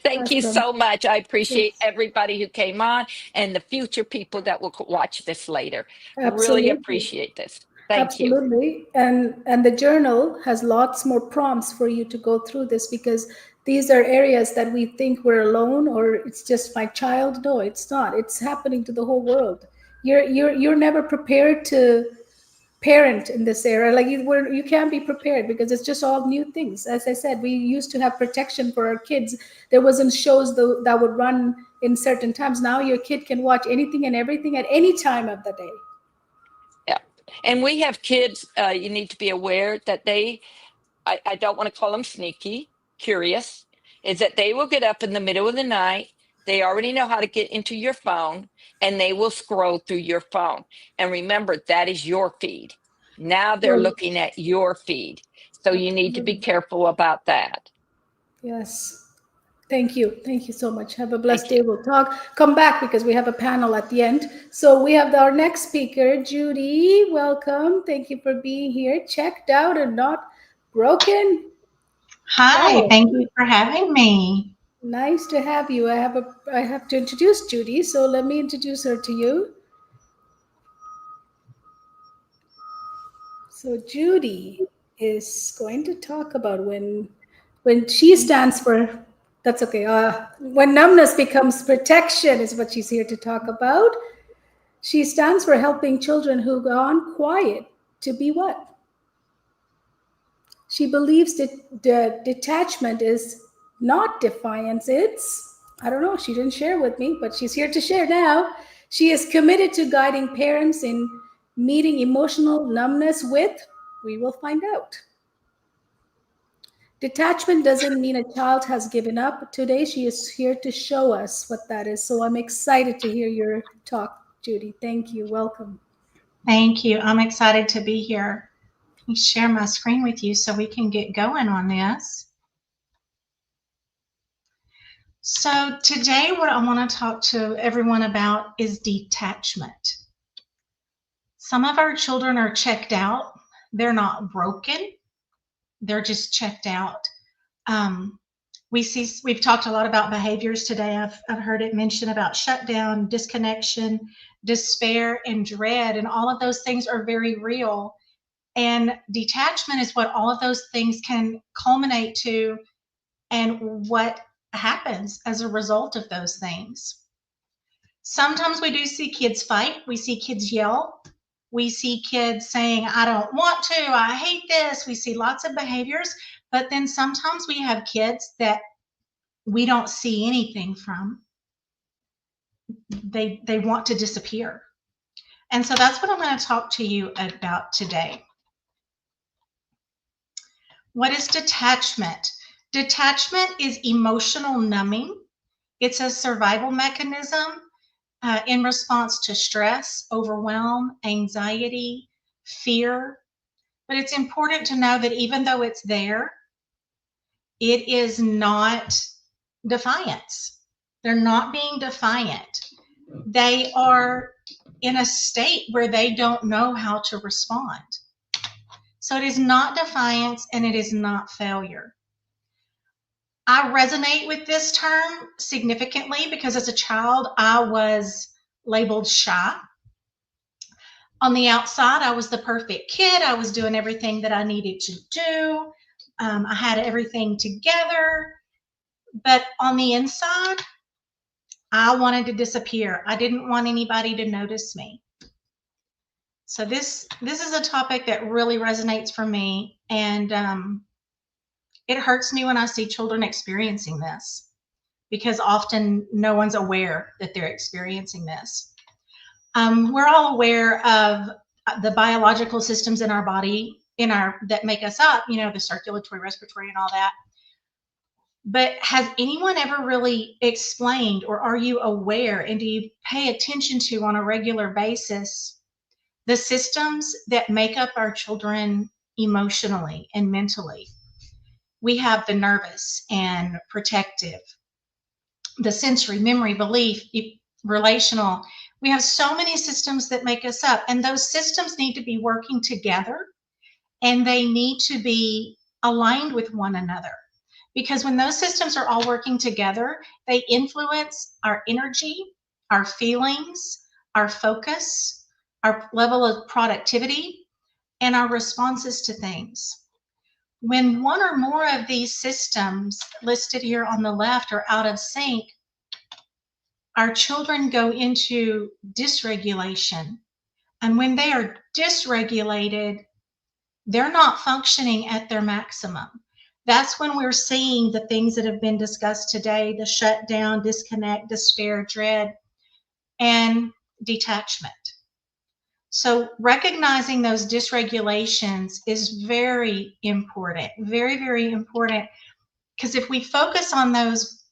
Thank you Awesome. so much. I appreciate Yes. everybody who came on and the future people that will watch this later. Really Absolutely. appreciate this. Thank you. Absolutely. And the journal has lots more prompts for you to go through this, because these are areas that we think we're alone, or it's just my child. No, it's not. It's happening to the whole world. You're never prepared to parent in this era. Like you can't be prepared, because it's just all new things. As I said, we used to have protection for our kids. There wasn't shows that would run in certain times. Now your kid can watch anything and everything at any time of the day. Yeah. And we have kids, you need to be aware that I don't want to call them sneaky, curious, is that they will get up in the middle of the night. They already know how to get into your phone, and they will scroll through your phone. And remember, that is your feed. Now they're Right. looking at your feed. So you need to be Absolutely. careful about that. Yes. Thank you. Thank you so much. Have a blessed Thank you. day. We'll talk. Come back, because we have a panel at the end. So we have our next speaker, Judy. Welcome. Thank you for being here. Checked out and not broken. Hi, Wow. thank you for having me. Nice to have you. I have to introduce Judy, so let me introduce her to you. So Judy is going to talk about when she stands for, that's okay. When numbness becomes protection is what she's here to talk about. She stands for helping children who've gone quiet to be what? She believes that the detachment is not defiance. It's, I don't know, she didn't share with me, but she's here to share now. She is committed to guiding parents in meeting emotional numbness with, we will find out. Detachment doesn't mean a child has given up. Today, she is here to show us what that is. So I'm excited to hear your talk, Judy. Thank you. Welcome. Thank you. I'm excited to be here. Let me share my screen with you so we can get going on this. So today what I want to talk to everyone about is detachment. Some of our children are checked out. They're not broken. They're just checked out. We've talked a lot about behaviors today. I've heard it mentioned about shutdown, disconnection, despair, and dread, and all of those things are very real. And detachment is what all of those things can culminate to, and what happens as a result of those things. Sometimes we do see kids fight. We see kids yell. We see kids saying, I don't want to, I hate this. We see lots of behaviors. But then sometimes we have kids that we don't see anything from. They want to disappear. And so that's what I'm going to talk to you about today. What is detachment? Detachment is emotional numbing. It's a survival mechanism in response to stress, overwhelm, anxiety, fear. But it's important to know that even though it's there, it is not defiance. They're not being defiant. They are in a state where they don't know how to respond. So it is not defiance, and it is not failure. I resonate with this term significantly because as a child, I was labeled shy. On the outside, I was the perfect kid. I was doing everything that I needed to do. I had everything together. But on the inside, I wanted to disappear. I didn't want anybody to notice me. So this is a topic that really resonates for me, and it hurts me when I see children experiencing this, because often no one's aware that they're experiencing this. We're all aware of the biological systems in our body, that make us up, the circulatory, respiratory, and all that. But has anyone ever really explained, or are you aware, and do you pay attention to on a regular basis, the systems that make up our children emotionally and mentally? We have the nervous and protective, the sensory, memory, belief, relational. We have so many systems that make us up, and those systems need to be working together, and they need to be aligned with one another. Because when those systems are all working together, they influence our energy, our feelings, our focus, our level of productivity, and our responses to things. When one or more of these systems listed here on the left are out of sync, our children go into dysregulation. And when they are dysregulated, they're not functioning at their maximum. That's when we're seeing the things that have been discussed today, the shutdown, disconnect, despair, dread, and detachment. So recognizing those dysregulations is very important, very, very important, because if we focus on those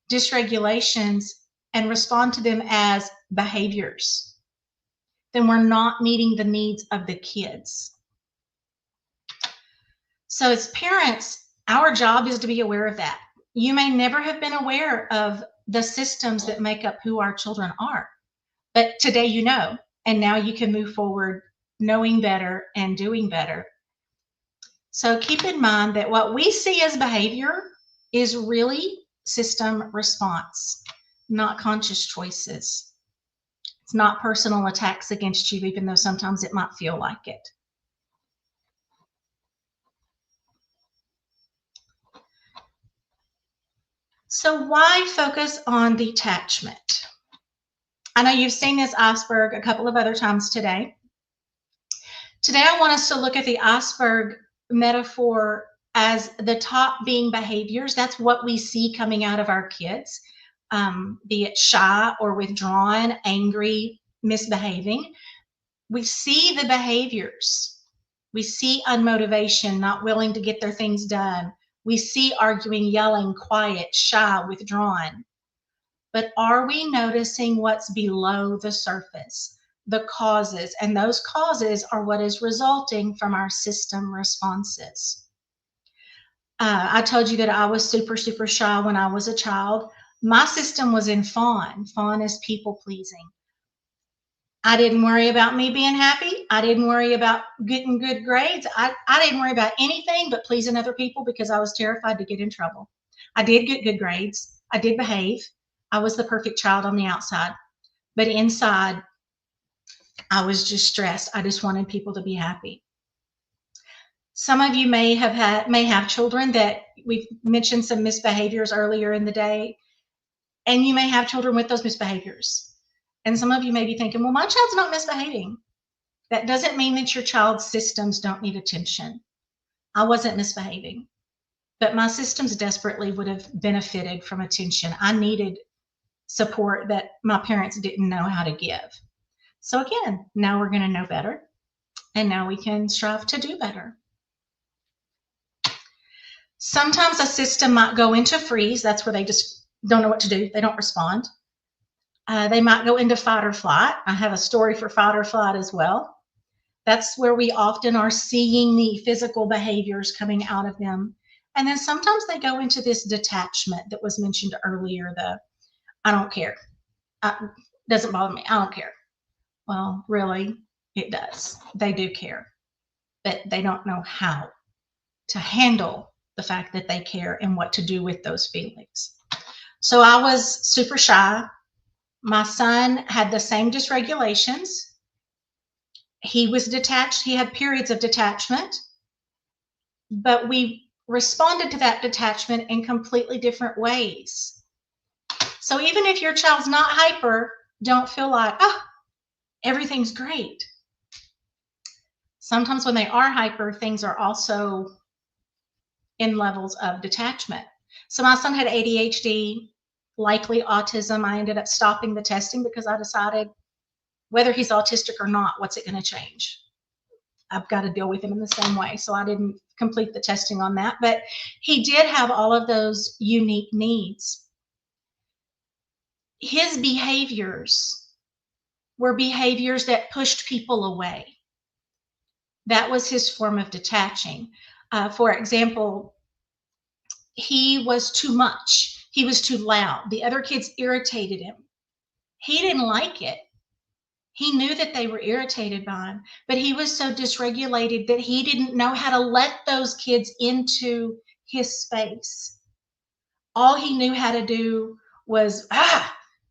dysregulations and respond to them as behaviors, then we're not meeting the needs of the kids. So as parents, our job is to be aware of that. You may never have been aware of the systems that make up who our children are, but today you know, and now you can move forward knowing better and doing better. So keep in mind that what we see as behavior is really system response, not conscious choices. It's not personal attacks against you, even though sometimes it might feel like it. So why focus on detachment? I know you've seen this iceberg a couple of other times today. Today, I want us to look at the iceberg metaphor as the top being behaviors. That's what we see coming out of our kids, be it shy or withdrawn, angry, misbehaving. We see the behaviors. We see unmotivation, not willing to get their things done. We see arguing, yelling, quiet, shy, withdrawn. But are we noticing what's below the surface? The causes, and those causes are what is resulting from our system responses. I told you that I was super, super shy when I was a child. My system was in fawn. Fawn is people pleasing. I didn't worry about me being happy. I didn't worry about getting good grades. I didn't worry about anything but pleasing other people because I was terrified to get in trouble. I did get good grades. I did behave. I was the perfect child on the outside. But inside, I was just stressed. I just wanted people to be happy. Some of you may have children that we've mentioned some misbehaviors earlier in the day, and you may have children with those misbehaviors. And some of you may be thinking, well, my child's not misbehaving. That doesn't mean that your child's systems don't need attention. I wasn't misbehaving, but my systems desperately would have benefited from attention. I needed support that my parents didn't know how to give. So again, now we're going to know better, and now we can strive to do better. Sometimes a system might go into freeze. That's where they just don't know what to do. They don't respond. They might go into fight or flight. I have a story for fight or flight as well. That's where we often are seeing the physical behaviors coming out of them. And then sometimes they go into this detachment that was mentioned earlier, the I don't care. Doesn't bother me. I don't care. Well, really, it does. They do care, but they don't know how to handle the fact that they care and what to do with those feelings. So I was super shy. My son had the same dysregulations. He was detached. He had periods of detachment, but we responded to that detachment in completely different ways. So even if your child's not hyper, don't feel like, oh, everything's great. Sometimes when they are hyper, things are also in levels of detachment. So my son had ADHD, likely autism. I ended up stopping the testing because I decided whether he's autistic or not, what's it going to change? I've got to deal with him in the same way. So I didn't complete the testing on that. But he did have all of those unique needs. His behaviors were behaviors that pushed people away. That was his form of detaching. For example, he was too much. He was too loud. The other kids irritated him. He didn't like it. He knew that they were irritated by him, but he was so dysregulated that he didn't know how to let those kids into his space. All he knew how to do was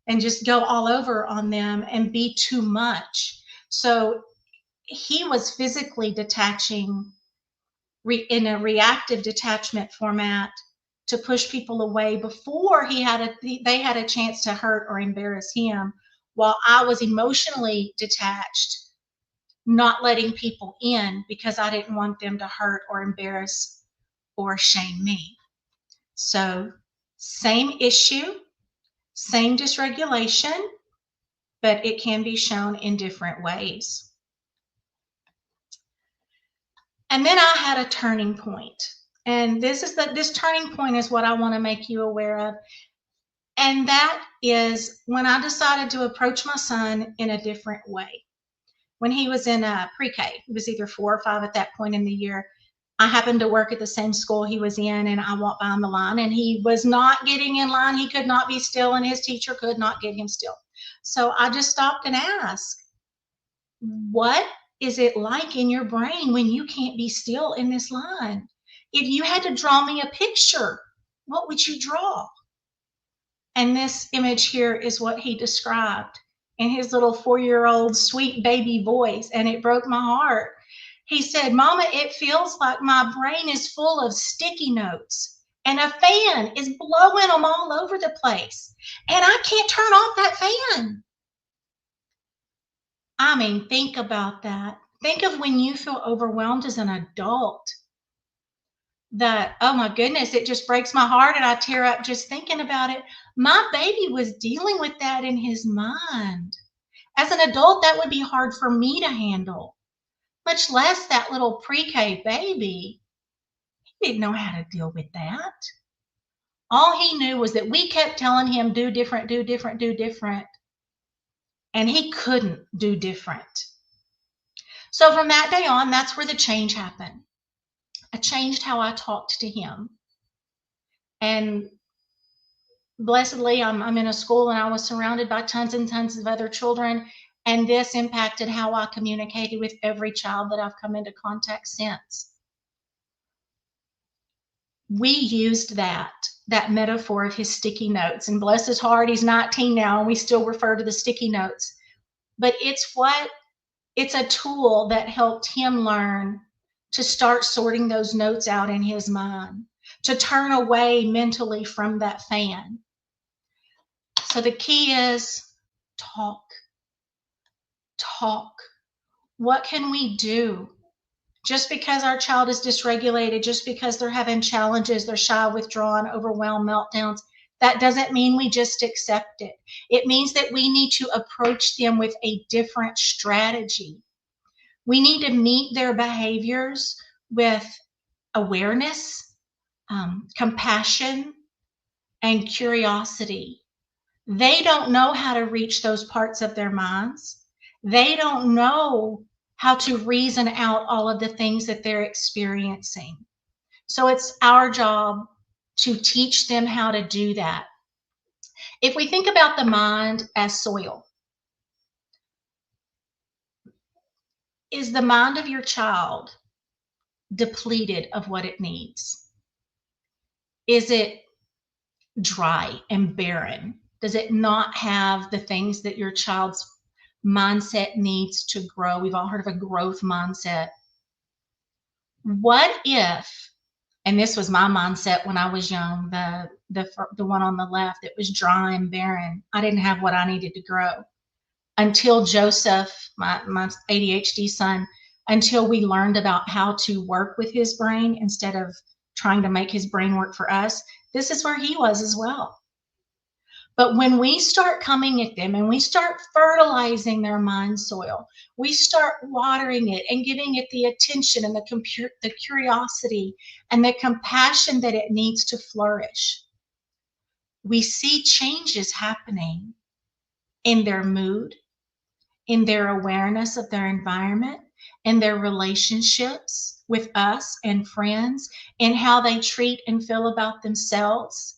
and just go all over on them and be too much. So he was physically detaching in a reactive detachment format to push people away before they had a chance to hurt or embarrass him, while I was emotionally detached, not letting people in because I didn't want them to hurt or embarrass or shame me. So same issue, same dysregulation, but it can be shown in different ways. And then I had a turning point. And this turning point is what I want to make you aware of. And that is when I decided to approach my son in a different way. When he was in pre-K, he was either 4 or 5 at that point in the year. I happened to work at the same school he was in, and I walked by him the line, and he was not getting in line. He could not be still, and his teacher could not get him still. So I just stopped and asked, what is it like in your brain when you can't be still in this line? If you had to draw me a picture, what would you draw? And this image here is what he described in his little 4-year-old sweet baby voice, and it broke my heart. He said, Mama, it feels like my brain is full of sticky notes and a fan is blowing them all over the place, and I can't turn off that fan. I mean, think about that. Think of when you feel overwhelmed as an adult. That, oh my goodness, it just breaks my heart and I tear up just thinking about it. My baby was dealing with that in his mind. As an adult, that would be hard for me to handle, much less that little pre-K baby. He didn't know how to deal with that. All he knew was that we kept telling him, do different, do different, do different. And he couldn't do different. So from that day on, that's where the change happened. I changed how I talked to him. And blessedly, I'm in a school and I was surrounded by tons and tons of other children. And this impacted how I communicated with every child that I've come into contact since. We used that metaphor of his sticky notes. And bless his heart, he's 19 now, and we still refer to the sticky notes. But it's a tool that helped him learn to start sorting those notes out in his mind, to turn away mentally from that fan. So the key is talk. Talk. What can we do? Just because our child is dysregulated, just because they're having challenges, they're shy, withdrawn, overwhelmed, meltdowns, that doesn't mean we just accept it. It means that we need to approach them with a different strategy. We need to meet their behaviors with awareness, compassion, and curiosity. They don't know how to reach those parts of their minds. They don't know how to reason out all of the things that they're experiencing. So it's our job to teach them how to do that. If we think about the mind as soil, is the mind of your child depleted of what it needs? Is it dry and barren? Does it not have the things that your child's mindset needs to grow? We've all heard of a growth mindset. What if, and this was my mindset when I was young, the one on the left, it was dry and barren. I didn't have what I needed to grow. Until Joseph, my ADHD son, until we learned about how to work with his brain instead of trying to make his brain work for us, this is where he was as well. But when we start coming at them and we start fertilizing their mind soil, we start watering it and giving it the attention and the curiosity and the compassion that it needs to flourish, we see changes happening in their mood, in their awareness of their environment, in their relationships with us and friends, in how they treat and feel about themselves.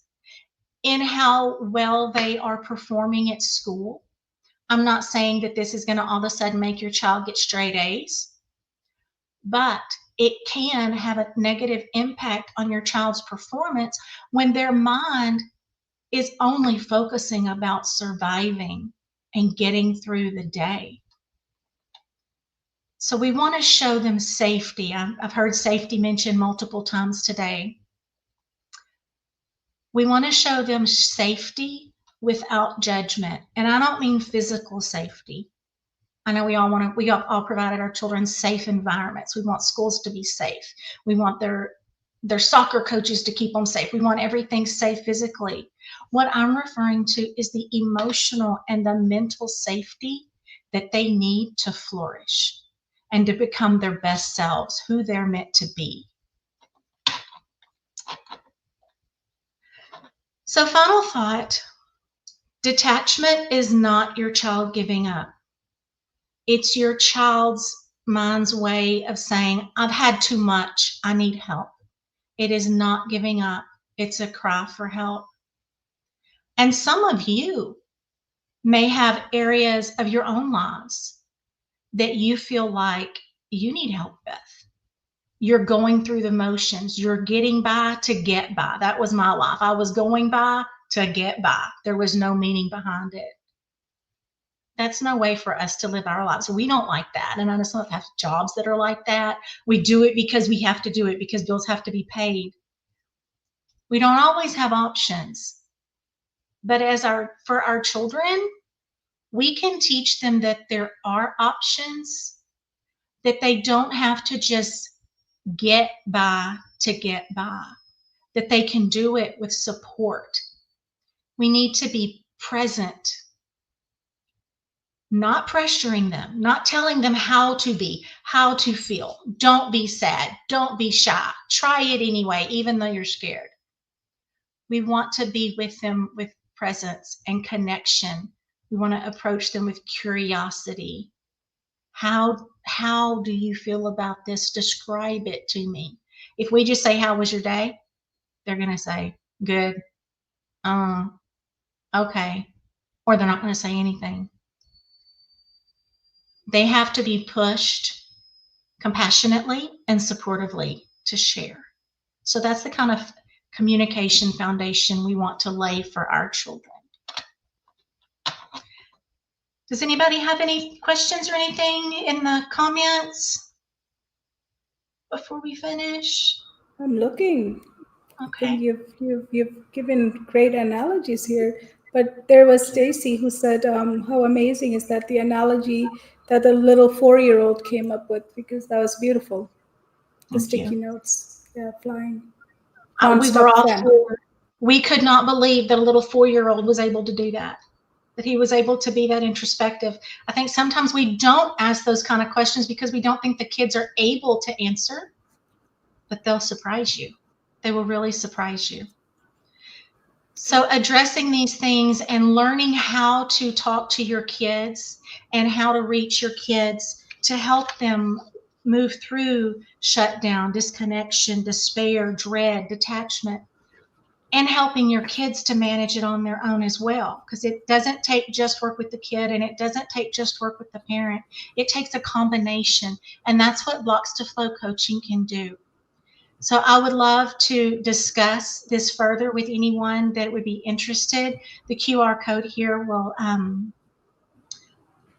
in how well they are performing at school. I'm not saying that this is going to all of a sudden make your child get straight A's, but it can have a negative impact on your child's performance when their mind is only focusing about surviving and getting through the day. So we want to show them safety. I've heard safety mentioned multiple times today. We want to show them safety without judgment. And I don't mean physical safety. I know we all provided our children safe environments. We want schools to be safe. We want their soccer coaches to keep them safe. We want everything safe physically. What I'm referring to is the emotional and the mental safety that they need to flourish and to become their best selves, who they're meant to be. So, final thought, detachment is not your child giving up. It's your child's mind's way of saying, I've had too much, I need help. It is not giving up. It's a cry for help. And some of you may have areas of your own lives that you feel like you need help with. You're going through the motions. You're getting by to get by. That was my life. I was going by to get by. There was no meaning behind it. That's no way for us to live our lives. We don't like that. And I just don't have jobs that are like that. We do it because we have to do it because bills have to be paid. We don't always have options. But for our children, we can teach them that there are options, that they don't have to just get by to get by, that they can do it with support. We need to be present, not pressuring them, not telling them how to be, how to feel. Don't be sad. Don't be shy. Try it anyway, even though you're scared. We want to be with them with presence and connection. We want to approach them with curiosity. How do you feel about this? Describe it to me. If we just say, how was your day? They're going to say, good. Okay. Or they're not going to say anything. They have to be pushed compassionately and supportively to share. So that's the kind of communication foundation we want to lay for our children. Does anybody have any questions or anything in the comments before we finish? I'm looking. Okay. I think you've given great analogies here. But there was Stacy who said, how amazing is that the analogy that the little 4-year-old came up with, because that was beautiful. The Thank sticky you. notes, yeah, flying. We were all Nonstop floored. We could not believe that a little 4-year-old was able to do that he was able to be that introspective. I think sometimes we don't ask those kind of questions because we don't think the kids are able to answer, but they'll surprise you. They will really surprise you. So addressing these things and learning how to talk to your kids and how to reach your kids to help them move through shutdown, disconnection, despair, dread, detachment, and helping your kids to manage it on their own as well. Because it doesn't take just work with the kid and it doesn't take just work with the parent. It takes a combination. And that's what Blocks to Flow coaching can do. So I would love to discuss this further with anyone that would be interested. The QR code here will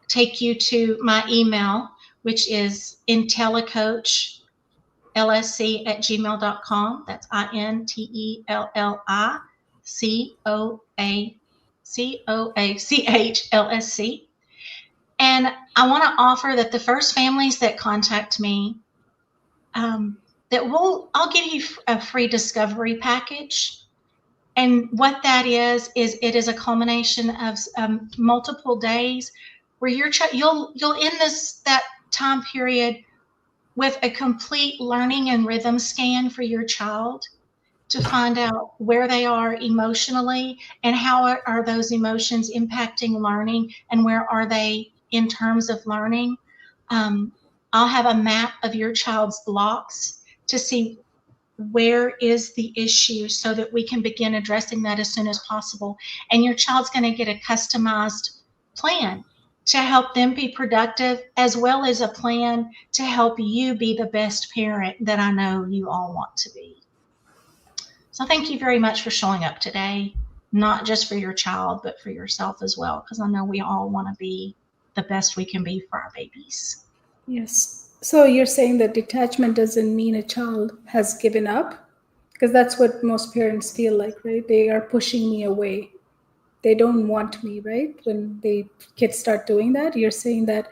take you to my email, which is intellicoachlsc@gmail.com. That's INTELLICOACHLSC. And I want to offer that the first families that contact me, I'll give you a free discovery package. And what that is it is a culmination of multiple days where you'll end that time period with a complete learning and rhythm scan for your child to find out where they are emotionally and how are those emotions impacting learning and where are they in terms of learning. I'll have a map of your child's blocks to see where is the issue so that we can begin addressing that as soon as possible. And your child's going to get a customized plan to help them be productive, as well as a plan to help you be the best parent that I know you all want to be. So thank you very much for showing up today, not just for your child, but for yourself as well, because I know we all want to be the best we can be for our babies. Yes. So you're saying that detachment doesn't mean a child has given up? Because that's what most parents feel like, right? They are pushing me away. They don't want me, right? When kids start doing that, you're saying that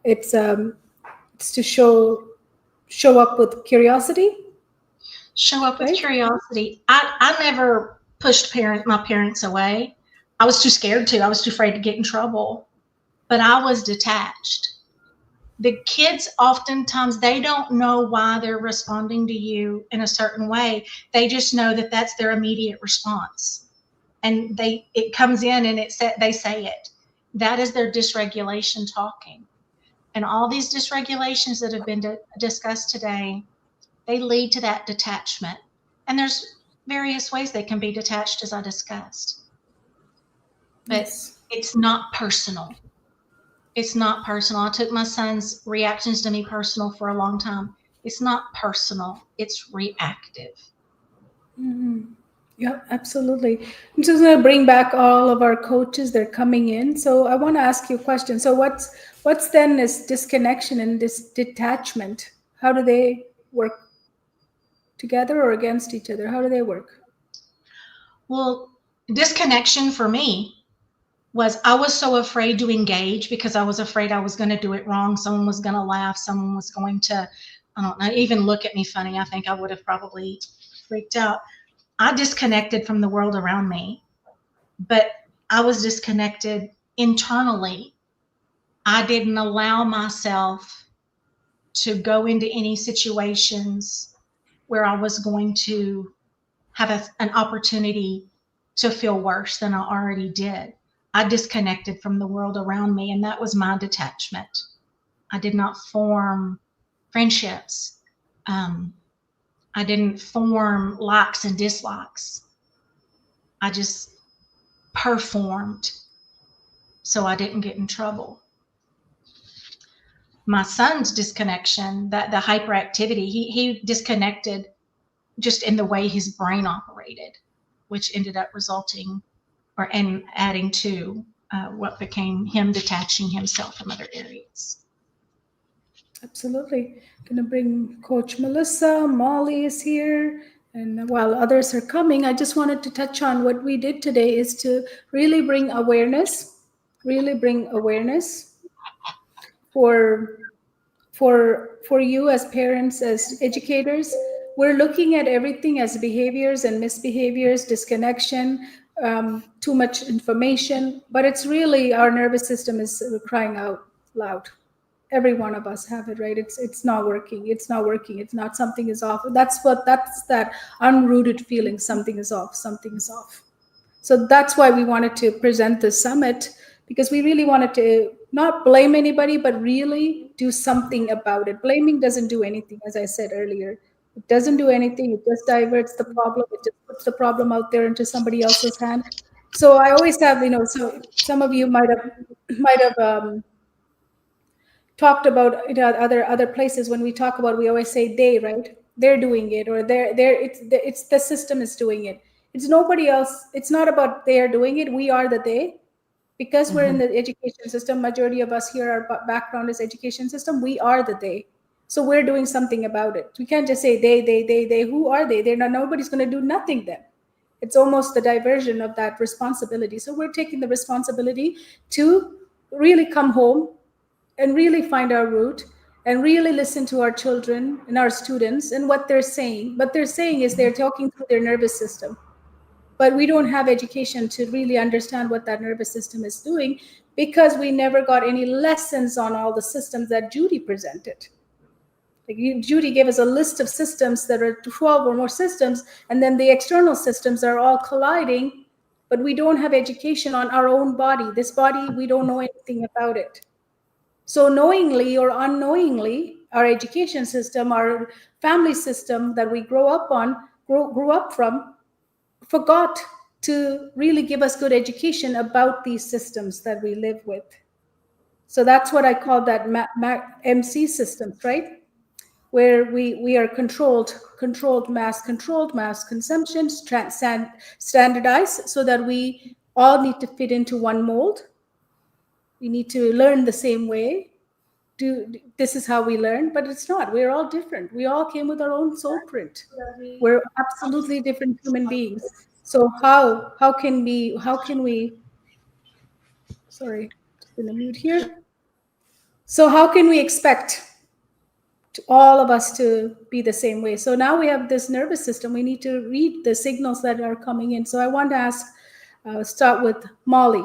it's to show up with curiosity. Show up with Right? curiosity. I never pushed my parents away. I was too scared to. I was too afraid to get in trouble. But I was detached. The kids oftentimes, they don't know why they're responding to you in a certain way. They just know that that's their immediate response. And it comes in and they say it. That is their dysregulation talking. And all these dysregulations that have been discussed today, they lead to that detachment. And there's various ways they can be detached, as I discussed. But Yes. it's not personal. It's not personal. I took my son's reactions to me personal for a long time. It's not personal. It's reactive. Mm-hmm. Yeah, absolutely. I'm just going to bring back all of our coaches. They're coming in. So I want to ask you a question. So what's then this disconnection and this detachment? How do they work together or against each other? How do they work? Well, disconnection for me was I was so afraid to engage because I was afraid I was going to do it wrong. Someone was going to laugh. Someone was going to, I don't know, even look at me funny. I think I would have probably freaked out. I disconnected from the world around me, but I was disconnected internally. I didn't allow myself to go into any situations where I was going to have an opportunity to feel worse than I already did. I disconnected from the world around me, and that was my detachment. I did not form friendships. I didn't form likes and dislikes. I just performed so I didn't get in trouble. My son's disconnection, that the hyperactivity, he disconnected just in the way his brain operated, which ended up resulting and adding to what became him detaching himself from other areas. Absolutely. Going to bring Coach Melissa. Molly is here. And while others are coming, I just wanted to touch on what we did today is to really bring awareness for you as parents, as educators. We're looking at everything as behaviors and misbehaviors, disconnection, too much information, but it's really our nervous system is crying out loud. Every one of us have it, right? It's not working. It's not working. It's not, something is off. That's that unrooted feeling. Something is off. Something is off. So that's why we wanted to present the summit, because we really wanted to not blame anybody, but really do something about it. Blaming doesn't do anything, as I said earlier. It doesn't do anything. It just diverts the problem. It just puts the problem out there into somebody else's hand. So I always have, so some of you might have talked about it at other places. When we talk about, we always say they, right? They're doing it, or it's the system is doing it. It's nobody else. It's not about they are doing it. We are the they. Because we're in the education system, majority of us here, our background is education system. We are the they. So we're doing something about it. We can't just say they. Who are they? They're not. Nobody's going to do nothing then. It's almost the diversion of that responsibility. So we're taking the responsibility to really come home and really find our root and really listen to our children and our students and what they're saying. What they're saying is they're talking through their nervous system. But we don't have education to really understand what that nervous system is doing, because we never got any lessons on all the systems that Judy presented. Judy gave us a list of systems that are 12 or more systems, and then the external systems are all colliding, but we don't have education on our own body. This body, we don't know anything about it. So knowingly or unknowingly, our education system, our family system that we grew up from, forgot to really give us good education about these systems that we live with. So that's what I call that MC systems, right? Where we are controlled mass consumption, standardized, so that we all need to fit into one mold. We need to learn the same way. This is how we learn, but it's not. We're all different. We all came with our own soul print. We're absolutely different human beings. So how can we sorry, just in a mute here. So how can we expect all of us to be the same way? So now we have this nervous system. We need to read the signals that are coming in. So I want to ask, start with Molly.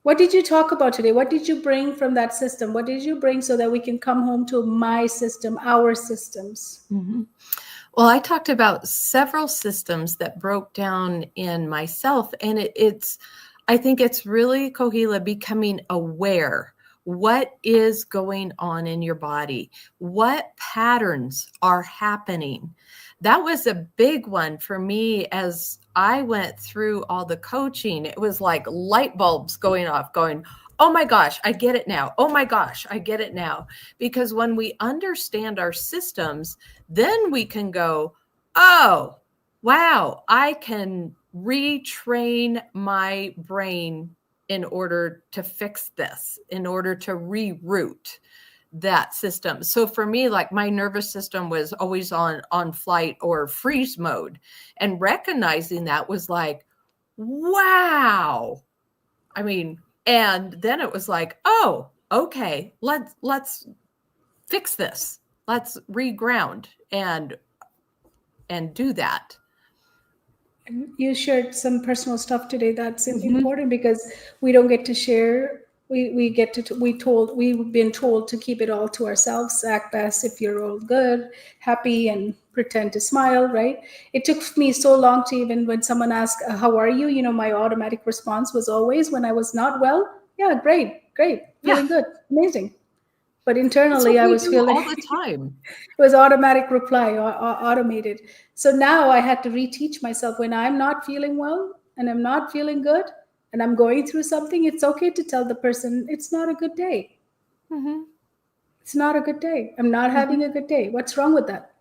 What did you talk about today? What did you bring from that system? What did you bring so that we can come home to my system, our systems? Mm-hmm. Well, I talked about several systems that broke down in myself, and I think it's really, Kohila, becoming aware. What is going on in your body? What patterns are happening? That was a big one for me as I went through all the coaching. It was like light bulbs going off, going, oh my gosh, I get it now. Oh my gosh, I get it now. Because when we understand our systems, then we can go, oh, wow, I can retrain my brain in order to fix this, in order to reroute that system. So for me, like my nervous system was always on flight or freeze mode, and recognizing that was like, wow. I mean, and then it was like, oh, okay, let's fix this. Let's reground and do that. You shared some personal stuff today that's important, because we don't get to share. We've been told to keep it all to ourselves, act as if you're all good, happy, and pretend to smile, right? It took me so long to, even when someone asked, how are you? You know, my automatic response was always, when I was not well, yeah, great, feeling good, amazing. But internally, I was feeling all the time. It was automatic reply, or automated. So now I had to reteach myself, when I'm not feeling well and I'm not feeling good and I'm going through something, it's okay to tell the person it's not a good day. Mm-hmm. It's not a good day. I'm not having a good day. What's wrong with that?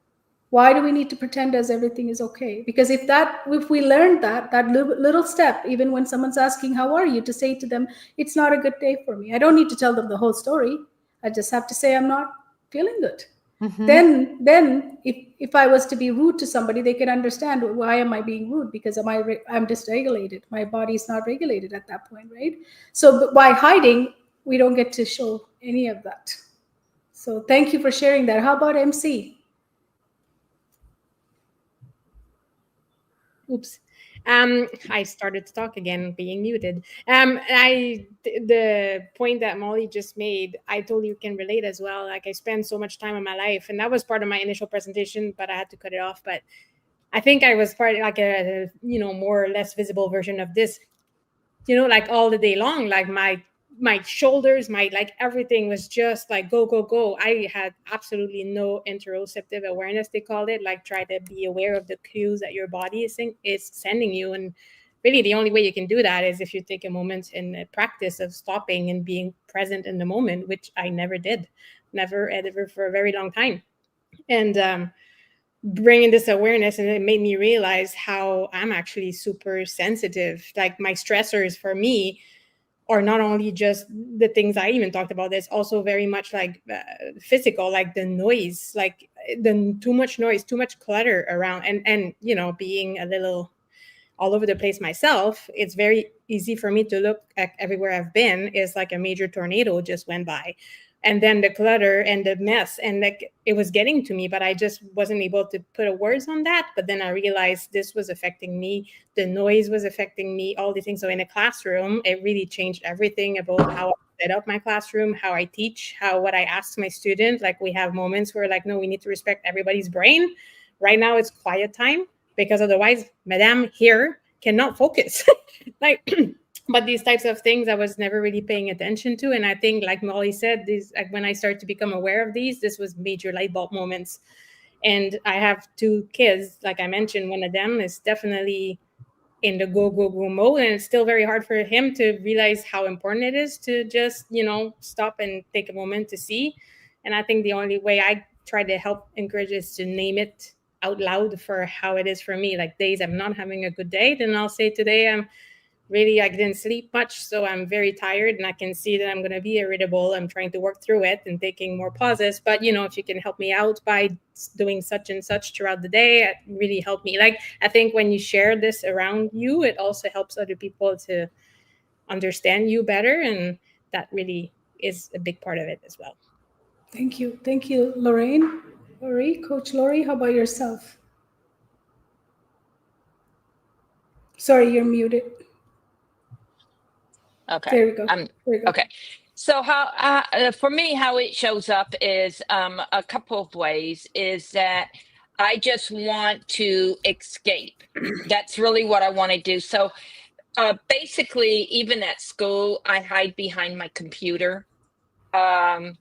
Why do we need to pretend as everything is okay? Because if we learned that little step, even when someone's asking, how are you, to say to them, it's not a good day for me. I don't need to tell them the whole story. I just have to say, I'm not feeling good. Mm-hmm. Then if I was to be rude to somebody, they can understand, why am I being rude? Because I'm dysregulated. My body is not regulated at that point, right? So by hiding, we don't get to show any of that. So thank you for sharing that. How about MC? Oops. I started to talk again, being muted. The point that Molly just made, I totally can relate as well. Like, I spent so much time in my life, and that was part of my initial presentation, but I had to cut it off. But I think I was part of like a more or less visible version of this, like all the day long, like my shoulders, like everything was just like go, go, go. I had absolutely no interoceptive awareness, they called it, like try to be aware of the cues that your body is sending you. And really the only way you can do that is if you take a moment in a practice of stopping and being present in the moment, which I never did, never ever for a very long time. And bringing this awareness, and it made me realize how I'm actually super sensitive. Like, my stressors for me are not only just the things I even talked about, there's also very much like physical, like the noise, like the too much noise, too much clutter around, and being a little all over the place myself, it's very easy for me to look at everywhere I've been is like a major tornado just went by. And then the clutter and the mess, and like it was getting to me, but I just wasn't able to put a words on that. But then I realized this was affecting me. The noise was affecting me, all these things. So in a classroom, it really changed everything about how I set up my classroom, how I teach, what I ask my students. Like, we have moments where like, no, we need to respect everybody's brain. Right now it's quiet time, because otherwise Madame here cannot focus. Like, but these types of things I was never really paying attention to. And I think, like Molly said, these, like, when I started to become aware of these, this was major light bulb moments. And I have two kids, like I mentioned. One of them is definitely in the go mode, and it's still very hard for him to realize how important it is to just, stop and take a moment to see. And I think the only way I try to help encourage is to name it out loud for how it is for me. Like, days I'm not having a good day, then I'll say, today I didn't sleep much, so I'm very tired, and I can see that I'm going to be irritable. I'm trying to work through it and taking more pauses. But, if you can help me out by doing such and such throughout the day, it really helped me. Like, I think when you share this around you, it also helps other people to understand you better. And that really is a big part of it as well. Thank you. Thank you, Lorraine. Coach Lori, how about yourself? Sorry, you're muted. Okay. There we go. There we go. Okay. So how for me, how it shows up is a couple of ways. Is that I just want to escape. That's really what I want to do. So basically, even at school, I hide behind my computer, and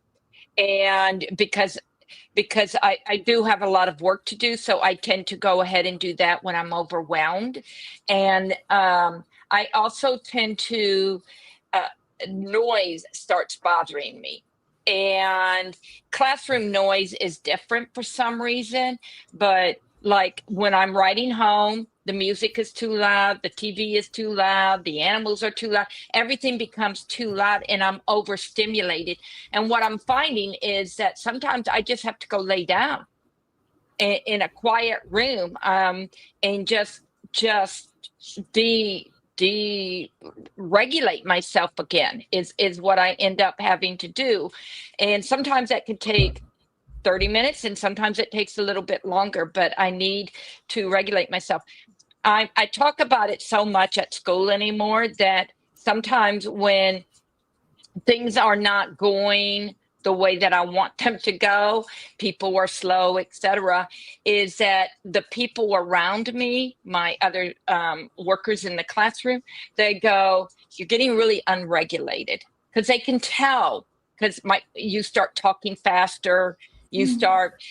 because I do have a lot of work to do, so I tend to go ahead and do that when I'm overwhelmed. And I also tend to, noise starts bothering me. And classroom noise is different for some reason, but like when I'm riding home, the music is too loud, the TV is too loud, the animals are too loud, everything becomes too loud, and I'm overstimulated. And what I'm finding is that sometimes I just have to go lay down in a quiet room, and just deregulate myself again is what I end up having to do. And sometimes that can take 30 minutes, and sometimes it takes a little bit longer, but I need to regulate myself. I talk about it so much at school anymore that sometimes when things are not going the way that I want them to go, people are slow, etc., is that the people around me, my other workers in the classroom, they go, "You're getting really unregulated," because they can tell, because you start talking faster, you start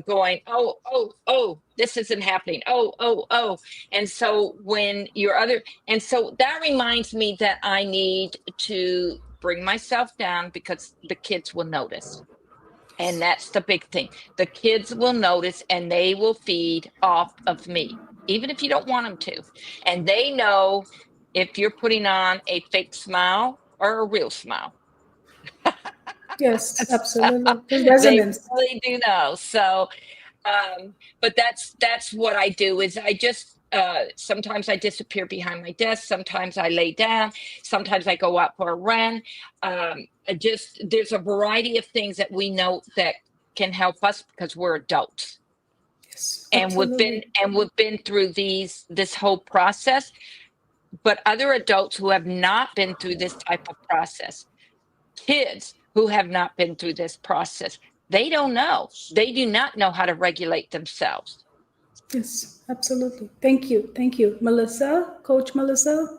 going, oh, this isn't happening. Oh. And so and so that reminds me that I need to bring myself down, because the kids will notice. And that's the big thing. The kids will notice, and they will feed off of me, even if you don't want them to. And they know if you're putting on a fake smile or a real smile. Yes, absolutely. There's They resonance. really do know. So, but that's what I do. Is I just sometimes I disappear behind my desk. Sometimes I lay down. Sometimes I go out for a run. There's a variety of things that we know that can help us, because we're adults. Yes, And we've been through this whole process. But other adults who have not been through this type of process, kids who have not been through this process, they don't know. They do not know how to regulate themselves. Yes, absolutely. Thank you. Thank you. Melissa, Coach Melissa.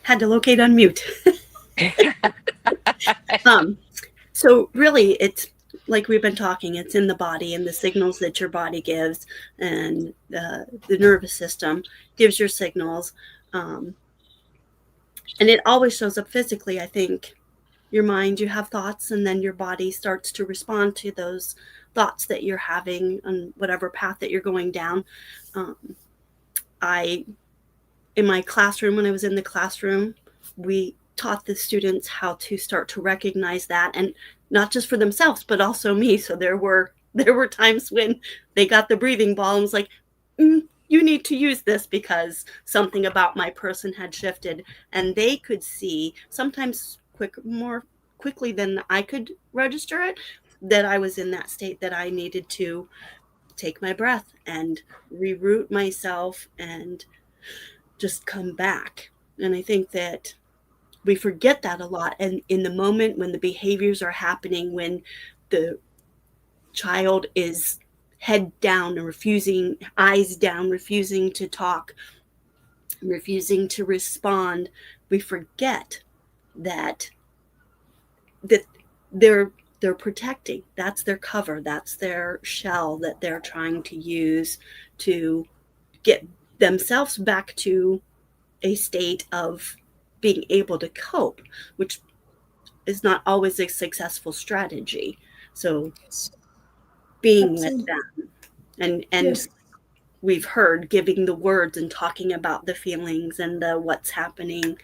Had to locate unmute. So really, it's like we've been talking, it's in the body, and the signals that your body gives, and the nervous system gives your signals. And it always shows up physically. I think your mind, you have thoughts, and then your body starts to respond to those thoughts that you're having on whatever path that you're going down. In my classroom, when I was in the classroom, we taught the students how to start to recognize that, and not just for themselves, but also me. So there were times when they got the breathing ball and was like, you need to use this, because something about my person had shifted, and they could see, sometimes more quickly than I could register it, that I was in that state, that I needed to take my breath and reroute myself and just come back. And I think that we forget that a lot. And in the moment when the behaviors are happening, when the child is head down and refusing, eyes down, refusing to talk, refusing to respond, we forget that they're protecting. That's their cover. That's their shell that they're trying to use to get themselves back to a state of being able to cope, which is not always a successful strategy. So being with Absolutely. them and Yes. we've heard giving the words and talking about the feelings and the what's happening,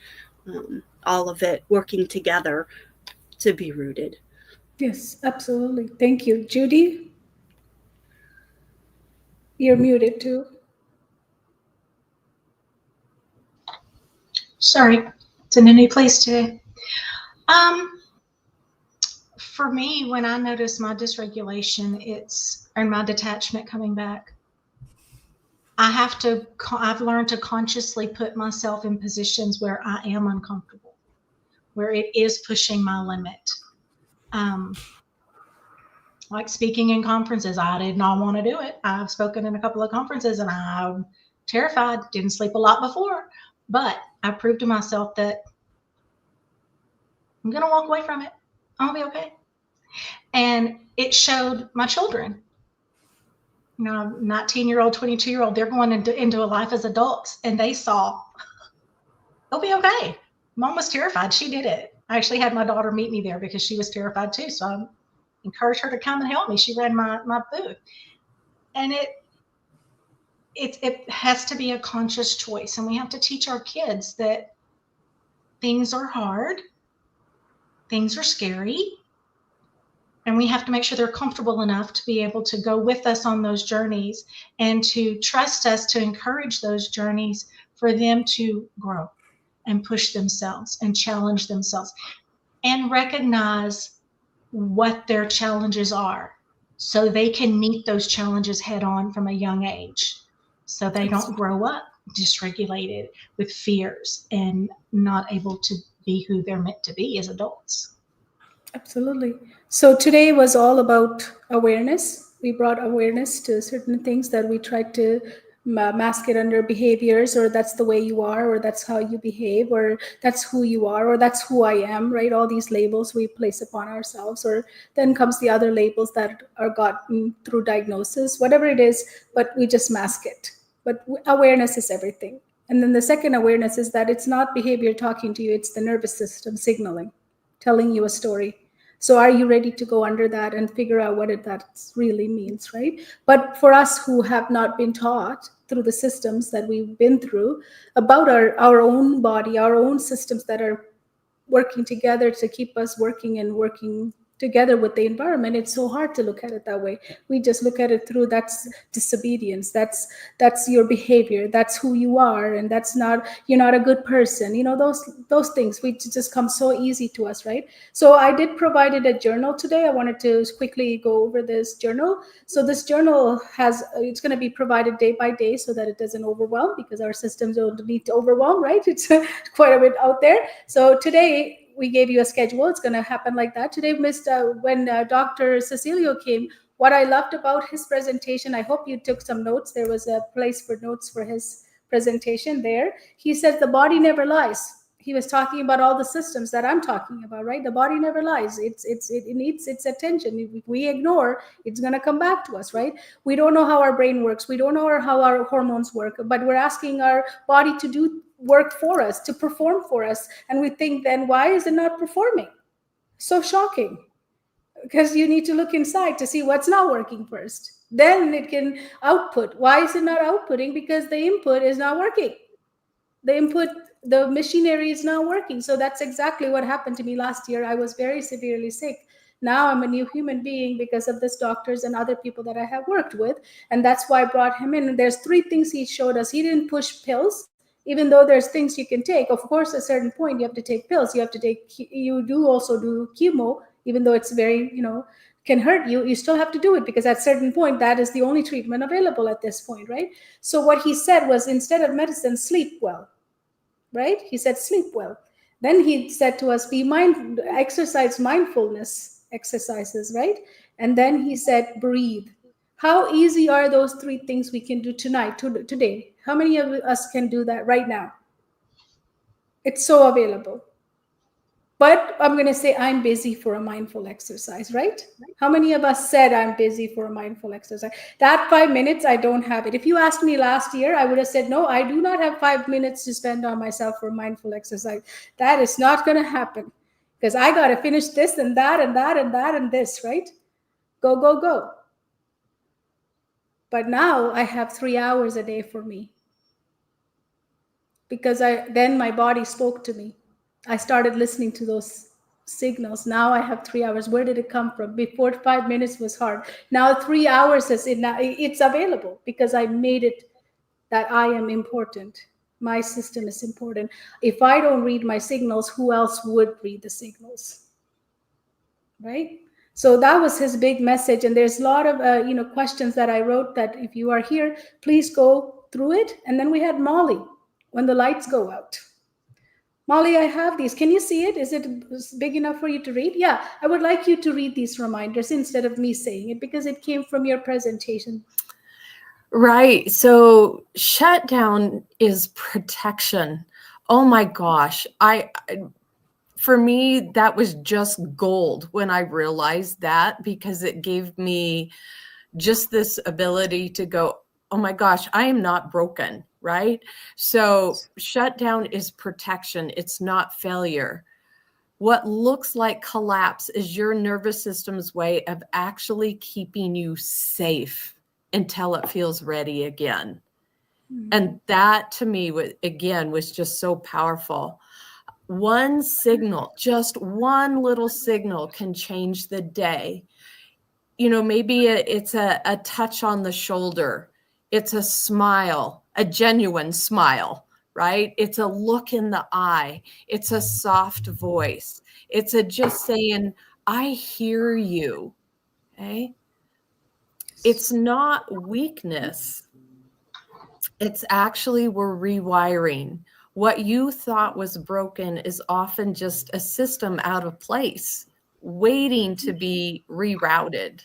all of it working together to be rooted. Yes, absolutely. Thank you. Judy, you're muted too. Sorry, it's in a new place today. For me, when I notice my dysregulation, and my detachment coming back, I've learned to consciously put myself in positions where I am uncomfortable, where it is pushing my limit. Like speaking in conferences, I did not want to do it. I've spoken in a couple of conferences and I'm terrified, didn't sleep a lot before, but I proved to myself that I'm going to walk away from it. I'm going to be okay. And it showed my children, 19-year-old, 22-year-old, they're going into a life as adults, and they saw, they'll be okay. Mom was terrified. She did it. I actually had my daughter meet me there because she was terrified too. So I encouraged her to come and help me. She ran my booth. And it has to be a conscious choice. And we have to teach our kids that things are hard, things are scary, and we have to make sure they're comfortable enough to be able to go with us on those journeys and to trust us to encourage those journeys for them to grow and push themselves and challenge themselves and recognize what their challenges are so they can meet those challenges head on from a young age, so they don't grow up dysregulated with fears and not able to be who they're meant to be as adults. Absolutely. So today was all about awareness. We brought awareness to certain things that we tried to mask it under behaviors, or that's the way you are, or that's how you behave, or that's who you are, or that's who I am, right? All these labels we place upon ourselves, or then comes the other labels that are gotten through diagnosis, whatever it is, but we just mask it. But awareness is everything. And then the second awareness is that it's not behavior talking to you, it's the nervous system signaling, telling you a story. So are you ready to go under that and figure out what that really means, right? But for us who have not been taught through the systems that we've been through about our own body, our own systems that are working together to keep us working and working together with the environment, it's so hard to look at it that way. We just look at it through that's disobedience, that's your behavior, that's who you are, and that's not, you're not a good person, those things we just come so easy to us, right? So I did provided a journal today. I wanted to quickly go over this journal. So this journal it's going to be provided day by day so that it doesn't overwhelm, because our systems don't need to overwhelm, right? It's quite a bit out there. So today we gave you a schedule. It's going to happen like that. Today, when Dr. Cecilio came, what I loved about his presentation, I hope you took some notes. There was a place for notes for his presentation there. He said the body never lies. He was talking about all the systems that I'm talking about, right? The body never lies. It needs its attention. If we ignore, it's going to come back to us, right? We don't know how our brain works. We don't know how our hormones work, but we're asking our body to do work for us, to perform for us. And we think, then why is it not performing? So shocking. Because you need to look inside to see what's not working first. Then it can output. Why is it not outputting? Because the input is not working. The machinery is not working. So that's exactly what happened to me last year. I was very severely sick. Now I'm a new human being because of this doctors and other people that I have worked with. And that's why I brought him in. And there's 3 things he showed us. He didn't push pills, even though there's things you can take. Of course, at a certain point, you have to take pills. You do also do chemo, even though it's very, can hurt you. You still have to do it because at a certain point, that is the only treatment available at this point, right? So what he said was, instead of medicine, sleep well. Right? He said, sleep well. Then he said to us, exercise mindfulness exercises, right? And then he said, breathe. How easy are those 3 things we can do tonight, today? How many of us can do that right now? It's so available. But I'm going to say I'm busy for a mindful exercise, right? How many of us said I'm busy for a mindful exercise? That 5 minutes, I don't have it. If you asked me last year, I would have said, no, I do not have 5 minutes to spend on myself for mindful exercise. That is not going to happen because I got to finish this and that and that and that and this, right? Go, go, go. But now I have 3 hours a day for me because then my body spoke to me. I started listening to those signals. Now I have 3 hours. Where did it come from? Before 5 minutes was hard. Now 3 hours it's available because I made it that I am important. My system is important. If I don't read my signals, who else would read the signals? Right? So that was his big message. And there's a lot of questions that I wrote that if you are here, please go through it. And then we had Molly, when the lights go out. Molly, I have these. Can you see it? Is it big enough for you to read? Yeah, I would like you to read these reminders instead of me saying it because it came from your presentation. Right. So shutdown is protection. Oh my gosh. For me, that was just gold when I realized that, because it gave me just this ability to go, oh my gosh, I am not broken, right? So shutdown is protection. It's not failure. What looks like collapse is your nervous system's way of actually keeping you safe until it feels ready again. Mm-hmm. And that to me, was just so powerful. One signal, just one little signal can change the day. Maybe it's a touch on the shoulder. It's a smile, a genuine smile, right? It's a look in the eye. It's a soft voice. It's just saying, I hear you. Okay. It's not weakness. It's actually we're rewiring. What you thought was broken is often just a system out of place, waiting to be rerouted.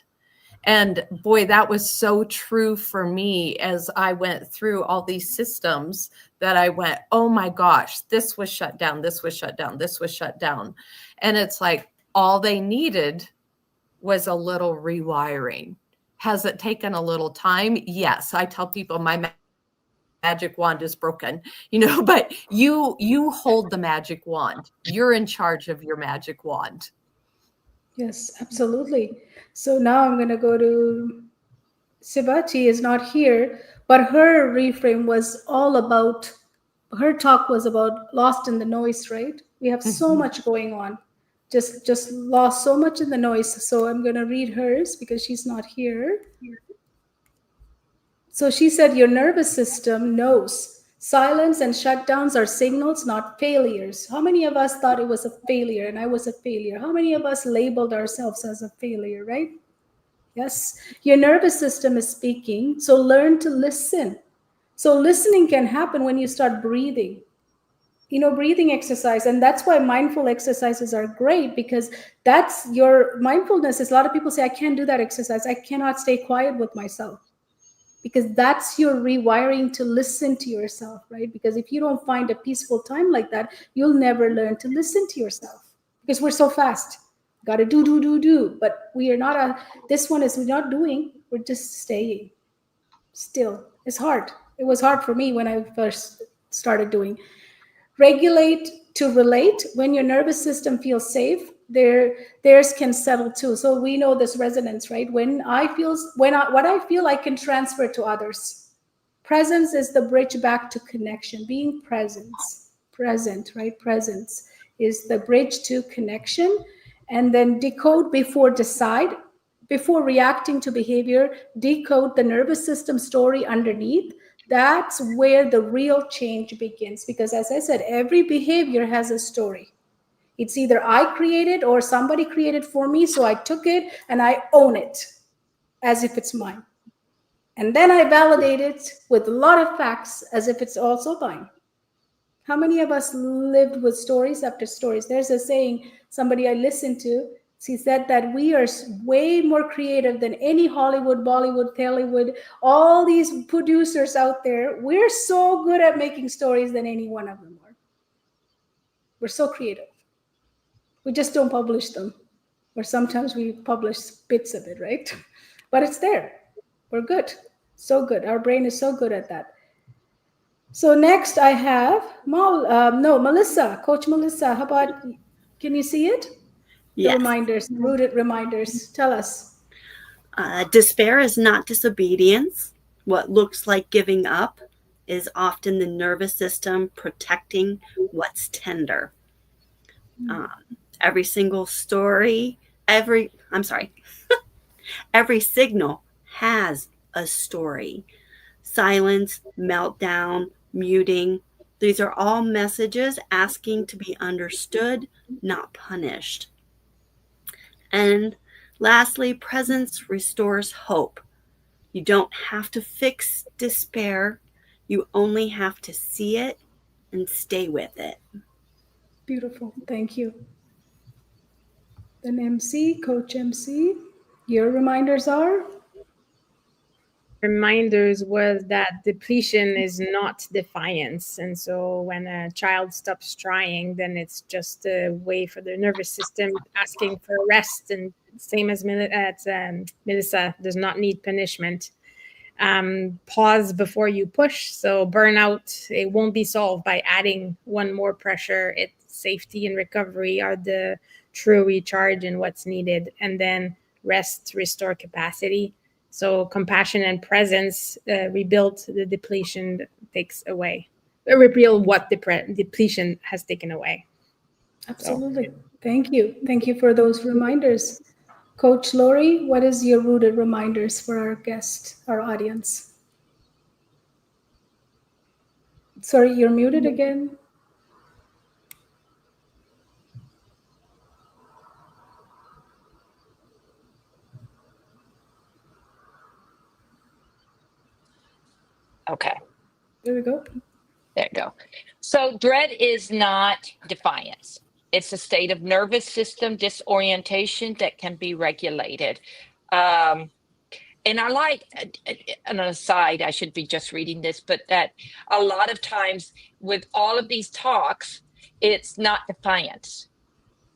And boy, that was so true for me as I went through all these systems that I went, oh my gosh, this was shut down, this was shut down, this was shut down. And it's like all they needed was a little rewiring. Has it taken a little time? Yes. I tell people my magic wand is broken, but you hold the magic wand. You're in charge of your magic wand. Yes, absolutely. So now I'm going to go to Sivati is not here, but her reframe was all about, her talk was about lost in the noise, right? We have so much going on, just lost so much in the noise. So I'm going to read hers because she's not here. So she said, your nervous system knows silence and shutdowns are signals, not failures. How many of us thought it was a failure and I was a failure? How many of us labeled ourselves as a failure, right? Yes, your nervous system is speaking, so learn to listen. So listening can happen when you start breathing. Breathing exercise. And that's why mindful exercises are great, because that's your mindfulness. Is a lot of people say, I can't do that exercise. I cannot stay quiet with myself. Because that's your rewiring to listen to yourself, right? Because if you don't find a peaceful time like that, you'll never learn to listen to yourself because we're so fast. Got to do. But we are not this one is we're not doing, we're just staying still. It's hard. It was hard for me when I first started doing. Regulate to relate. When your nervous system feels safe, theirs can settle too. So we know this resonance, right? What I feel I can transfer to others. Presence is the bridge back to connection. Being present, right? Presence is the bridge to connection. And then decode before decide. Before reacting to behavior, decode the nervous system story underneath. That's where the real change begins. Because as I said, every behavior has a story. It's either I created or somebody created for me. So I took it and I own it as if it's mine. And then I validate it with a lot of facts as if it's also mine. How many of us lived with stories after stories? There's a saying, somebody I listened to She said that we are way more creative than any Hollywood, Bollywood, Tollywood, all these producers out there. We're so good at making stories than any one of them are. We're so creative. We just don't publish them. Or sometimes we publish bits of it, right? But it's there. We're good. So good. Our brain is so good at that. So next I have Melissa, Coach Melissa. How about, can you see it? The Yes. reminders, rooted reminders. Tell us. Despair is not disobedience. What looks like giving up is often the nervous system protecting what's tender. Every single story, every signal has a story. Silence, meltdown, muting, these are all messages asking to be understood, not punished. And lastly, presence restores hope. You don't have to fix despair. You only have to see it and stay with it. Beautiful. Thank you. Then MC, Coach MC, your reminders are? Reminders was that depletion is not defiance. And so when a child stops trying, then it's just a way for the nervous system asking for rest. And same as Melissa does not need punishment. Pause before you push. So burnout, it won't be solved by adding one more pressure. It's safety and recovery are the true recharge and what's needed. And then rest, restore capacity. So compassion and presence rebuild the depletion that takes away. Rebuild what depletion has taken away. Absolutely. So. Thank you. Thank you for those reminders. Coach Lori, what is your rooted reminders for our guest, our audience? Sorry, you're muted again. Okay. There we go. There you go. So dread is not defiance. It's a state of nervous system disorientation that can be regulated. And I like, an aside, I should be just reading this, but that a lot of times with all of these talks, it's not defiance.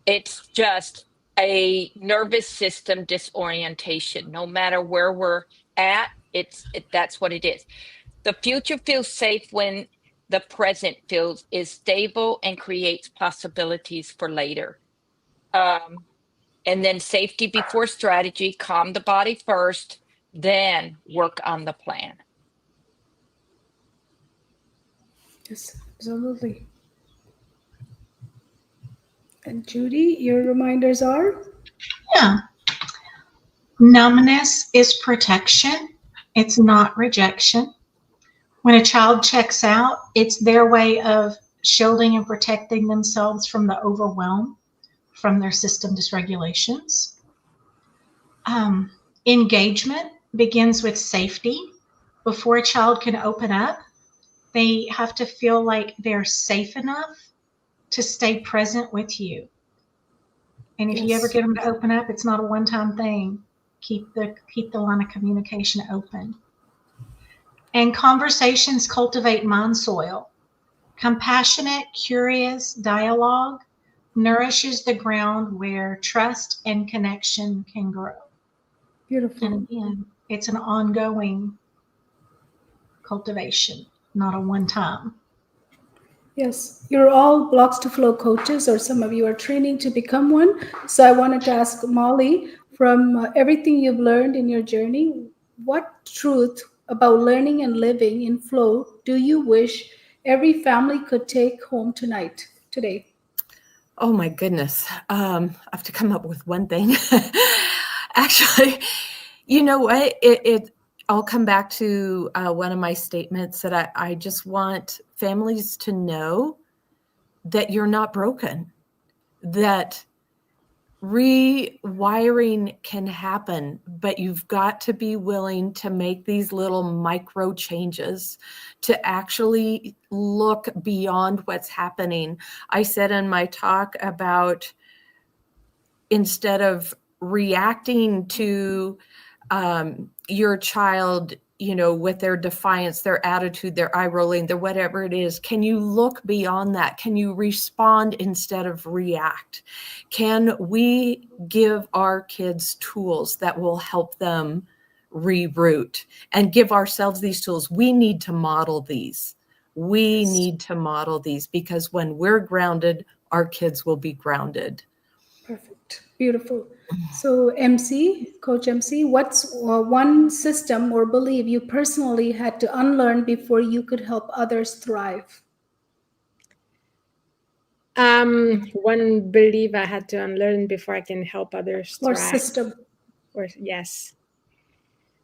It's just a nervous system disorientation. No matter where we're at, that's what it is. The future feels safe when the present is stable and creates possibilities for later. And then safety before strategy, calm the body first, then work on the plan. Yes, absolutely. And Judy, your reminders are? Yeah. Numbness is protection. It's not rejection. When a child checks out, it's their way of shielding and protecting themselves from the overwhelm from their system dysregulations. Engagement begins with safety. Before a child can open up, they have to feel like they're safe enough to stay present with you. And if you ever get them to open up, it's not a one-time thing. Keep the line of communication open. And conversations cultivate mind soil. Compassionate, curious dialogue nourishes the ground where trust and connection can grow. Beautiful. And again, it's an ongoing cultivation, not a one-time. Yes, you're all Blocks to Flow coaches, or some of you are training to become one. So I wanted to ask Molly, from everything you've learned in your journey, what truth about learning and living in flow do you wish every family could take home today? Oh my goodness. I have to come up with one thing. Actually, you know what? I'll come back to one of my statements that I just want families to know that you're not broken, that rewiring can happen, but you've got to be willing to make these little micro changes to actually look beyond what's happening. I said in my talk about instead of reacting to your child, with their defiance, their attitude, their eye rolling, their whatever it is, can you look beyond that? Can you respond instead of react? Can we give our kids tools that will help them reroute and give ourselves these tools? We need to model these. We need to model these, because when we're grounded, our kids will be grounded. Perfect. Beautiful. So Coach MC, what's one system or belief you personally had to unlearn before you could help others thrive? One belief I had to unlearn before I can help others Or thrive. system. Or yes.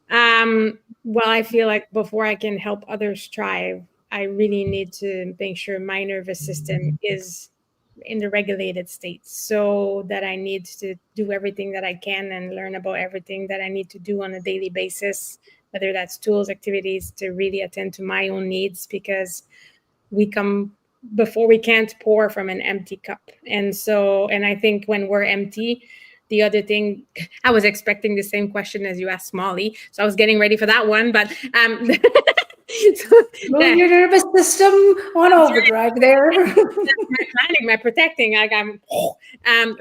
Well, I feel like before I can help others thrive, I really need to make sure my nervous system is in the regulated state, so that I need to do everything that I can and learn about everything that I need to do on a daily basis, whether that's tools, activities, to really attend to my own needs, because we can't pour from an empty cup. And I think when we're empty, the other thing, I was expecting the same question as you asked Molly, so I was getting ready for that one, but Move your nervous system on overdrive there. my planning, my protecting,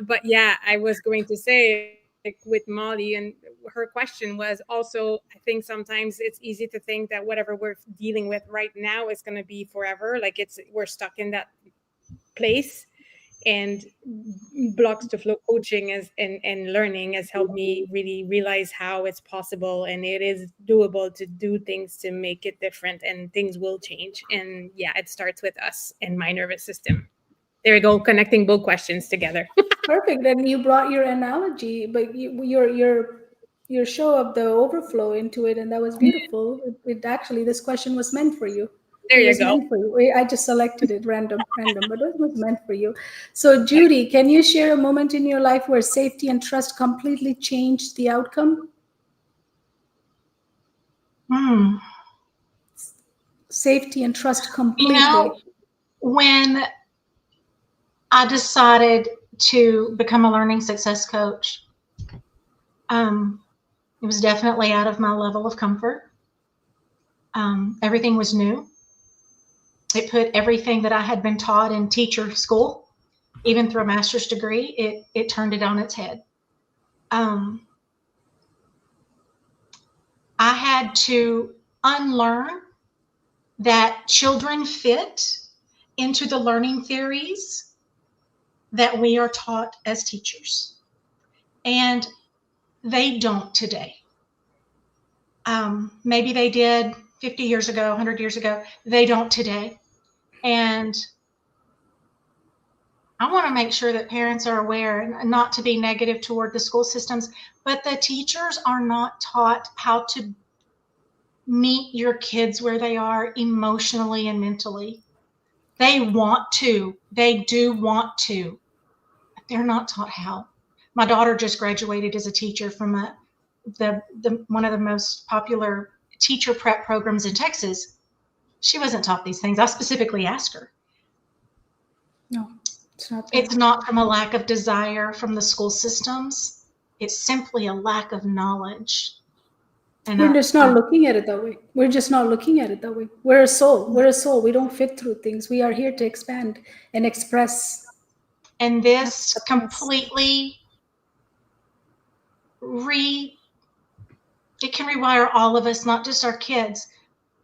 but yeah, I was going to say, like, with Molly, and her question was also, I think sometimes it's easy to think that whatever we're dealing with right now is going to be forever, like we're stuck in that place. And Blocks to Flow coaching and learning has helped me really realize how it's possible, and it is doable to do things to make it different, and things will change. And yeah, it starts with us and my nervous system. There we go, connecting both questions together. Perfect. And you brought your analogy, but your show of the overflow into it, and that was beautiful. It actually, this question was meant for you. There It you was go. meant for you. I just selected it random, but it was meant for you. So, Judy, can you share a moment in your life where safety and trust completely changed the outcome? Safety and trust completely. When I decided to become a learning success coach, it was definitely out of my level of comfort. Everything was new. It put everything that I had been taught in teacher school, even through a master's degree, it turned it on its head. I had to unlearn that children fit into the learning theories that we are taught as teachers. And they don't today. Maybe they did 50 years ago, 100 years ago. They don't today. And I want to make sure that parents are aware, and not to be negative toward the school systems, but the teachers are not taught how to meet your kids where they are emotionally and mentally. They do want to, but they're not taught how. My daughter just graduated as a teacher from one of the most popular teacher prep programs in Texas. She wasn't taught these things. I specifically asked her. No, it's not. It's not from a lack of desire from the school systems. It's simply a lack of knowledge. And we're just not looking at it that way. We're just not looking at it that way. We're a soul. We're a soul. We don't fit through things. We are here to expand and express. And this completely it can rewire all of us, not just our kids,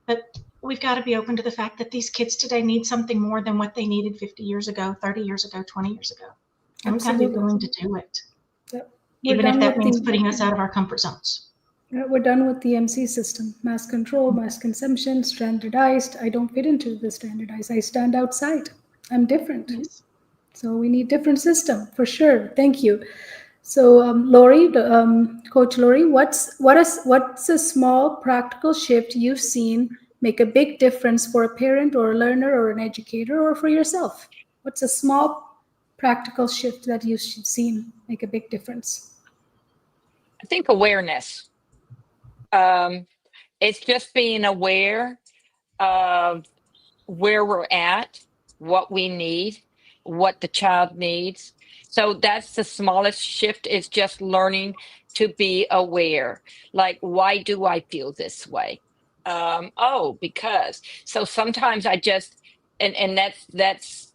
but we've got to be open to the fact that these kids today need something more than what they needed 50 years ago, 30 years ago, 20 years ago. And we've got to be willing to do it. Yep. Even if that means putting us out of our comfort zones. We're done with the MC system. Mass control, mass consumption, standardized. I don't fit into the standardized. I stand outside. I'm different. Yes. So we need different system for sure. Thank you. So Lori, Coach Lori, what's a small practical shift you've seen make a big difference for a parent or a learner or an educator or for yourself? What's a small practical shift that you've seen make a big difference? I think awareness. It's just being aware of where we're at, what we need, what the child needs, So that's the smallest shift, is just learning to be aware. Like, why do I feel this way? Oh, because. So sometimes I just, and that's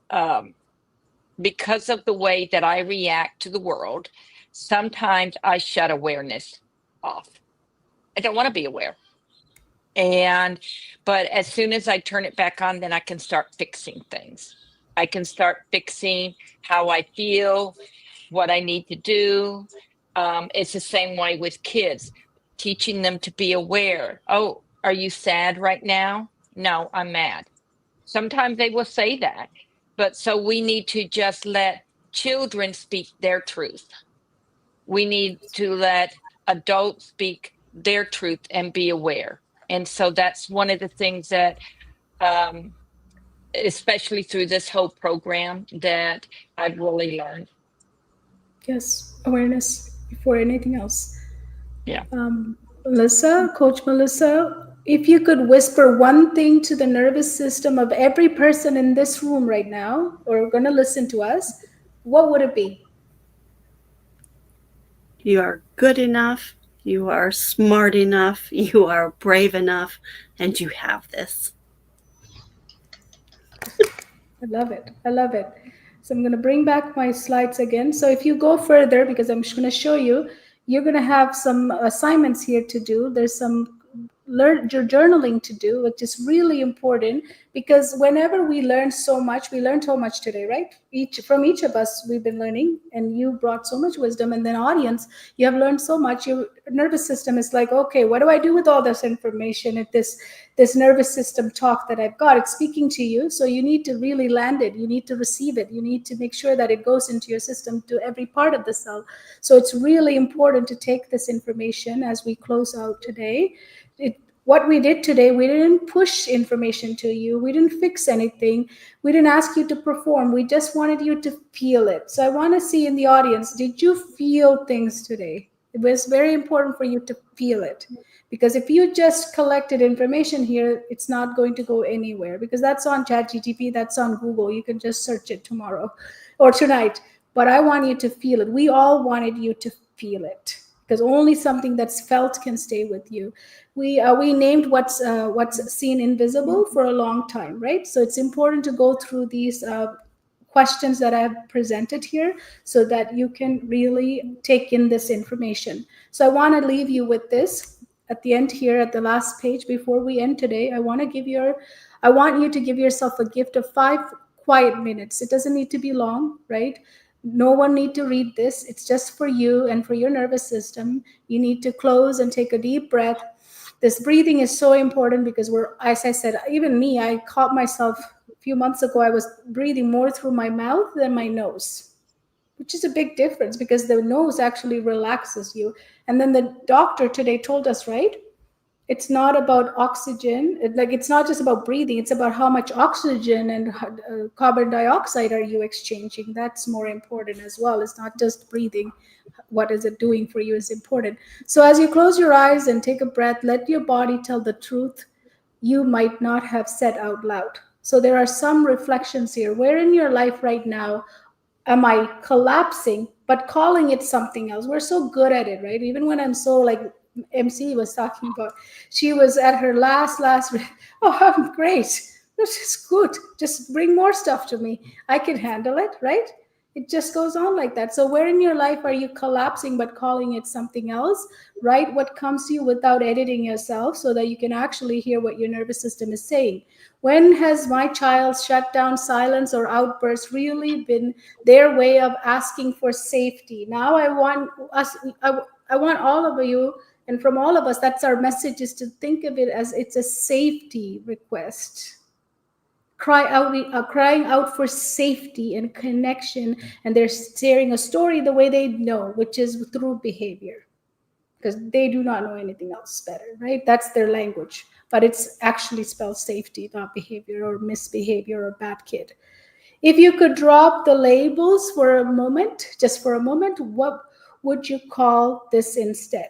because of the way that I react to the world. Sometimes I shut awareness off. I don't want to be aware. And, but as soon as I turn it back on, then I can start fixing things. I can start fixing how I feel, what I need to do. It's the same way with kids, teaching them to be aware. Oh, are you sad right now? No, I'm mad. Sometimes they will say that. But so we need to just let children speak their truth. We need to let adults speak their truth and be aware. And so that's one of the things that, especially through this whole program, that I've really learned. Yes, awareness before anything else. Yeah. Melissa, Coach Melissa, if you could whisper one thing to the nervous system of every person in this room right now, or going to listen to us, what would it be? You are good enough. You are smart enough. You are brave enough. And you have this. I love it. I love it. So I'm going to bring back my slides again. So if you go further, because I'm just going to show you, you're going to have some assignments here to do. There's some journaling to do, which is really important, because whenever we learned so much today, right? From each of us, we've been learning, and you brought so much wisdom, and then audience, you have learned so much. Your nervous system is like, okay, what do I do with all this information? If this nervous system talk that I've got, it's speaking to you, so you need to really land it. You need to receive it. You need to make sure that it goes into your system to every part of the cell. So it's really important to take this information as we close out today. What we did today, we didn't push information to you. We didn't fix anything. We didn't ask you to perform. We just wanted you to feel it. So I want to see in the audience, did you feel things today? It was very important for you to feel it. Because if you just collected information here, it's not going to go anywhere, because that's on ChatGPT, that's on Google. You can just search it tomorrow or tonight. But I want you to feel it. We all wanted you to feel it, because only something that's felt can stay with you. We named what's seen invisible for a long time, right? So it's important to go through these questions that I have presented here so that you can really take in this information. So I want to leave you with this at the end here, at the last page before we end today. I want you to give yourself a gift of 5 quiet minutes. It doesn't need to be long, right? No one need to read this. It's just for you and for your nervous system. You need to close and take a deep breath. This breathing is so important, because as I said, even me, I caught myself a few months ago, I was breathing more through my mouth than my nose, which is a big difference, because the nose actually relaxes you. And then the doctor today told us, right? It's not about oxygen. It's not just about breathing. It's about how much oxygen and carbon dioxide are you exchanging. That's more important as well. It's not just breathing. What is it doing for you is important. So as you close your eyes and take a breath, let your body tell the truth you might not have said out loud. So there are some reflections here. Where in your life right now am I collapsing, but calling it something else? We're so good at it, right? Even when I'm so, like MC was talking about, she was at her last oh, I'm great, this is good, just bring more stuff to me, I can handle it, right? It just goes on like that. So where in your life are you collapsing but calling it something else? Write what comes to you without editing yourself, so that you can actually hear what your nervous system is saying. When has my child's shutdown, silence, or outburst really been their way of asking for safety? Now I want all of you, and from all of us, that's our message, is to think of it as it's a safety request. Crying out for safety and connection, and they're sharing a story the way they know, which is through behavior, because they do not know anything else better, right? That's their language, but it's actually spelled safety, not behavior or misbehavior or bad kid. If you could drop the labels for a moment, just for a moment, what would you call this instead?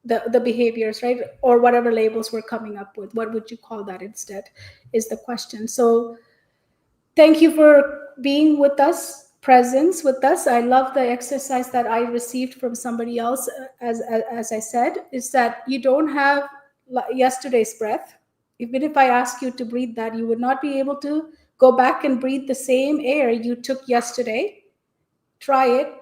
The behaviors, right? Or whatever labels we're coming up with, what would you call that instead, is the question. So thank you for being with us presence with us. I love the exercise that I received from somebody else, as I said, is that you don't have yesterday's breath. Even if I ask you to breathe that, you would not be able to go back and breathe the same air you took yesterday. Try it.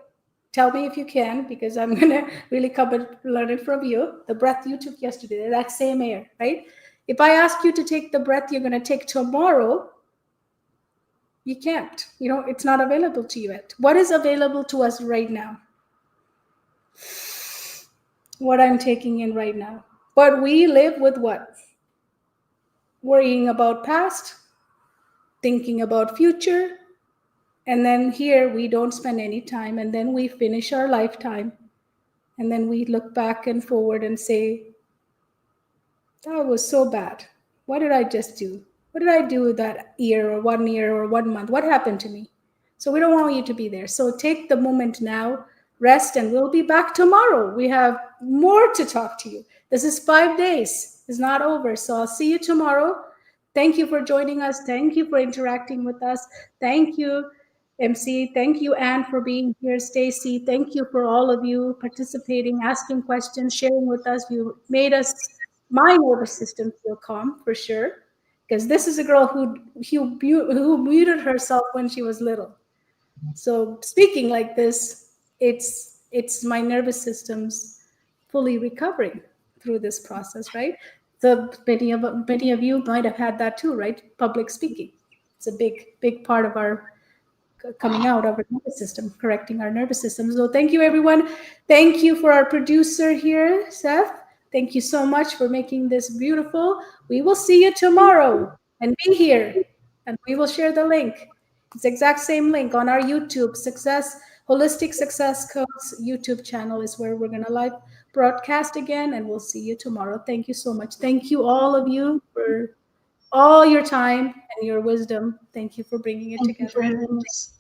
Tell me if you can, because I'm going to really come and learn it from you. The breath you took yesterday, that same air, right? If I ask you to take the breath you're going to take tomorrow, you can't. It's not available to you yet. What is available to us right now? What I'm taking in right now. But we live with what? Worrying about past, thinking about future, and then here we don't spend any time, and then we finish our lifetime, and then we look back and forward and say, that was so bad. What did I just do? What did I do that year or 1 year or 1 month? What happened to me? So we don't want you to be there. So take the moment now, rest, and we'll be back tomorrow. We have more to talk to you. This is 5 days. It's not over. So I'll see you tomorrow. Thank you for joining us. Thank you for interacting with us. Thank you, MC. Thank you, Anne, for being here. Stacy, thank you for all of you participating, asking questions, sharing with us. You made my nervous system feel calm, for sure, because this is a girl who muted herself when she was little. So speaking like this, it's my nervous system's fully recovering through this process, right? So many of you might have had that too, right? Public speaking. It's a big part of our coming out of our nervous system, correcting our nervous system. So thank you, everyone. Thank you for our producer here, Seth. Thank you so much for making this beautiful. We will see you tomorrow, and be here, and we will share the link. It's the exact same link on our YouTube Holistic Success Codes YouTube channel is where we're going to live broadcast again, and we'll see you tomorrow. Thank you so much. Thank you, all of you, for all your time and your wisdom. Thank you for bringing it Thank you for together. having us.